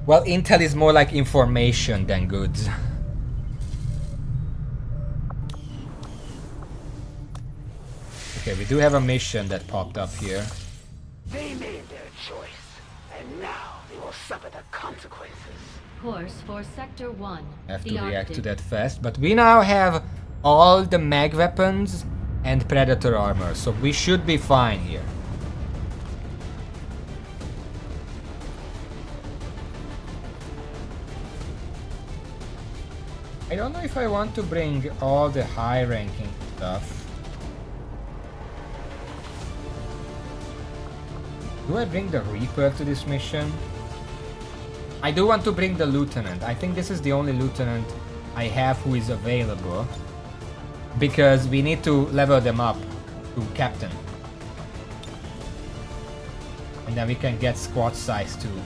Well, intel is more like information than goods. Okay, we do have a mission that popped up here. They made their choice, and now they will suffer the consequences. Course for Sector 1. Have the to react Arctic. to that fast, but we now have all the mag weapons and Predator armor, so we should be fine here. I don't know if I want to bring all the high-ranking stuff. Do I bring the Reaper to this mission? I do want to bring the Lieutenant. I think this is the only Lieutenant I have who is available. Because we need to level them up to Captain. And then we can get squad size too.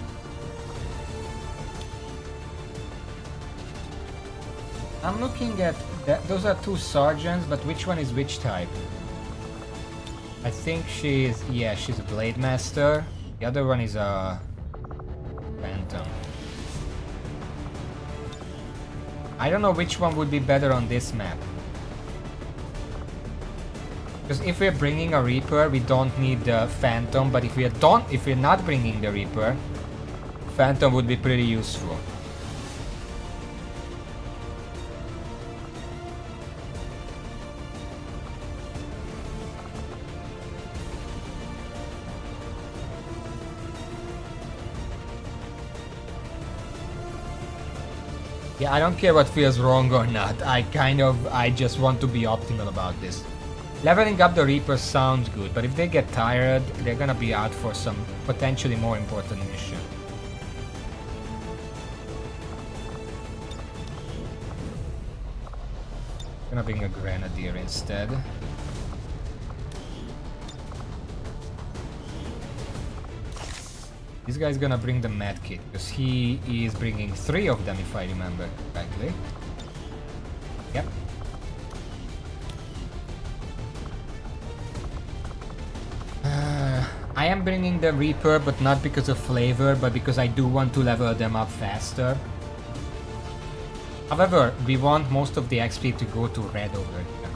I'm looking at that. Those are 2 sergeants, but which one is which type? I think she's a Blade Master. The other one is a Phantom. I don't know which one would be better on this map. Because if we're bringing a Reaper, we don't need the Phantom, but if we're not bringing the Reaper, Phantom would be pretty useful. Yeah, I don't care what feels wrong or not. I just want to be optimal about this. Leveling up the Reaper sounds good, but if they get tired, they're gonna be out for some potentially more important mission. Gonna bring a Grenadier instead. This guy's gonna bring the medkit, because he is bringing 3 of them if I remember correctly. Yep. I am bringing the Reaper, but not because of flavor, but because I do want to level them up faster. However, we want most of the XP to go to red over here.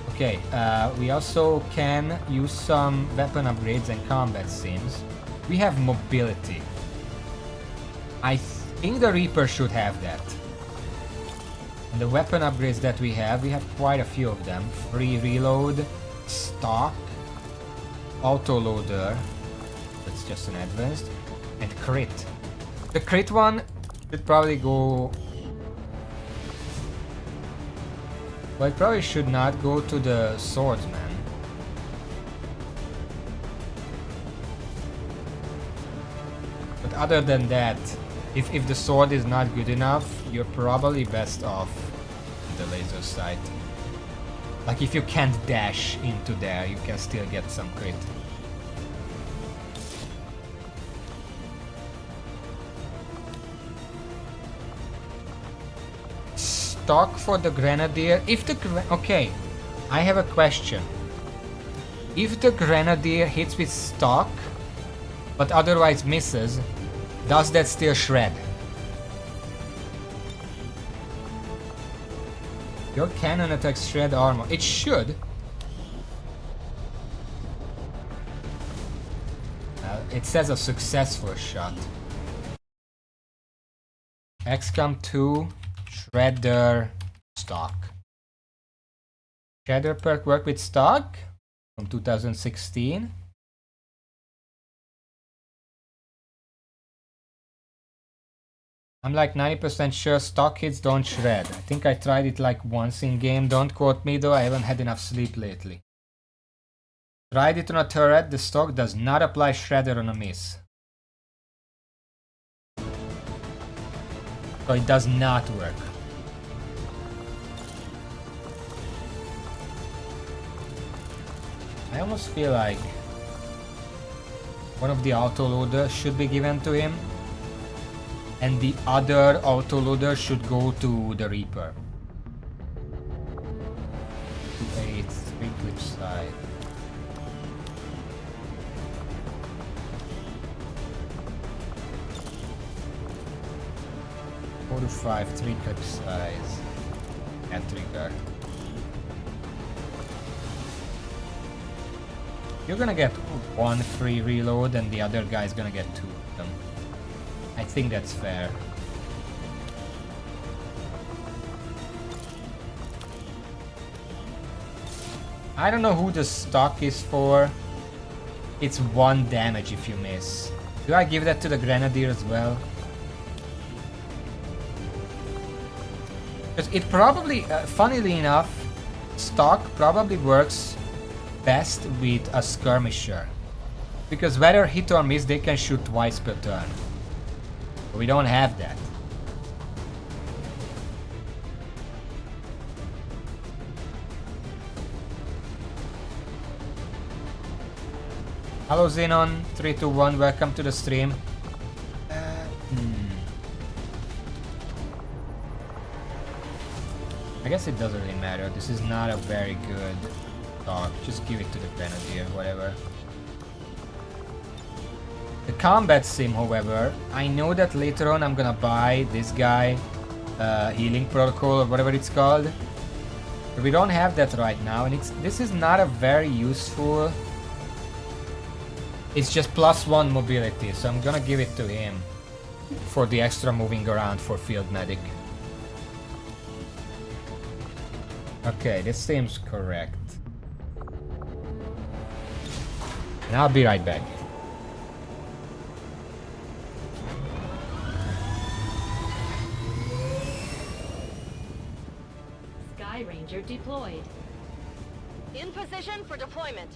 Okay, we also can use some weapon upgrades and combat sims. We have mobility. I think the Reaper should have that. And the weapon upgrades that we have quite a few of them. Free reload, stock, autoloader, that's just an advanced, and crit. The crit one should probably go... Well, it probably should not go to the swordsman. But other than that, if the sword is not good enough, you're probably best off the laser sight. Like if you can't dash into there, you can still get some crit. Stock for the Grenadier. If the okay, I have a question. If the grenadier hits with stock, but otherwise misses, does that still shred? Your cannon attacks shred armor. It should. It says a successful shot. XCOM 2, Shredder, stock. Shredder perk work with stock from 2016. I'm like 90% sure stock hits don't shred. I think I tried it like once in game. Don't quote me though, I haven't had enough sleep lately. Tried it on a turret, the stock does not apply shredder on a miss. So it does not work. I almost feel like one of the autoloaders should be given to him, and the other autoloader should go to the Reaper. 2-8, 3 clip side. Four to 5, 3 clip size, and trigger. You're gonna get 1 free reload and the other guy's gonna get 2 of them. I think that's fair. I don't know who the stock is for. It's 1 damage if you miss. Do I give that to the Grenadier as well? Because it probably, funnily enough, stock probably works best with a skirmisher. Because whether hit or miss, they can shoot twice per turn. But we don't have that. Hello Xenon, 321, welcome to the stream. I guess it doesn't really matter. This is not a very good stock. Just give it to the Grenadier, whatever. The combat sim, however, I know that later on I'm gonna buy this guy, healing protocol or whatever it's called. But we don't have that right now, and this is not a very useful. It's just +1 mobility, so I'm gonna give it to him for the extra moving around for field medic. Okay, this seems correct. And I'll be right back. Sky Ranger deployed. In position for deployment.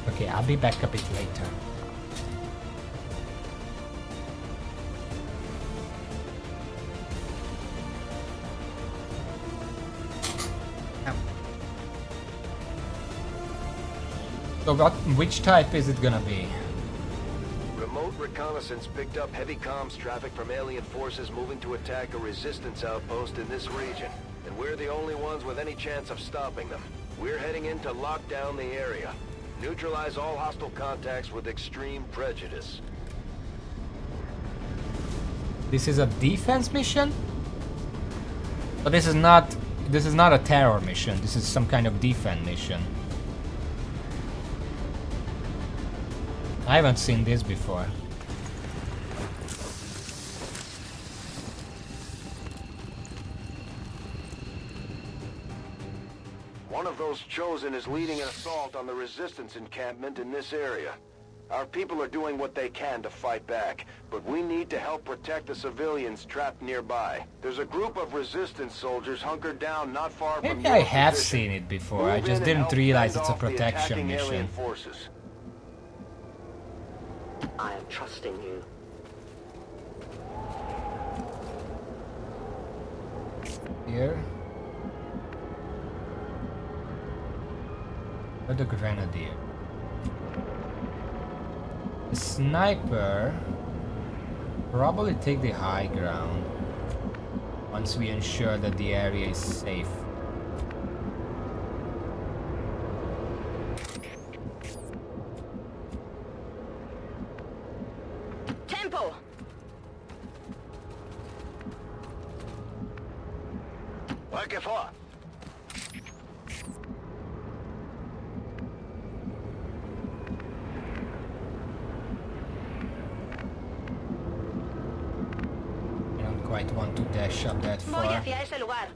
Okay, I'll be back a bit later. So which type is it gonna be? Remote reconnaissance picked up heavy comms traffic from alien forces moving to attack a resistance outpost in this region. And we're the only ones with any chance of stopping them. We're heading in to lock down the area. Neutralize all hostile contacts with extreme prejudice. This is a defense mission? But this is not a terror mission. This is some kind of defense mission. I haven't seen this before. One of those chosen is leading an assault on the resistance encampment in this area. Our people are doing what they can to fight back, but we need to help protect the civilians trapped nearby. There's a group of resistance soldiers hunkered down not far from Maybe I have seen it before. I just didn't realize it's a protection mission. I am trusting you. Here. Or the Grenadier. The sniper probably take the high ground once we ensure that the area is safe. Tempo! Rücke vor! I don't quite want to dash up that Voy far. hacia ese lugar.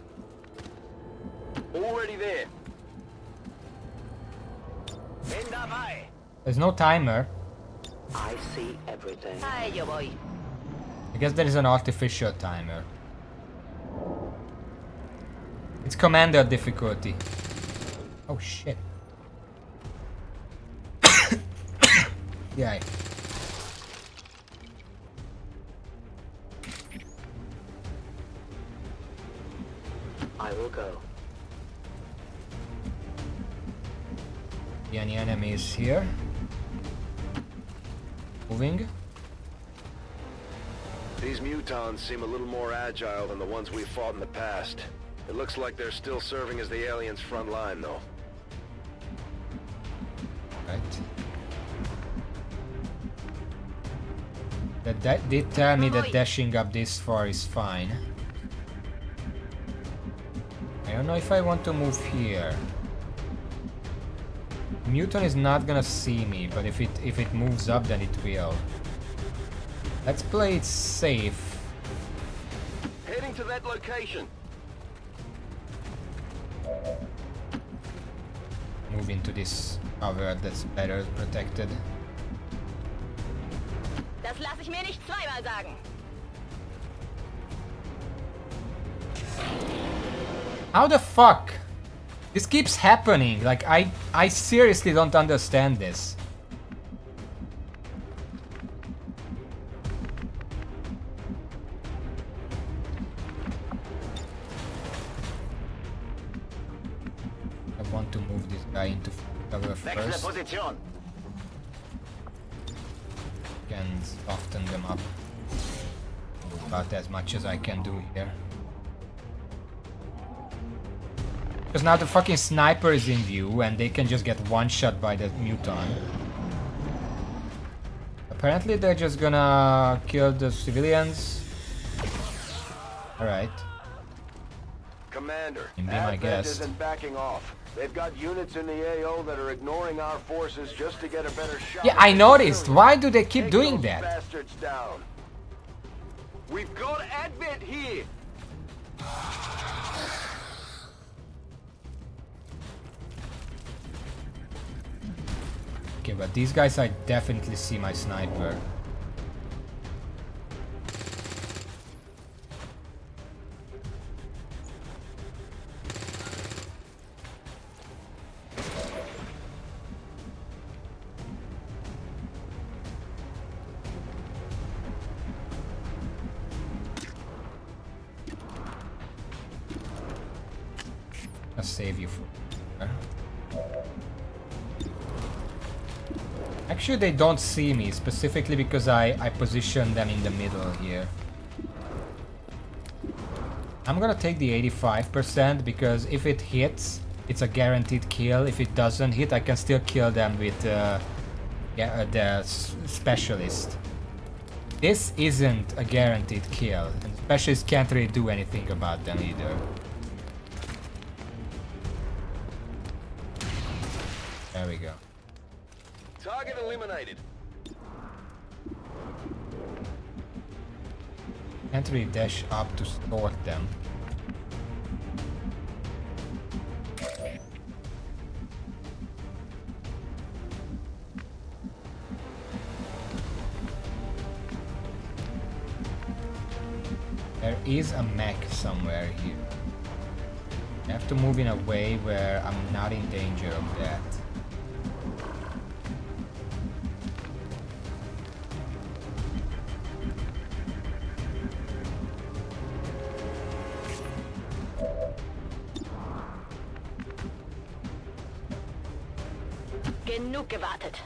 Already there. Bin dabei. There's no timer. I see everything. A ello voy. I guess there is an artificial timer. It's commander difficulty. Oh shit. Yeah. I will go. Any enemies here? Moving. These mutons seem a little more agile than the ones we fought in the past. It looks like they're still serving as the aliens' front line, though. Right. That did tell me that dashing up this far is fine. I don't know if I want to move here. Muton is not gonna see me, but if it moves up, then it will. Let's play it safe. Heading to that location. Move into this cover that's better protected. Das lasse ich mir nicht zweimal sagen. How the fuck? This keeps happening. Like, I seriously don't understand this. I want to move this guy into cover first. Position. Can soften them up. About as much as I can do here. Because now the fucking sniper is in view and they can just get one shot by the muton. Apparently they're just gonna kill the civilians. Alright. Commander, Can be my Advent guest. isn't backing off. They've got units in the AO that are ignoring our forces just to get a better shot. Yeah, I noticed. Why do they keep doing those that? bastards down. We've got Advent here. Okay, but these guys, I definitely see my sniper. I'll save you for... Actually, they don't see me, specifically because I position them in the middle here. I'm gonna take the 85% because if it hits, it's a guaranteed kill. If it doesn't hit, I can still kill them with the specialist. This isn't a guaranteed kill, and specialists can't really do anything about them either. There we go. Target eliminated. Can't really dash up to sort them. There is a mech somewhere here. I have to move in a way where I'm not in danger of that. Genug gewartet.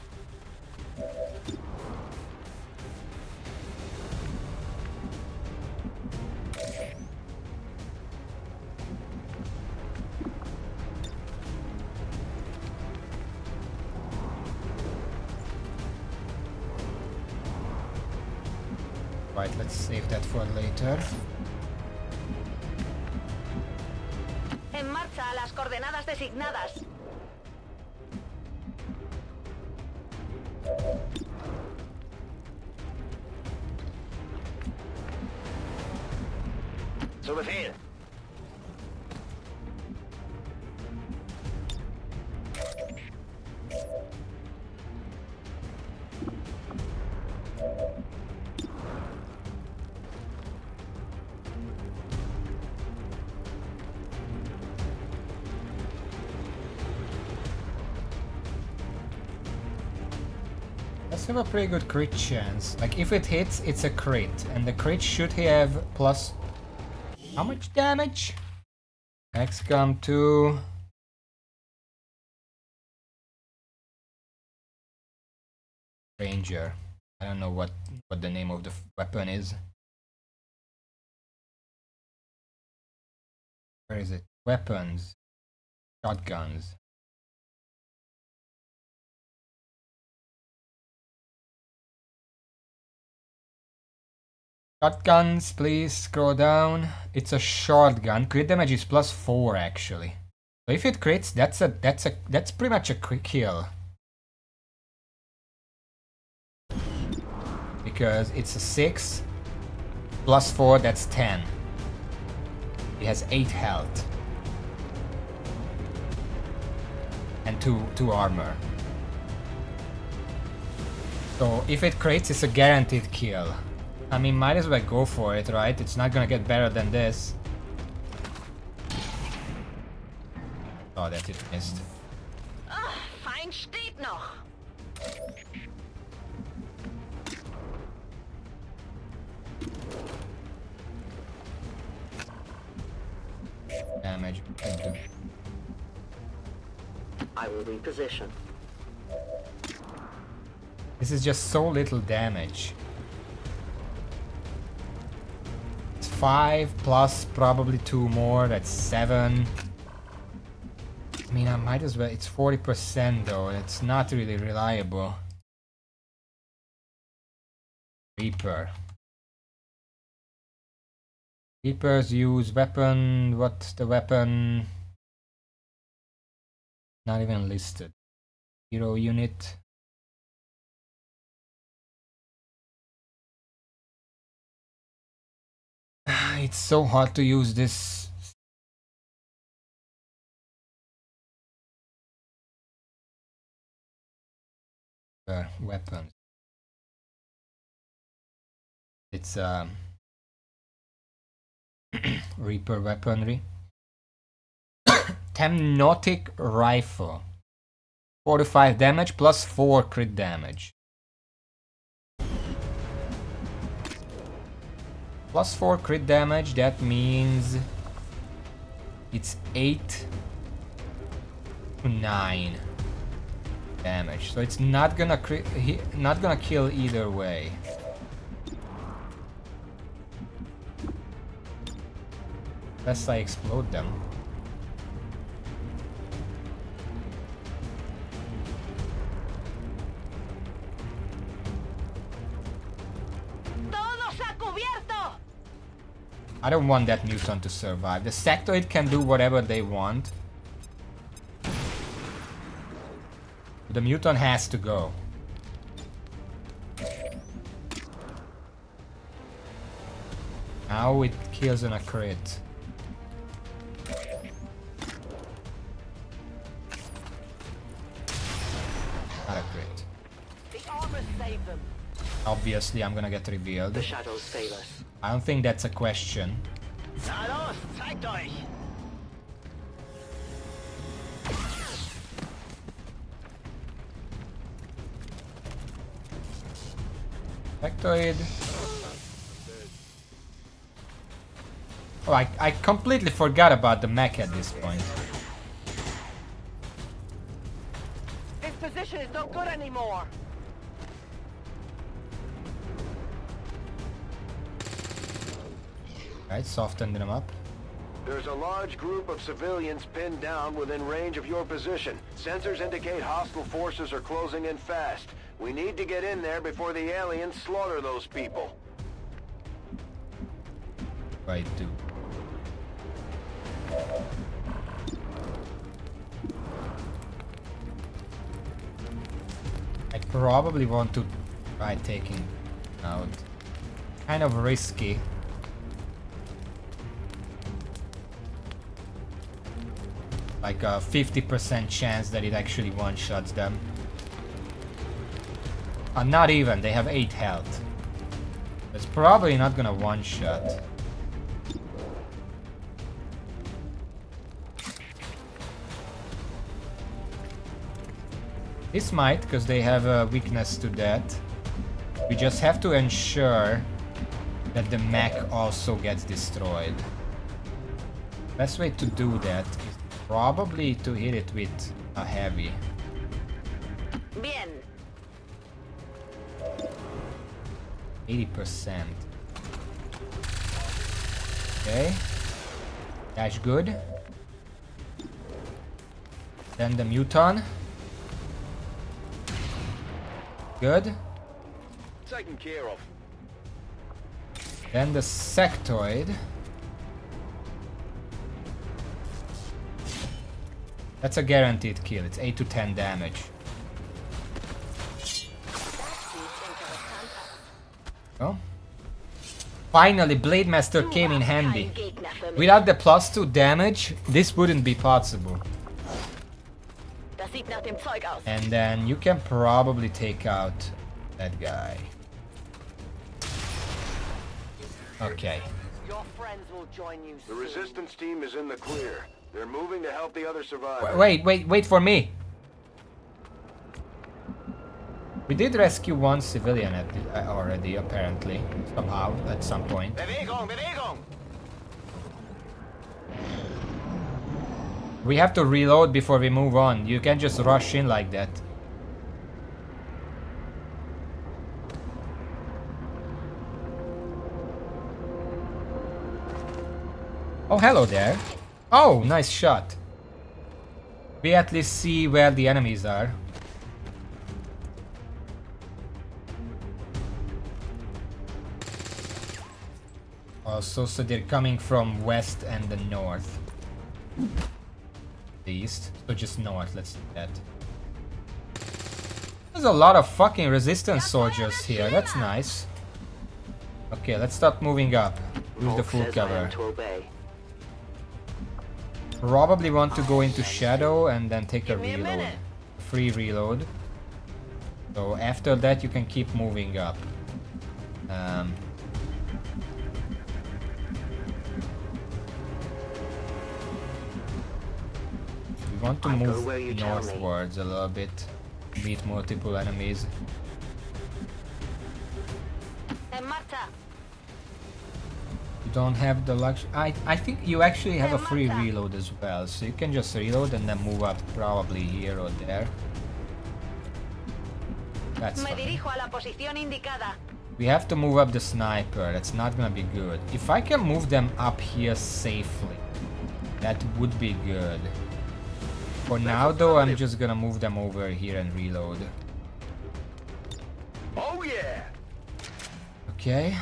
Right, let's save that for later. En marcha a las coordenadas designadas. Zu Befehl. Let's have a pretty good crit chance. Like, if it hits, it's a crit. And the crit should have plus... How much damage? XCOM 2... Ranger. I don't know what the name of the weapon is. Where is it? Weapons. Shotguns. Shotguns, please scroll down. It's a shotgun. Crit damage is +4 actually. So if it crits, that's pretty much a quick kill. Because it's a 6 +4, that's 10. He has 8 health. And 2 armor. So if it crits, it's a guaranteed kill. I mean, might as well go for it, right? It's not gonna get better than this. Oh, that it missed. Feind steht noch. Damage. I will reposition. This is just so little damage. It's 5 plus probably 2 more, that's 7. I mean, I might as well, it's 40% though, it's not really reliable. Reaper. Reapers use weapon, what's the weapon? Not even listed. Hero unit. It's so hard to use this. Weapons. It's Reaper weaponry. Temnotic rifle. 45 damage plus 4 crit damage. Plus 4 crit damage, that means it's 8 to 9 damage. So it's not gonna not gonna kill either way. Unless I explode them. I don't want that mutant to survive. The sectoid can do whatever they want. The mutant has to go. Now it kills on a crit. Not a crit. The armor saved them. Obviously, I'm gonna get revealed. The shadows fail us. I don't think that's a question. Na los, zeigt euch! Factoid. Oh, I completely forgot about the mech at this point. His position is no good anymore. Right, soften them up. There's a large group of civilians pinned down within range of your position. Sensors indicate hostile forces are closing in fast. We need to get in there before the aliens slaughter those people. I do? I probably want to try taking out. Kind of risky. Like a 50% chance that it actually one-shots them. Not even, they have 8 health. It's probably not gonna one-shot. This might, because they have a weakness to that. We just have to ensure that the mech also gets destroyed. Best way to do that is probably to hit it with a heavy. Bien. 80%. Okay. That's good. Then the muton. Good. Taken care of. Then the sectoid. That's a guaranteed kill. It's 8 to 10 damage. Oh. Finally, Blade Master came in handy. Without the +2 damage, this wouldn't be possible. Das sieht nach dem Zeug aus. And then you can probably take out that guy. Okay. Your friends will join you soon. The resistance team is in the clear. They're moving to help the other survivors. Wait for me. We did rescue one civilian already, apparently. Somehow, at some point. Bewegung, Bewegung! We have to reload before we move on. You can't just rush in like that. Oh, hello there. Oh, nice shot. We at least see where the enemies are. Also, so they're coming from west and the north. The east, so just north, let's do that. There's a lot of fucking resistance soldiers here, that's nice. Okay, let's start moving up. Use the full cover. Probably want to go into shadow and then take a reload. Free reload. So after that you can keep moving up. We want to move northwards a little bit. Meet multiple enemies. You don't have the luxury. I think you actually have a free reload as well, so you can just reload and then move up probably here or there. That's fine. We have to move up the sniper. That's not gonna be good. If I can move them up here safely, that would be good. For now though, I'm just gonna move them over here and reload. Oh yeah! Okay.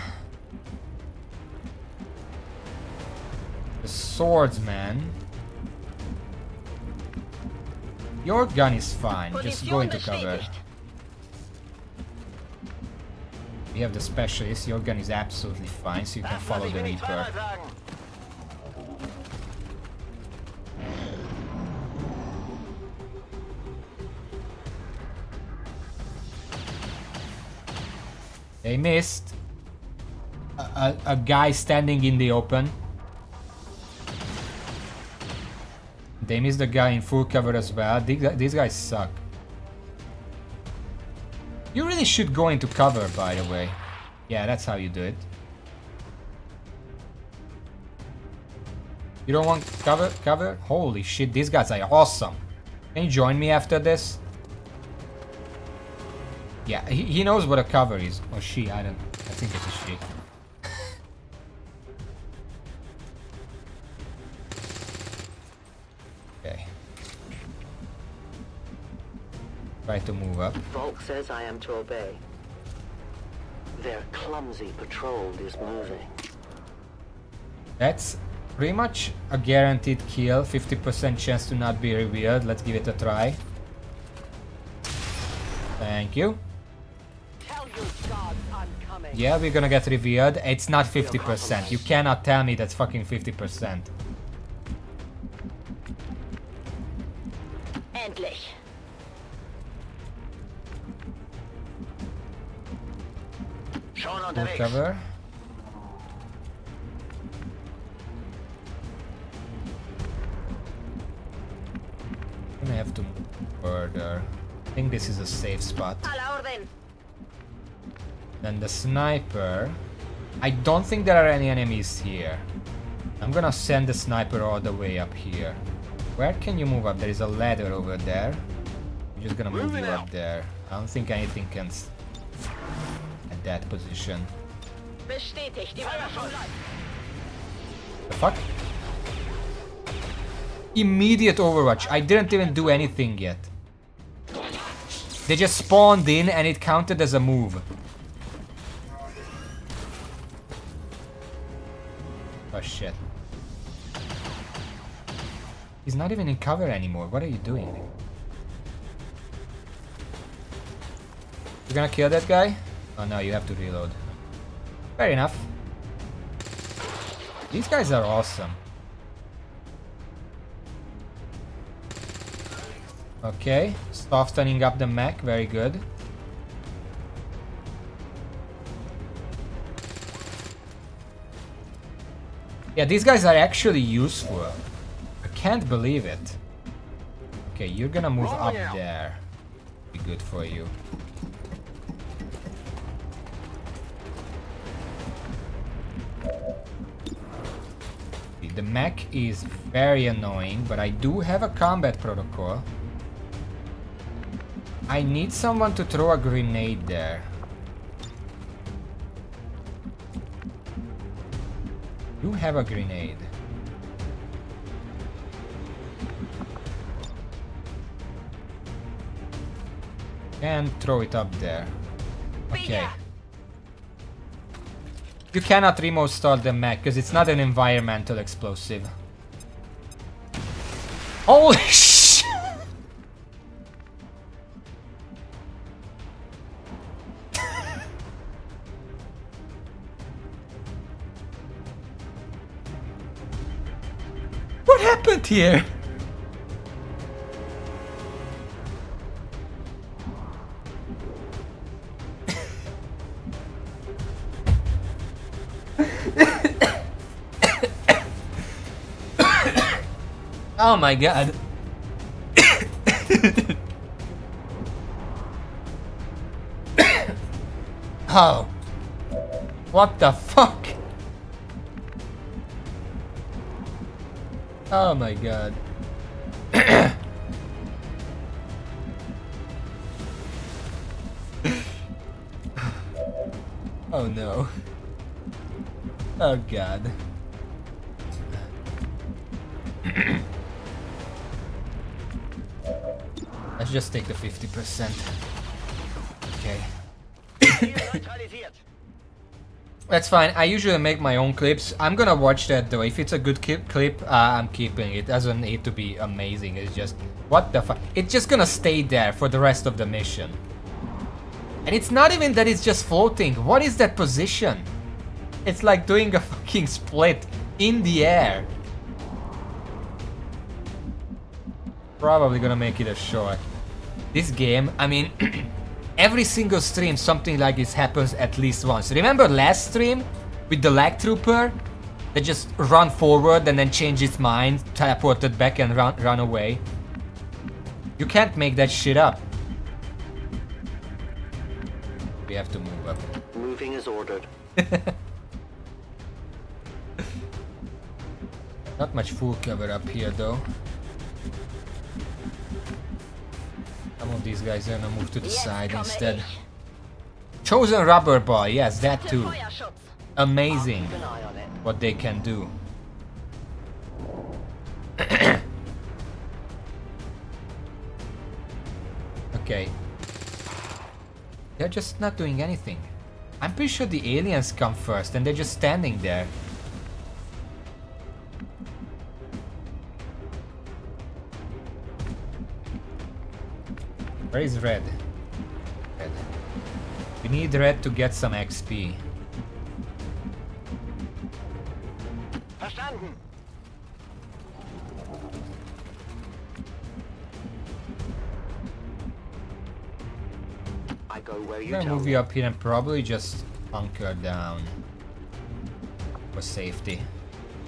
The swordsman. Your gun is fine, just go into cover. We have the specialist, your gun is absolutely fine, so you can follow the Reaper. They missed. A guy standing in the open. They missed the guy in full cover as well. These guys suck. You really should go into cover, by the way. Yeah, that's how you do it. You don't want cover? Cover? Holy shit, these guys are awesome. Can you join me after this? Yeah, he knows what a cover is. Or she, I think it's a she. Okay. Try to move up. Volk says I am to obey. Their clumsy patrol is moving. That's pretty much a guaranteed kill. 50% chance to not be revealed. Let's give it a try. Thank you. Yeah, we're gonna get revealed. It's not 50%. You cannot tell me that's fucking 50%. Endlich. Full cover. I'm gonna have to move further. I think this is a safe spot. A la orden. Then the sniper. I don't think there are any enemies here. I'm gonna send the sniper all the way up here. Where can you move up? There is a ladder over there. I'm just gonna move you up there. I don't think anything can at that position. Bestätigt. Die Überraschung läuft. The fuck? Immediate overwatch. I didn't even do anything yet. They just spawned in and it counted as a move. Oh shit. He's not even in cover anymore. What are you doing? You're gonna kill that guy? Oh no, you have to reload. Fair enough. These guys are awesome. Okay, softening up the mech, very good. Yeah, these guys are actually useful. I can't believe it. Okay, you're gonna move up there. Be good for you. The mech is very annoying, but I do have a combat protocol. I need someone to throw a grenade there. You have a grenade. And throw it up there. Okay. You cannot remote start the mech because it's not an environmental explosive. Holy shit! What happened here? Oh my god. Oh. What the fuck? Oh my god. Oh no. Oh god. Let's just take the 50%. Okay. That's fine. I usually make my own clips. I'm gonna watch that though. If it's a good clip, I'm keeping it. It doesn't need to be amazing. It's just... What the fuck? It's just gonna stay there for the rest of the mission. And it's not even that it's just floating. What is that position? It's like doing a fucking split in the air. Probably gonna make it a short. This game, I mean, every single stream something like this happens at least once. Remember last stream with the lag trooper that just run forward and then change its mind, teleported back and run away? You can't make that shit up. We have to move up. Moving as ordered. Not much full cover up here though. Some of these guys are gonna move to the side instead. Chosen rubber ball, yes, that too. Amazing what they can do. Okay. They're just not doing anything. I'm pretty sure the aliens come first and they're just standing there. Where is Red? Red. We need Red to get some XP. Verstanden. I go where you I'm gonna tell move me. you up here and probably just hunker down for safety.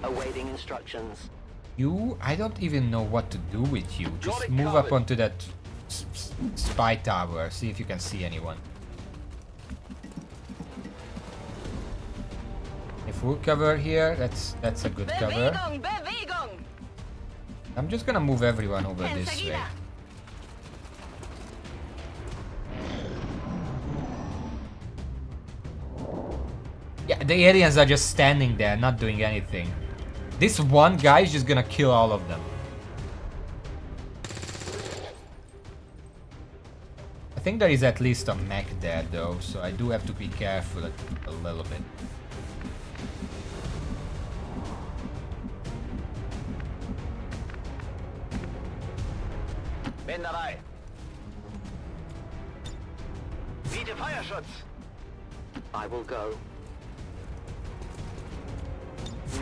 Awaiting instructions. You, I don't even know what to do with you. Just move up onto that spy tower. See if you can see anyone. If we'll cover here, that's a good cover. I'm just gonna move everyone over this way. Yeah, the aliens are just standing there, not doing anything. This one guy is just gonna kill all of them. I think there is at least a mech there though, so I do have to be careful a little bit. Bin dabei. Biete Feuerschutz. I will go.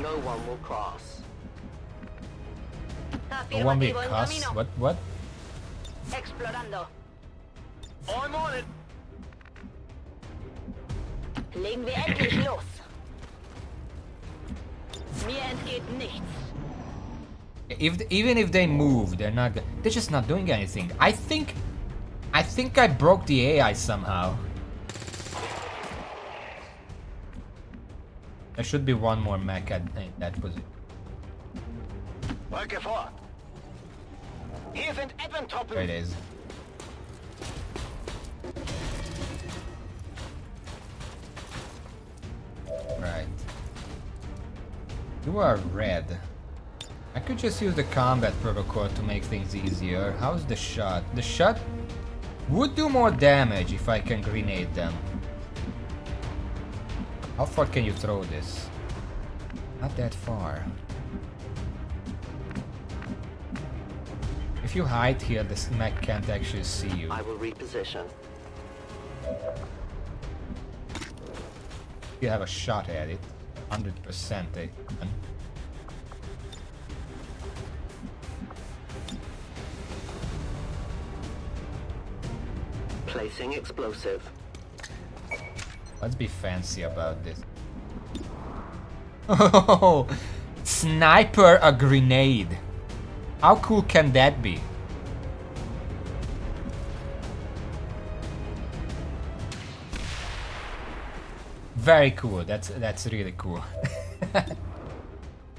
No one will cross. No one will cross? What? Explorando. I'm on it. Legen wir endlich los. Mir entgeht nichts. Even if they move, they're just not doing anything. I think I broke the AI somehow. There should be one more mech in that position. Wolke vor. Hier sind Advent-Truppen. There it is. Right. You are red. I could just use the combat protocol to make things easier. How's the shot? The shot would do more damage if I can grenade them. How far can you throw this? Not that far. If you hide here, this mech can't actually see you. I will reposition. You have a shot at it. 100%. Placing explosive. Let's be fancy about this. Oh, sniper a grenade. How cool can that be? Very cool. That's really cool.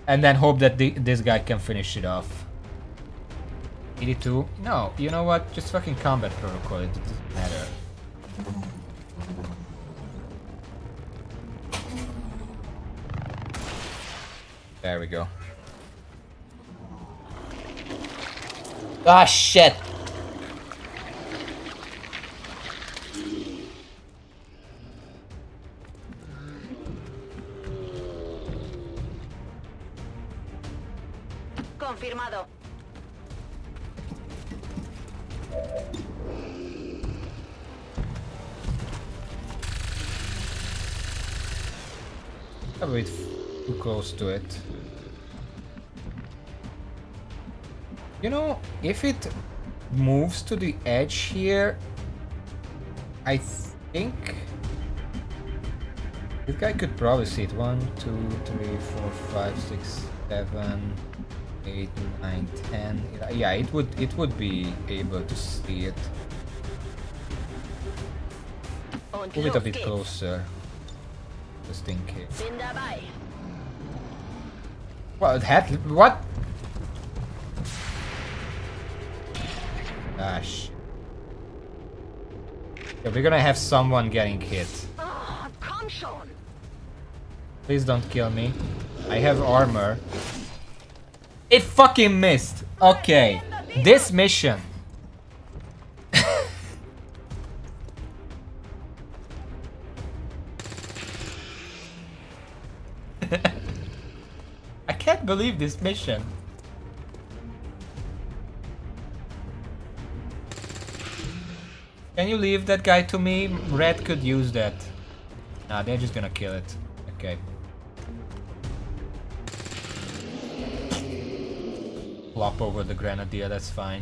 And then hope that this guy can finish it off. 82? No, you know what? Just fucking combat protocol. It doesn't matter. There we go. Ah, shit! Confirmado. A bit too close to it. You know, if it moves to the edge here, I think this guy could probably see it. 1, 2, 3, 4, 5, 6, 7, 8, 9, 10. Yeah, it would be able to see it. Move it a bit closer. Just in case. What? What? Gosh. Yeah, we're gonna have someone getting hit. Please don't kill me. I have armor. It fucking missed. Okay. This mission. I can't believe this mission. Can you leave that guy to me? Red could use that. Nah, they're just gonna kill it. Okay. Flop over the grenadier, that's fine.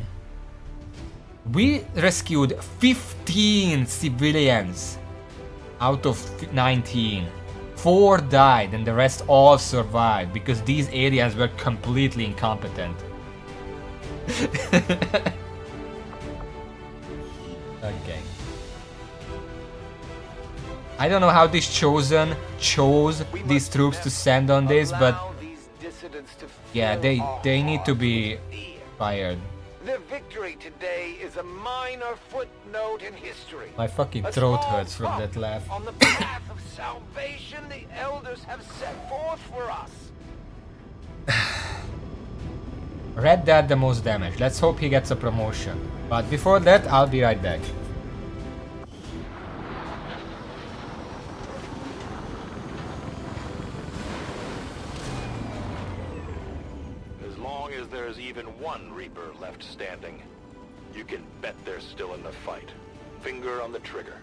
We rescued 15 civilians out of 19. 4 died and the rest all survived because these aliens were completely incompetent. Okay. I don't know how this Chosen chose these troops to send on this, but yeah, they need to be fired. The victory today is a minor footnote in history. My fucking throat hurts from that laugh. On the path of salvation the elders have set forth for us. Red did the most damage. Let's hope he gets a promotion. But before that, I'll be right back. As long as there's even one Reaper left standing, you can bet they're still in the fight. Finger on the trigger.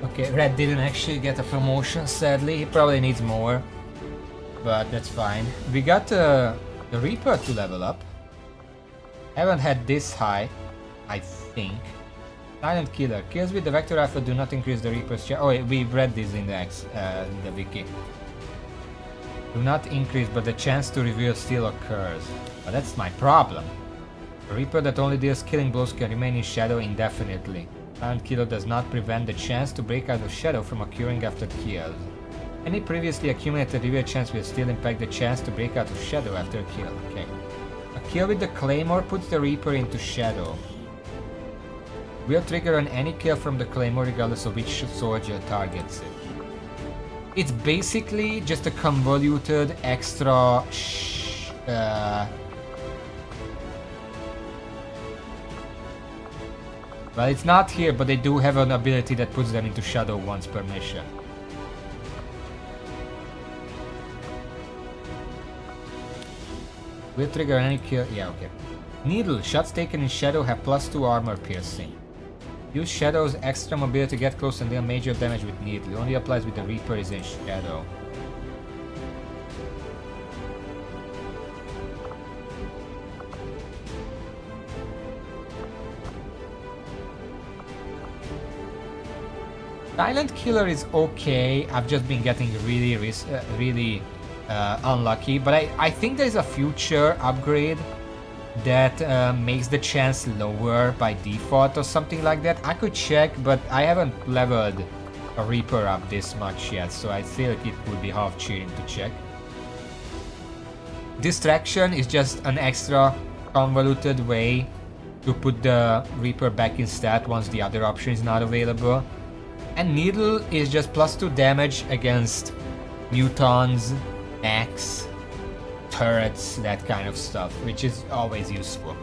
Okay, Red didn't actually get a promotion, sadly. He probably needs more. But that's fine. We got the Reaper to level up. Haven't had this high, I think. Silent Killer. Kills with the Vector Rifle do not increase the Reaper's chance. Oh, we read this in the wiki. Do not increase, but the chance to reveal still occurs. But that's my problem. A Reaper that only deals killing blows can remain in shadow indefinitely. Silent Killer does not prevent the chance to break out of shadow from occurring after kills. Any previously accumulated reveal chance will still impact the chance to break out of shadow after a kill. Okay. A kill with the Claymore puts the Reaper into shadow. Will trigger on any kill from the Claymore regardless of which soldier targets it. It's basically just a convoluted extra well, it's not here, but they do have an ability that puts them into shadow once per mission. Will trigger any kill. Yeah, okay. Needle. Shots taken in shadow have +2 armor piercing. Use Shadow's extra mobility to get close and deal major damage with Needle. It only applies with the Reaper is in shadow. Silent Killer is okay. I've just been getting really unlucky, but I think there's a future upgrade that makes the chance lower by default or something like that. I could check, but I haven't leveled a Reaper up this much yet, so I feel like it would be half cheating to check. Distraction is just an extra convoluted way to put the Reaper back in stat once the other option is not available. And Needle is just +2 damage against mutons, mechs, turrets, that kind of stuff, which is always useful.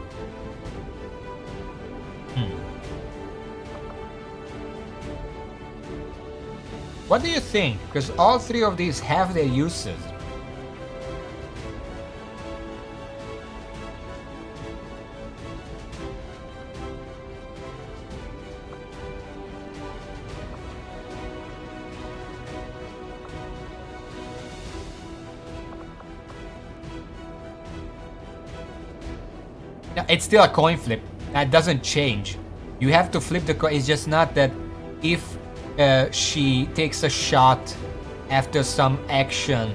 What do you think? Because all three of these have their uses. It's still a coin flip. That doesn't change. You have to flip the coin. It's just not that if she takes a shot after some action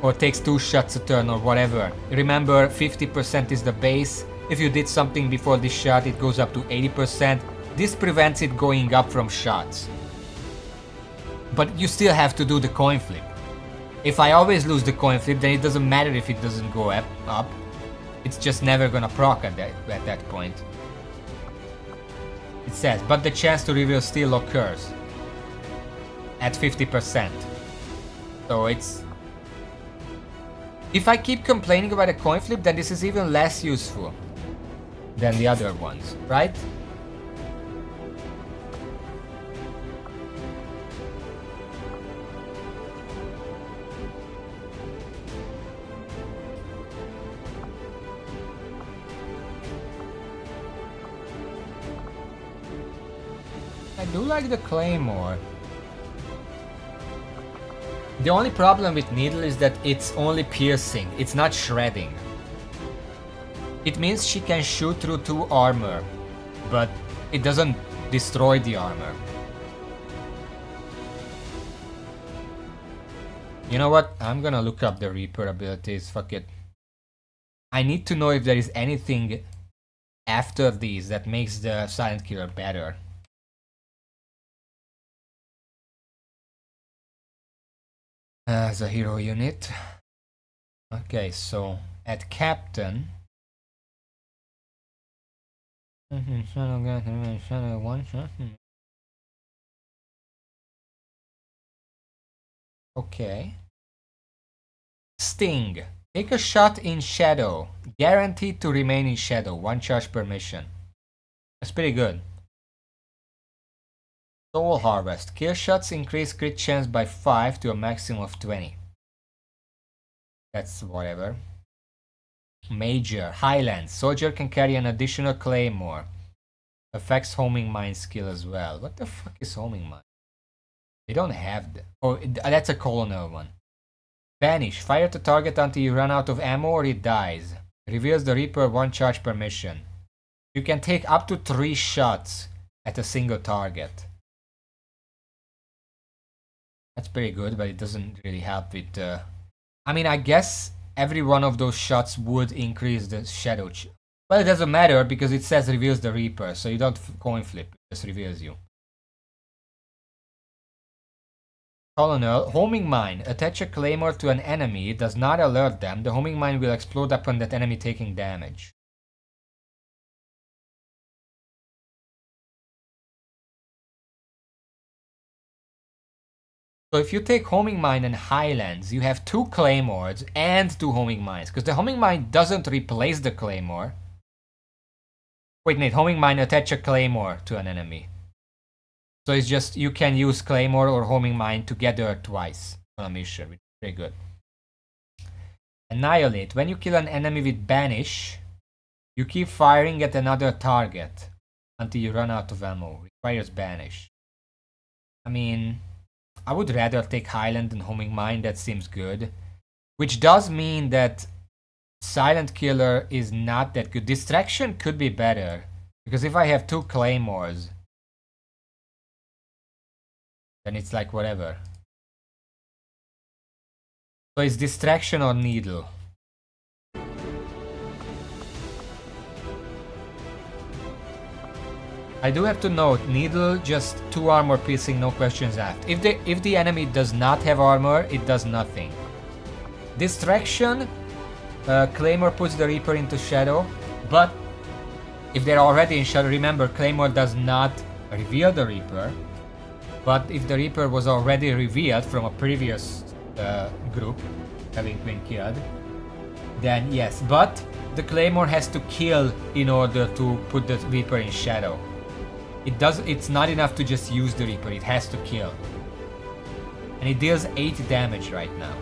or takes 2 shots a turn or whatever. Remember, 50% is the base. If you did something before this shot, it goes up to 80%. This prevents it going up from shots. But you still have to do the coin flip. If I always lose the coin flip, then it doesn't matter if it doesn't go up. It's just never gonna proc at that point. It says, but the chance to reveal still occurs at 50%. So it's... If I keep complaining about a coin flip, then this is even less useful than the other ones, right? I do like the claymore. The only problem with needle is that it's only piercing, it's not shredding. It means she can shoot through 2 armor, but it doesn't destroy the armor. You know what? I'm gonna look up the Reaper abilities, fuck it. I need to know if there is anything after these that makes the Silent Killer better. As a hero unit. Okay, so at Captain. Okay. Sting. Take a shot in shadow. Guaranteed to remain in shadow. 1 charge per mission. That's pretty good. Soul Harvest. Kill shots increase crit chance by 5 to a maximum of 20. That's whatever. Major. Highlands. Soldier can carry an additional claymore. Affects homing mine skill as well. What the fuck is homing mine? They don't have that. Oh, that's a colonel one. Banish. Fire the target until you run out of ammo or it dies. Reveals the Reaper 1 charge per mission. You can take up to 3 shots at a single target. That's pretty good, but it doesn't really help with... I mean, I guess every one of those shots would increase the shadow... Well, it doesn't matter because it says reveals the Reaper, so you don't coin flip, it just reveals you. Colonel, homing mine. Attach a claymore to an enemy. It does not alert them. The homing mine will explode upon that enemy taking damage. So if you take homing mine and highlands, you have 2 claymores and 2 homing mines. Because the homing mine doesn't replace the claymore. Wait, Nate, homing mine attach a claymore to an enemy. So it's just you can use claymore or homing mine together twice on a mission, which is very good. Annihilate. When you kill an enemy with banish, you keep firing at another target until you run out of ammo. Requires banish. I mean, I would rather take Highland than homing mine. That seems good. Which does mean that Silent Killer is not that good. Distraction could be better. Because if I have 2 claymores, then it's like whatever. So it's distraction or needle. I do have to note, needle just 2 armor piercing, no questions asked. If the enemy does not have armor, it does nothing. Distraction, Claymore puts the Reaper into shadow, but if they're already in shadow, remember Claymore does not reveal the Reaper, but if the Reaper was already revealed from a previous group having been killed, then yes, but the Claymore has to kill in order to put the Reaper in shadow. It's not enough to just use the Reaper, it has to kill. And it deals 8 damage right now.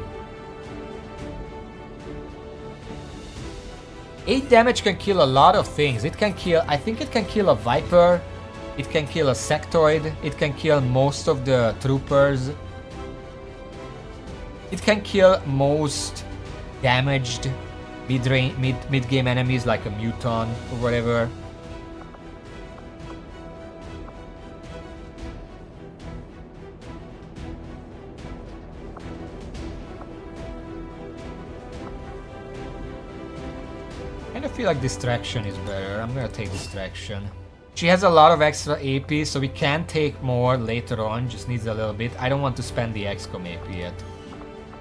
8 damage can kill a lot of things. It can kill, I think it can kill a Viper, it can kill a Sectoid, it can kill most of the troopers. It can kill most damaged mid-game enemies like a Muton or whatever. I feel like Distraction is better. I'm gonna take Distraction. She has a lot of extra AP, so we can take more later on. Just needs a little bit. I don't want to spend the XCOM AP yet.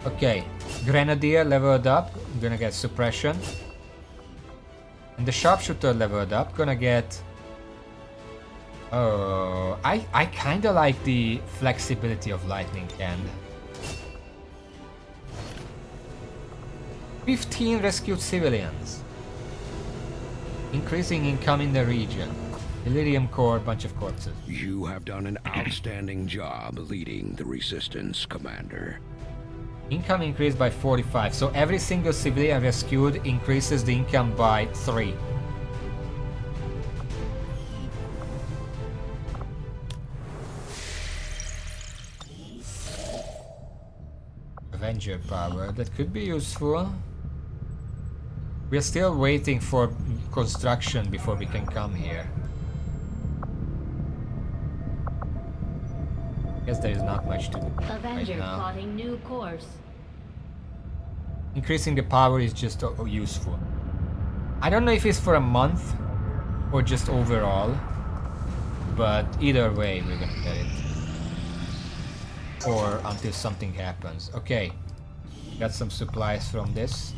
Okay, Grenadier leveled up, gonna get suppression. And the Sharpshooter leveled up, gonna get... Oh, I kinda like the flexibility of Lightning Hand. 15 rescued civilians. Increasing income in the region. Delirium core, bunch of corpses. You have done an outstanding job leading the resistance, Commander. Income increased by 45, so every single civilian rescued increases the income by 3. Avenger power, that could be useful. We are still waiting for construction before we can come here. Guess there is not much to do Avenger right now. plotting new course. Increasing the power is just useful. I don't know if it's for a month or just overall, but either way we're gonna get it. Or until something happens. Okay, got some supplies from this.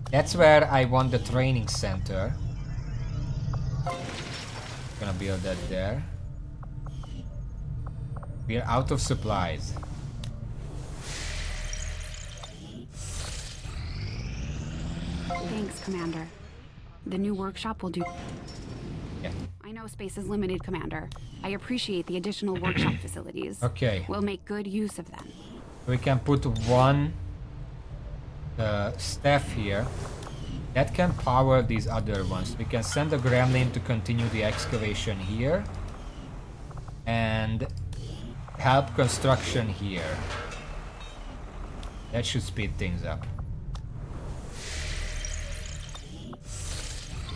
That's where I want the training center. Gonna build that there. We are out of supplies. Thanks, Commander. The new workshop will do. Yeah. I know space is limited, Commander. I appreciate the additional workshop facilities. Okay. We'll make good use of them. We can put one staff here. That can power these other ones. We can send a gremlin to continue the excavation here. And help construction here. That should speed things up.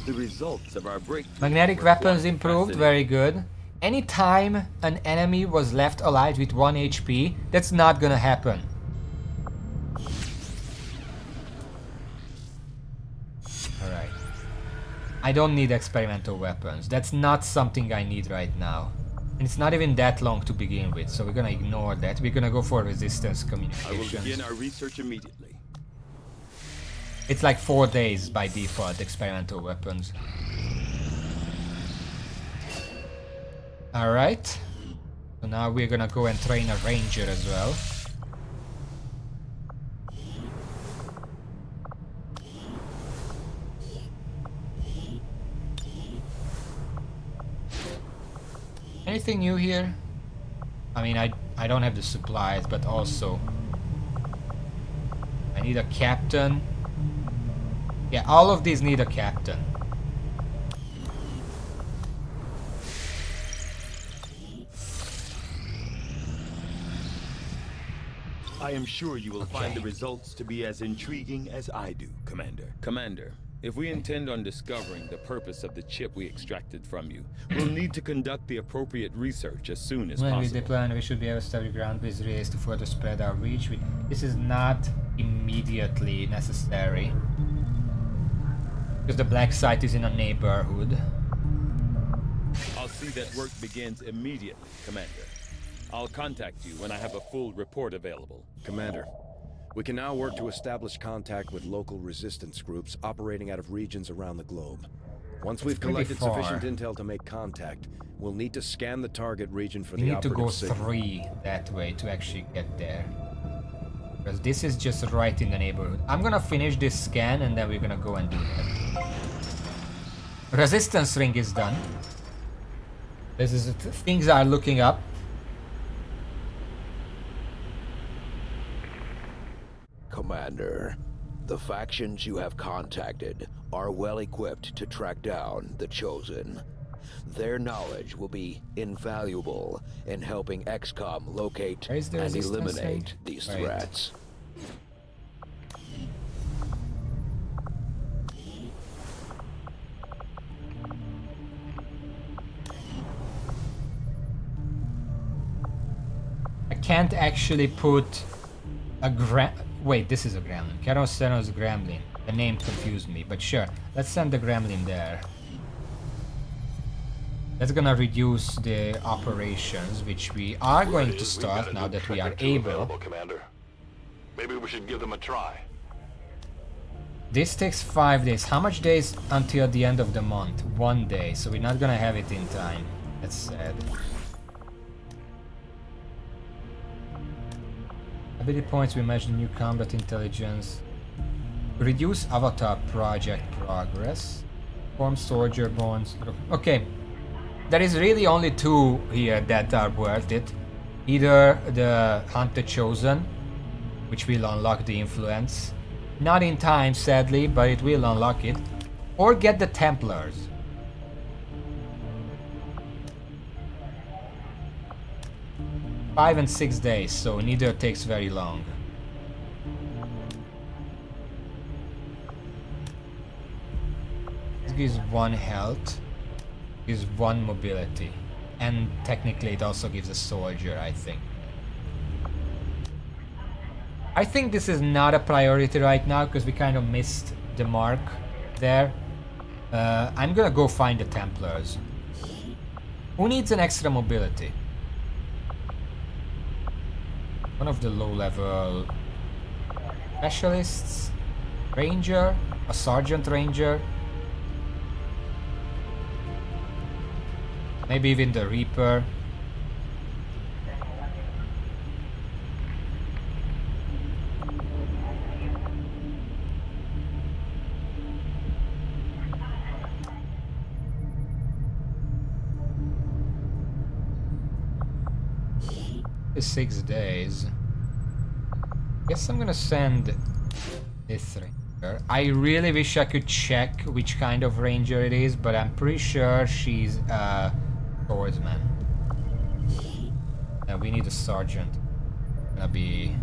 The results of our break. Magnetic weapons improved, very good. Anytime an enemy was left alive with 1 HP, that's not gonna happen. Alright. I don't need experimental weapons. That's not something I need right now. And it's not even that long to begin with, so we're gonna ignore that. We're gonna go for resistance communications. I will begin our research immediately. It's like 4 days by default, experimental weapons. Alright. So now we're gonna go and train a ranger as well. Anything new here? I mean, I don't have the supplies, but also I need a captain. Yeah, all of these need a captain. I am sure you will find the results to be as intriguing as I do, Commander. Commander, if we intend on discovering the purpose of the chip we extracted from you, we'll need to conduct the appropriate research as soon as When possible. we deploy, we should be able to establish ground-based relays to further spread our reach. This is not immediately necessary. Because the black site is in a neighborhood. I'll see that work begins immediately, Commander. I'll contact you when I have a full report available. Commander, we can now work to establish contact with local resistance groups operating out of regions around the globe. Once we've collected sufficient intel to make contact, we'll need to scan the target region for the operative signal. We need to go 3 that way to actually get there. Because this is just right in the neighborhood. I'm gonna finish this scan and then we're gonna go and do that. Resistance ring is done. This is things are looking up. Commander, the factions you have contacted are well equipped to track down the Chosen. Their knowledge will be invaluable in helping XCOM locate and eliminate these threats. I can't actually put a Wait, this is a gremlin. Caroseno's gremlin. The name confused me, but sure. Let's send the gremlin there. That's gonna reduce the operations, which we are going to start now that we are able. Maybe we should give them a try. This takes 5 days. How much days until the end of the month? 1 day, so we're not gonna have it in time. That's sad. Ability points, we measure new combat intelligence. Reduce avatar project progress. Form soldier bonds. Okay. There is really only 2 here that are worth it. Either the Hunt the Chosen, which will unlock the influence. Not in time, sadly, but it will unlock it. Or get the Templars. Five and 6 days, so neither takes very long. This gives 1 health, gives 1 mobility, and technically it also gives a soldier, I think. I think this is not a priority right now because we kind of missed the mark there. I'm gonna go find the Templars. Who needs an extra mobility? One of the low-level specialists, ranger, a sergeant ranger, maybe even the Reaper. It's 6 days. Guess I'm gonna send this ranger. I really wish I could check which kind of ranger it is, but I'm pretty sure she's a swordsman. And we need a sergeant. Gonna be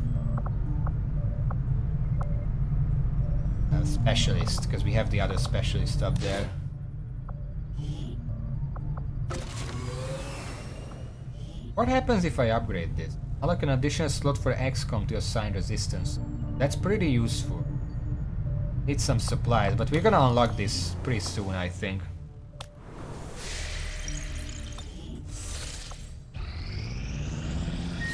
a specialist, because we have the other specialist up there. What happens if I upgrade this? Unlock an additional slot for XCOM to assign resistance. That's pretty useful. Need some supplies, but we're gonna unlock this pretty soon, I think.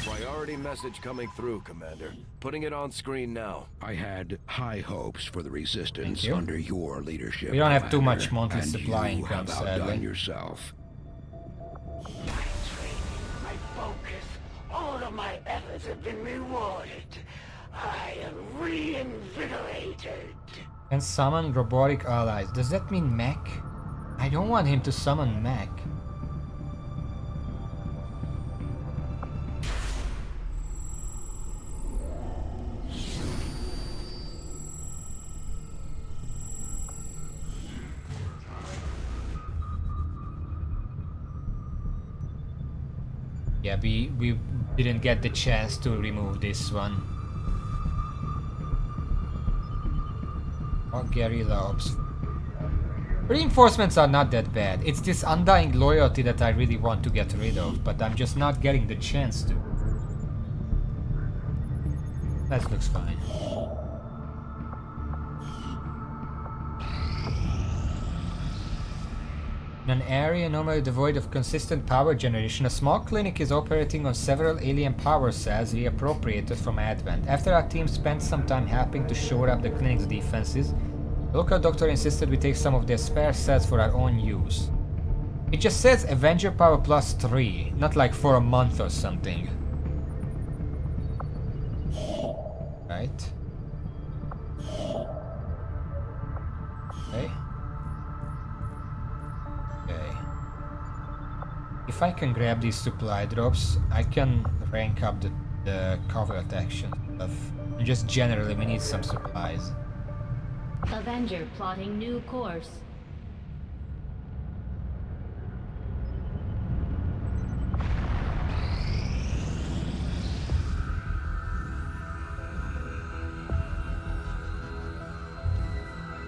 Priority message coming through, Commander. Putting it on screen now. I had high hopes for the Resistance under your leadership. We don't have too much Commander, monthly supply and you income, have outdone sadly. yourself. My focus, all of my efforts have been rewarded. I am reinvigorated. Can summon robotic allies. Does that mean mech? I don't want him to summon mech. Yeah, we didn't get the chance to remove this one. Or guerrilla ops. Reinforcements are not that bad. It's this undying loyalty that I really want to get rid of, but I'm just not getting the chance to. That looks fine. In an area normally devoid of consistent power generation, a small clinic is operating on several alien power cells reappropriated from Advent. After our team spent some time helping to shore up the clinic's defenses, the local doctor insisted we take some of their spare cells for our own use. It just says Avenger Power plus 3, not like for a month or something. Right. Okay. Okay. If I can grab these supply drops, I can rank up the covert action stuff. And just generally, we need some supplies. Avenger plotting new course.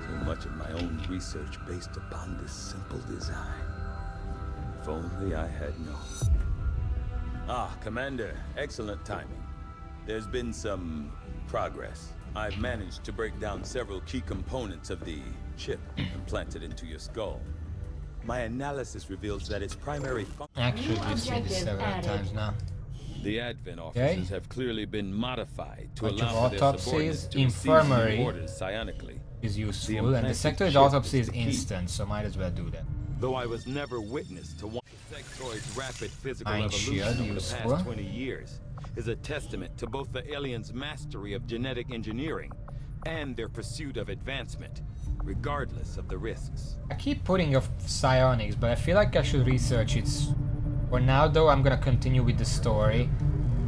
So much of my own research based upon this simple design. If only I had known. Ah, Commander, excellent timing. There's been some progress. I've managed to break down several key components of the chip implanted into your skull. My analysis reveals that its primary function... Actually, we've seen this several times now. The Advent officers have clearly been modified to Bunch allow of for their autopsies. subordinates to Infirmary receive new orders psionically. is useful, and the implanted sectoid chip autopsy is is the key. instant, so might as well do that. Though I was never witness to one, the sectoid's rapid physical Iron evolution shield, over the useful. past 20 years is a testament to both the aliens' mastery of genetic engineering and their pursuit of advancement, regardless of the risks. I keep putting off psionics, but I feel like I should research it. For now, though, I'm gonna continue with the story.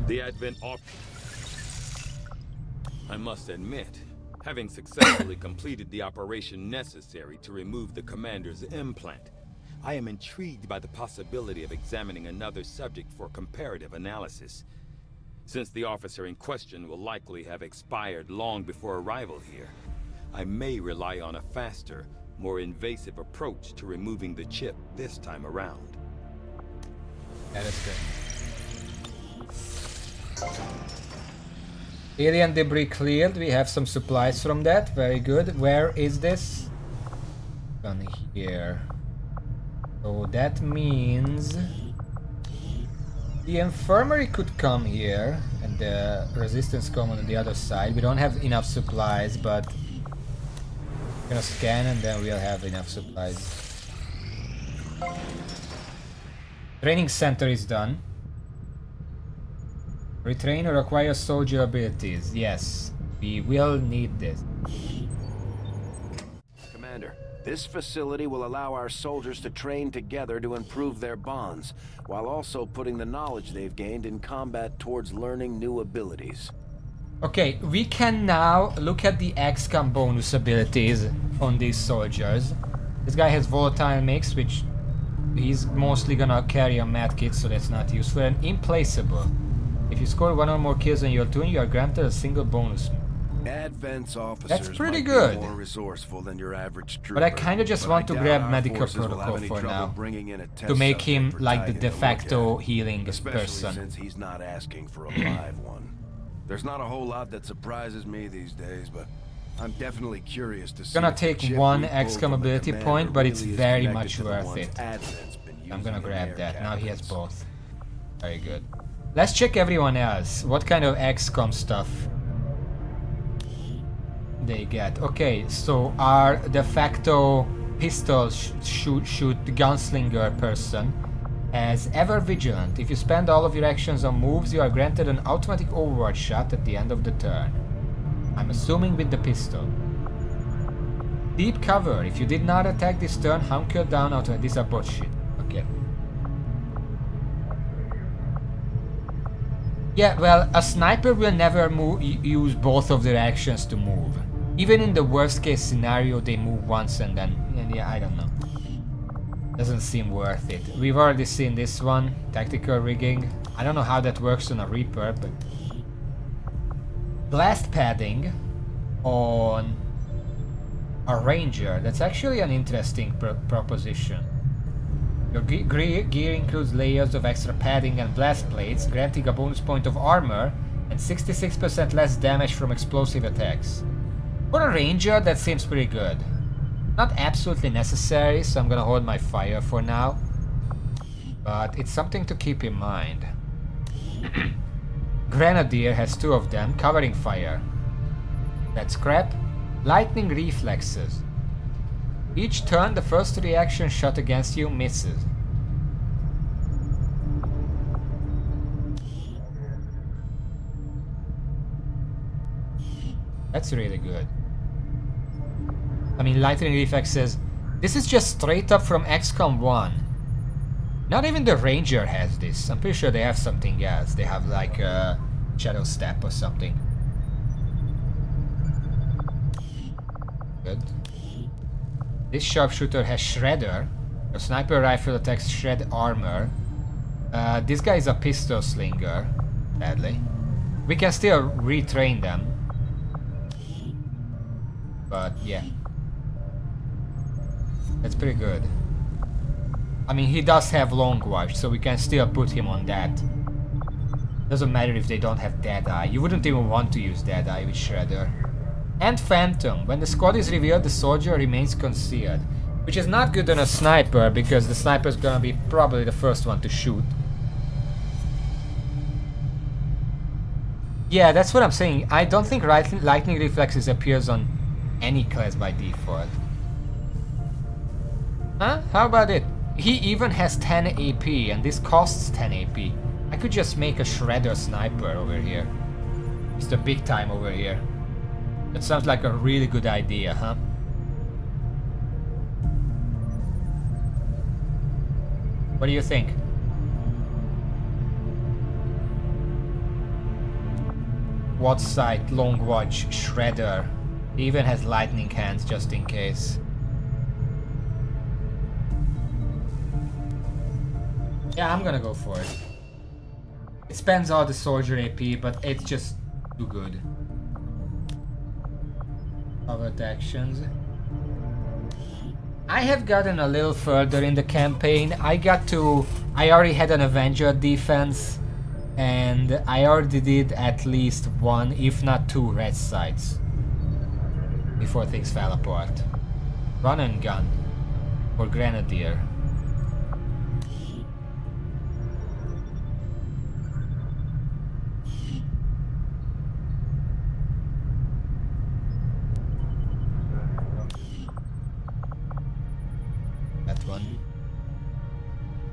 The Advent I must admit, having successfully completed the operation necessary to remove the commander's implant, I am intrigued by the possibility of examining another subject for comparative analysis. Since the officer in question will likely have expired long before arrival here, I may rely on a faster, more invasive approach to removing the chip this time around. Yeah, that's good. Alien debris cleared. We have some supplies from that. Very good. Where is this? On here. So that means the infirmary could come here, and the resistance come on the other side. We don't have enough supplies, but we're gonna scan and then we'll have enough supplies. Training center is done. Retrain or acquire soldier abilities. Yes, we will need this. Commander, this facility will allow our soldiers to train together to improve their bonds, while also putting the knowledge they've gained in combat towards learning new abilities. Okay, we can now look at the XCOM bonus abilities on these soldiers. This guy has volatile mix, which he's mostly gonna carry a medkit, so that's not useful. And implaceable. If you score one or more kills on your turn, you are granted a single bonus. Advent's officers That's pretty might be good. more resourceful than your average trooper, But I kind of just but want I to doubt grab our medical forces will have protocol any for trouble now. bringing in a test To make him subject for like the tagging de to look facto at, healing especially person. since he's not asking for a live one. There's not a whole lot that surprises me these days, but I'm definitely curious to see. Gonna if the take chip one we pulled XCOM from the ability commander point, but it's really is very connected much to the worth ones it. Advent's been I'm gonna using in grab their that. Now he has cabinets. both. Very good. Let's check everyone else. What kind of XCOM stuff they get? Okay, so our de facto pistol shoot gunslinger person as ever vigilant. If you spend all of your actions on moves, you are granted an automatic overwatch shot at the end of the turn. I'm assuming with the pistol. Deep cover. If you did not attack this turn, hunker down automatic. These are bullshit. Okay. Yeah, well, a sniper will never use both of their actions to move. Even in the worst case scenario, they move once and then... yeah, I don't know. Doesn't seem worth it. We've already seen this one. Tactical rigging. I don't know how that works on a Reaper, but... Blast padding on a Ranger. That's actually an interesting proposition. Your gear includes layers of extra padding and blast plates, granting a bonus point of armor and 66% less damage from explosive attacks. For a Ranger, that seems pretty good. Not absolutely necessary, so I'm gonna hold my fire for now. But it's something to keep in mind. Grenadier has 2 of them, covering fire. That's crap. Lightning reflexes. Each turn, the first reaction shot against you misses. That's really good. I mean, lightning reflexes. This is just straight up from XCOM 1. Not even the Ranger has this. I'm pretty sure they have something else. They have like a Shadow Step or something. Good. This sharpshooter has Shredder. Your sniper rifle attacks shred armor. This guy is a pistol slinger, sadly. We can still retrain them. But yeah. That's pretty good. I mean, he does have long watch, so we can still put him on that. Doesn't matter if they don't have Deadeye. You wouldn't even want to use Deadeye with Shredder. And Phantom. When the squad is revealed, the soldier remains concealed. Which is not good on a sniper, because the sniper is gonna be probably the first one to shoot. Yeah, that's what I'm saying. I don't think lightning reflexes appears on any class by default. Huh? How about it? He even has 10 AP, and this costs 10 AP. I could just make a shredder sniper over here. It's the big time over here. That sounds like a really good idea, huh? What do you think? What sight, long watch, shredder. He even has lightning hands just in case. Yeah, I'm gonna go for it. It spends all the soldier AP, but it's just too good. Covered actions. I have gotten a little further in the campaign. I already had an Avenger defense, and I already did at least one, if not two, red sights before things fell apart. Run and gun or Grenadier.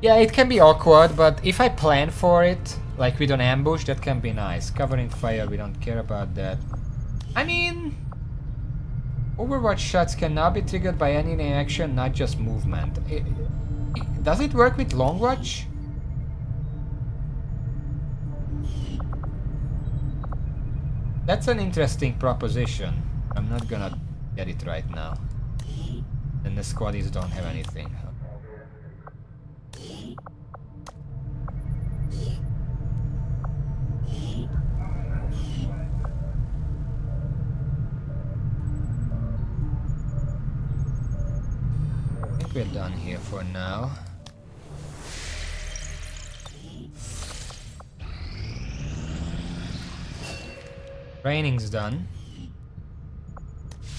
Yeah, it can be awkward, but if I plan for it, like with an ambush, that can be nice. Covering fire, we don't care about that. I mean, Overwatch shots can now be triggered by any action, not just movement. Does it work with Long Watch? That's an interesting proposition. I'm not gonna get it right now. And the squaddies don't have anything. I think we're done here for now. Training's done.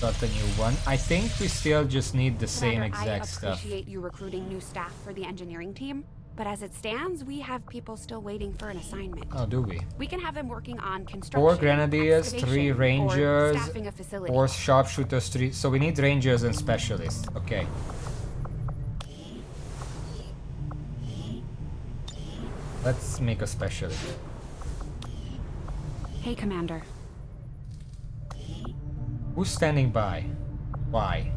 Got the new one. I think we still just need the same exact stuff. I appreciate you recruiting new staff for the engineering team, but as it stands, we have people still waiting for an assignment. Oh, do we? We can have them working on construction, 4 Grenadiers, 3 Rangers, or staffing a facility. 4 Sharpshooters, 3... So we need Rangers and Specialists. Okay. Let's make a Specialist. Hey, Commander. Who's standing by? Why?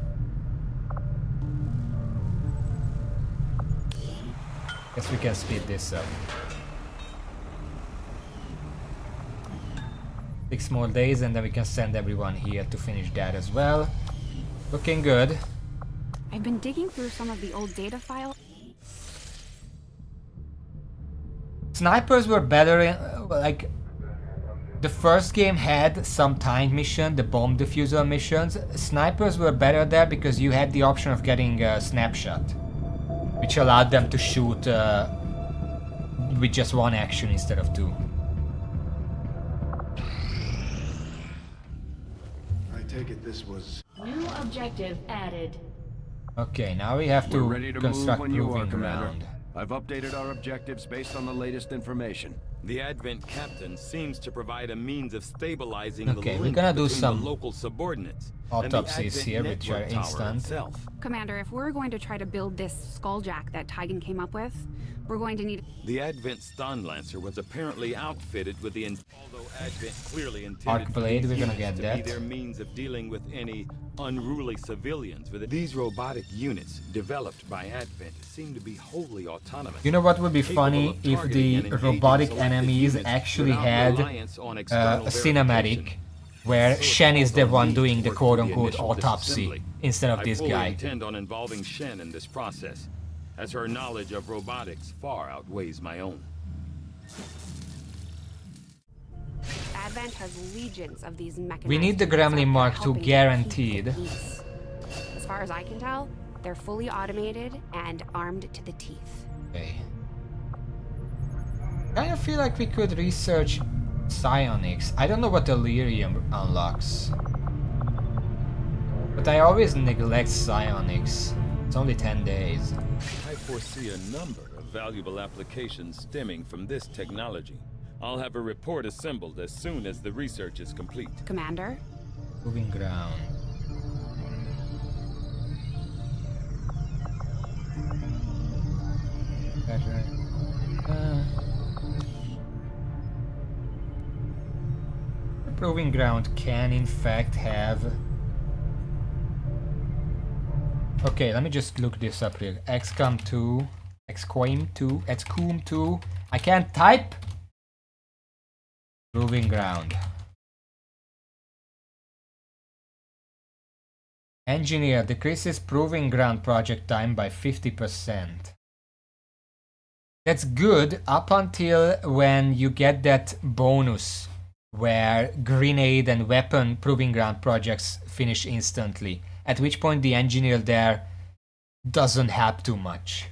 Guess we can speed this up. 6 more days and then we can send everyone here to finish that as well. Looking good. I've been digging through some of the old data files. Snipers were better in, like... The first game had some timed mission, the bomb diffuser missions. Snipers were better there because you had the option of getting a snapshot, which allowed them to shoot with just one action instead of 2. I take it this was... New objective added. Okay, now we have to construct proving ground. I've updated our objectives based on the latest information. The Advent captain seems to provide a means of stabilizing Okay, the we're link gonna do between some the local subordinates autopsies and the here, Advent which are network tower instant. itself. Commander, if we're going to try to build this skulljack that Tygan came up with, we're going to need... The Advent Stunlancer was apparently outfitted with the... Although Advent clearly intended Arc blade, for these we're gonna units get to be that. their means of dealing with any unruly civilians. These robotic units, developed by Advent, seem to be wholly autonomous. You know what would be funny if the robotic enemies actually had a cinematic where Shen is the one doing the quote-unquote autopsy instead of this I fully guy. intend on involving Shen in this process, as her knowledge of robotics far outweighs my own. Advent has legions of these mechanized... We need the units Gremlin out Mark there II helping guaranteed. keep the peace. As far as I can tell, they're fully automated and armed to the teeth. Okay. I feel like we could research psionics. I don't know what Delirium unlocks. But I always neglect psionics. It's only 10 days. I foresee a number of valuable applications stemming from this technology. I'll have a report assembled as soon as the research is complete. Commander? Proving ground. The proving ground can in fact have... Okay, let me just look this up here. XCOM 2, XCOM 2. I can't type. Proving ground. Engineer decreases proving ground project time by 50%. That's good up until when you get that bonus where grenade and weapon proving ground projects finish instantly, at which point the engineer there doesn't help too much.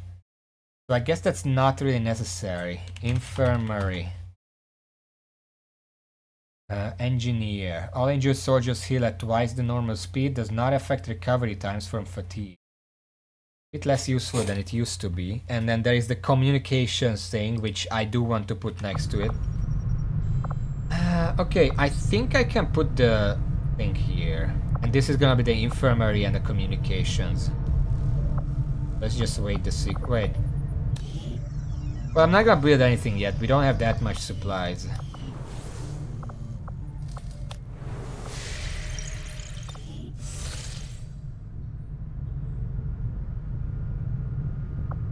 So I guess that's not really necessary. Infirmary. Engineer. All injured soldiers heal at twice the normal speed. Does not affect recovery times from fatigue. A bit less useful than it used to be. And then there is the communications thing, which I do want to put next to it. Okay, I think I can put the thing here. And this is gonna be the infirmary and the communications. Let's just wait the secret. Wait. Well, I'm not gonna build anything yet. We don't have that much supplies.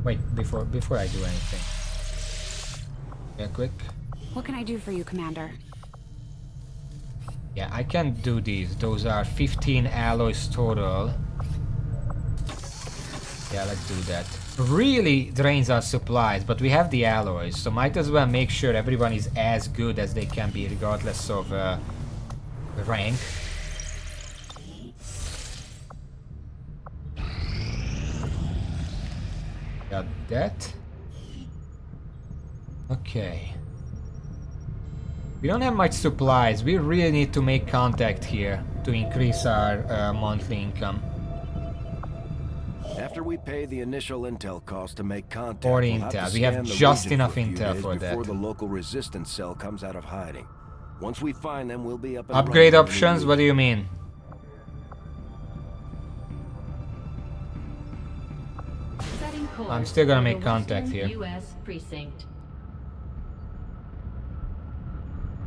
Wait, before I do anything. Yeah, quick. What can I do for you, Commander? Yeah, I can do these. Those are 15 alloys total. Yeah, let's do that. Really drains our supplies, but we have the alloys, so might as well make sure everyone is as good as they can be, regardless of rank. Got that. Okay. We don't have much supplies. We really need to make contact here to increase our monthly income. After we pay the initial intel cost to make contact, Or we'll intel. have to We have scan the just region enough for a few intel days for before that. the local resistance cell comes out of hiding. Once we find them, we'll be up and Upgrade running options? What do you mean? Setting course I'm still gonna for make the contact Western here. US precinct.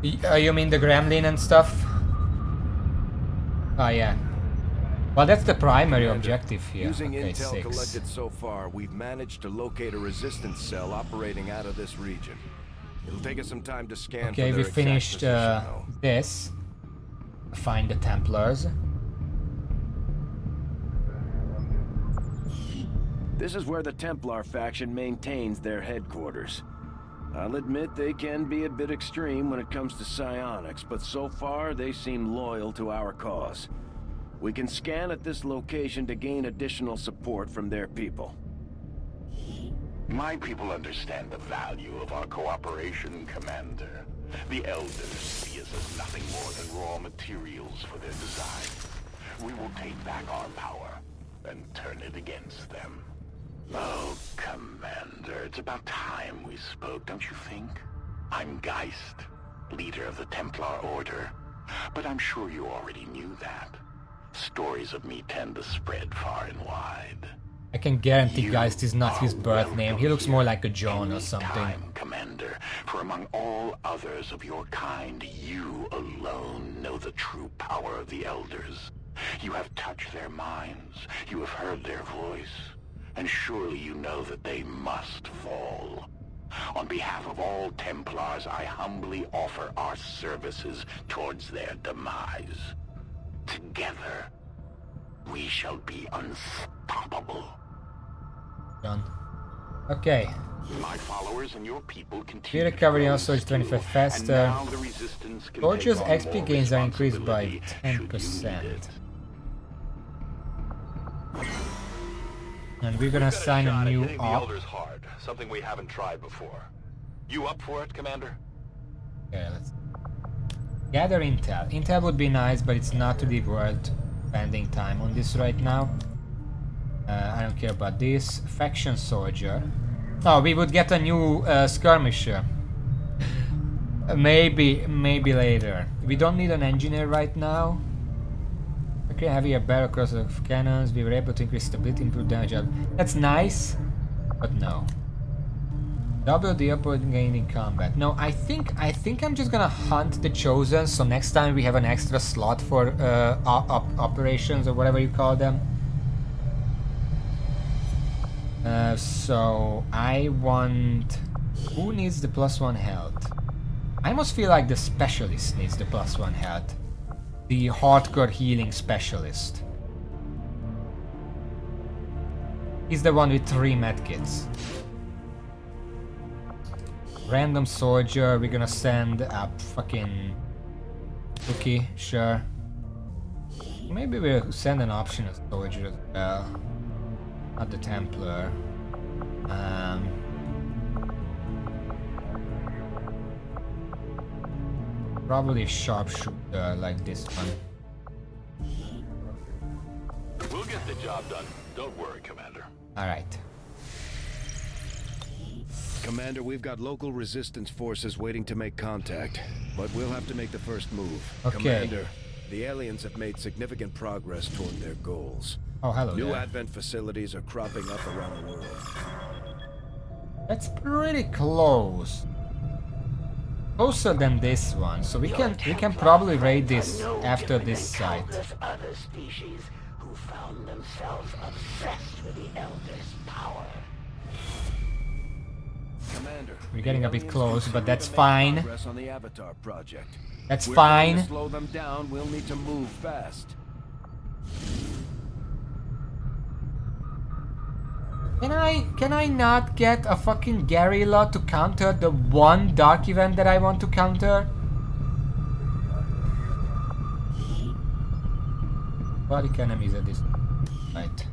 You mean the gremlin and stuff? Oh yeah. Well, that's the primary objective here. Using Okay, intel 6. collected so far, we've managed to locate a resistance cell operating out of this region. It'll take us some time to scan Okay, for we their exact finished position, though. this. Find the Templars. This is where the Templar faction maintains their headquarters. I'll admit they can be a bit extreme when it comes to psionics, but so far they seem loyal to our cause. We can scan at this location to gain additional support from their people. My people understand the value of our cooperation, Commander. The Elders see us as nothing more than raw materials for their design. We will take back our power and turn it against them. Oh, Commander, it's about time we spoke, don't you think? I'm Geist, leader of the Templar Order. But I'm sure you already knew that. Stories of me tend to spread far and wide. I can guarantee, guys, this is not his birth name. He looks more like a John or something. Time, Commander, for among all others of your kind, you alone know the true power of the Elders. You have touched their minds, you have heard their voice, and surely you know that they must fall. On behalf of all Templars, I humbly offer our services towards their demise. Together, we shall be unstoppable. Done. Okay. My followers and your people continue. Speed recovery also is 25 faster. Soldiers' XP gains are increased by 10%. And we're gonna sign a new op. Hard, something we haven't tried before. You up for it, Commander? Okay, let's gather intel. Intel would be nice, but it's not really worth spending time on this right now. I don't care about this. Faction soldier. Oh, we would get a new skirmisher. Maybe later. We don't need an engineer right now. Okay, heavier barrel across the cannons. We were able to increase stability, improve damage. That's nice, but no. Double the opponent gain in combat. No, I think I'm just gonna hunt the Chosen. So next time we have an extra slot for operations or whatever you call them. So I want. Who needs the +1 health? I almost feel like the specialist needs the +1 health. The hardcore healing specialist. He's the one with 3 medkits. Random soldier, we're gonna send a fucking rookie, sure. Maybe we'll send an optional soldier as well. Not the Templar. Probably a sharpshooter like this one. We'll get the job done. Don't worry, Commander. Alright. Commander, we've got local resistance forces waiting to make contact, but we'll have to make the first move. Okay. Commander, the aliens have made significant progress toward their goals. Oh, hello New there. advent facilities are cropping up around the world. That's pretty close. Closer than this one, so we can probably raid this after this site. Other species who found themselves obsessed with the Elder's power. Commander, we're getting a bit close, but that's fine. On the Avatar project. That's fine. To slow them down, we'll need to move fast. Can I not get a fucking Garilla to counter the one dark event that I want to counter? Body enemies at this right.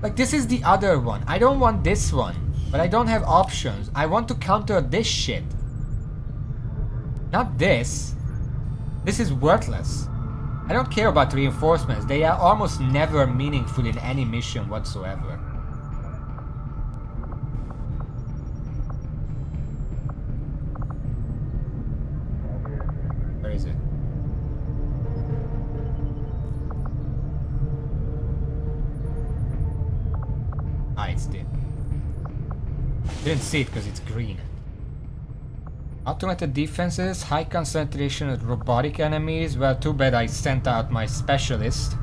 Like this is the other one. I don't want this one, but I don't have options. I want to counter this shit. Not this. This is worthless. I don't care about reinforcements. They are almost never meaningful in any mission whatsoever. Where is it? Ah, it's there. Didn't see it because it's green. Automated defenses, high concentration of robotic enemies. Well, too bad I sent out my specialist.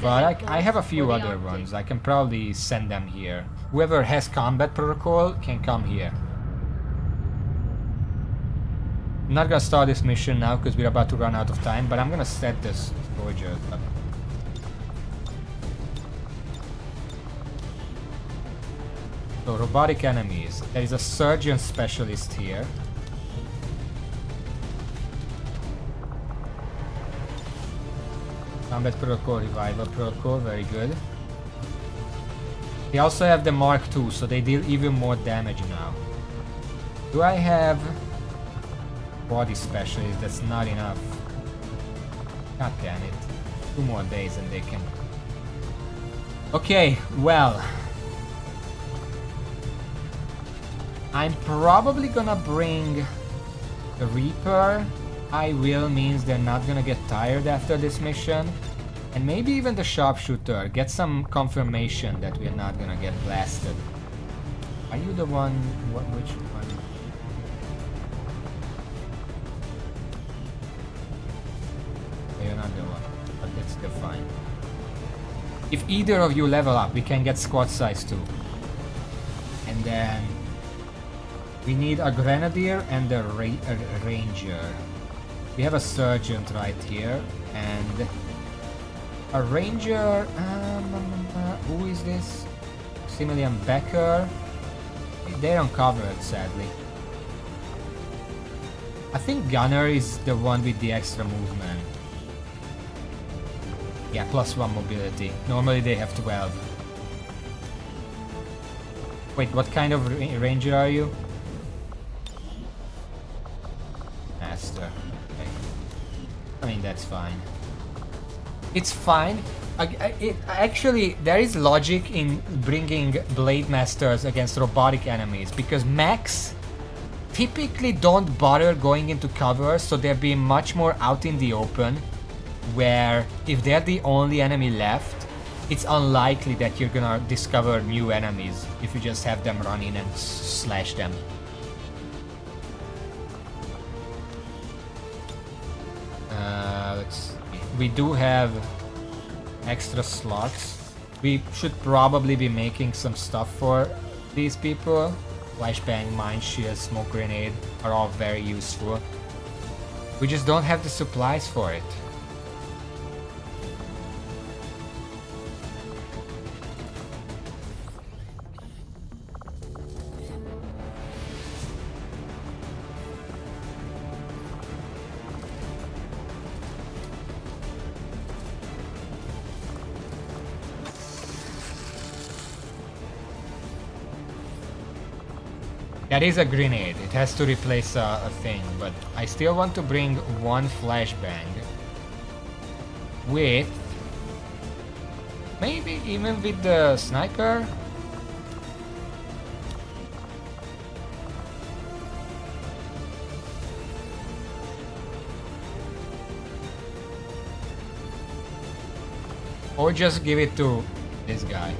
But I have a few other ones. I can probably send them here. Whoever has combat protocol can come here. I'm not gonna start this mission now because we're about to run out of time, but I'm gonna set this soldier up. So, robotic enemies. There is a surgeon specialist here. Combat protocol, revival protocol, very good. They also have the Mark II, so they deal even more damage now. Do I have body specialist? That's not enough. God damn it. 2 more days and they can... Okay, well... I'm probably gonna bring the Reaper. I will means they're not gonna get tired after this mission. And maybe even the Sharpshooter. Get some confirmation that we're not gonna get blasted. Are you the one? Which one? You're not the one. But that's still fine. If either of you level up, we can get squad size 2. And then... we need a Grenadier and a Ranger. We have a Sergeant right here, and a Ranger, who is this? Maximilian Becker. They're uncovered, sadly. I think Gunner is the one with the extra movement. Yeah, +1 mobility. Normally they have 12. Wait, what kind of Ranger are you? Master. Okay. I mean, that's fine. It's fine. Actually, there is logic in bringing Blade Masters against robotic enemies, because mechs typically don't bother going into cover, so they're being much more out in the open, where if they're the only enemy left, it's unlikely that you're gonna discover new enemies if you just have them run in and slash them. Let's see. We do have extra slots. We should probably be making some stuff for these people. Flashbang, mine shield, smoke grenade are all very useful. We just don't have the supplies for it. That is a grenade. It has to replace a thing, but I still want to bring one flashbang with maybe even with the sniper. Or just give it to this guy.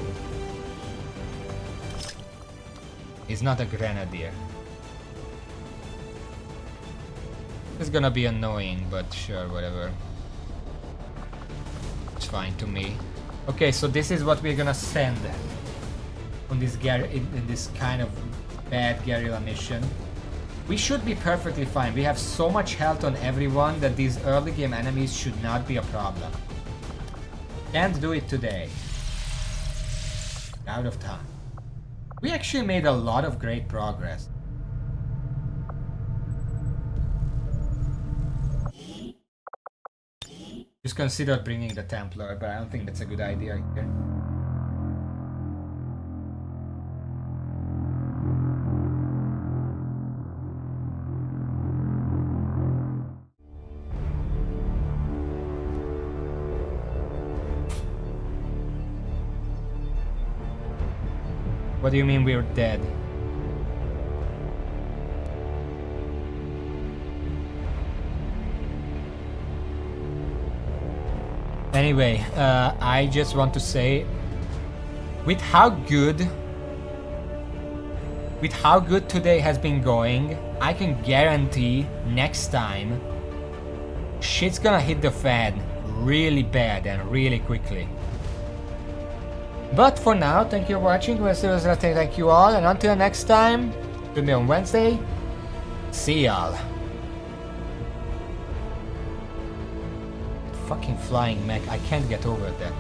He's not a grenadier. It's gonna be annoying, but sure, whatever. It's fine to me. Okay, so this is what we're gonna send on this in this kind of bad guerrilla mission. We should be perfectly fine. We have so much health on everyone that these early game enemies should not be a problem. Can't do it today. Out of time. We actually made a lot of great progress. Just considered bringing the Templar, but I don't think that's a good idea here. What do you mean we're dead? Anyway, I just want to say, with how good today has been going, I can guarantee next time shit's gonna hit the fan really bad and really quickly. But for now, thank you for watching. Thank you all, and until next time, it'll be on Wednesday. See y'all. Fucking flying mech, I can't get over that.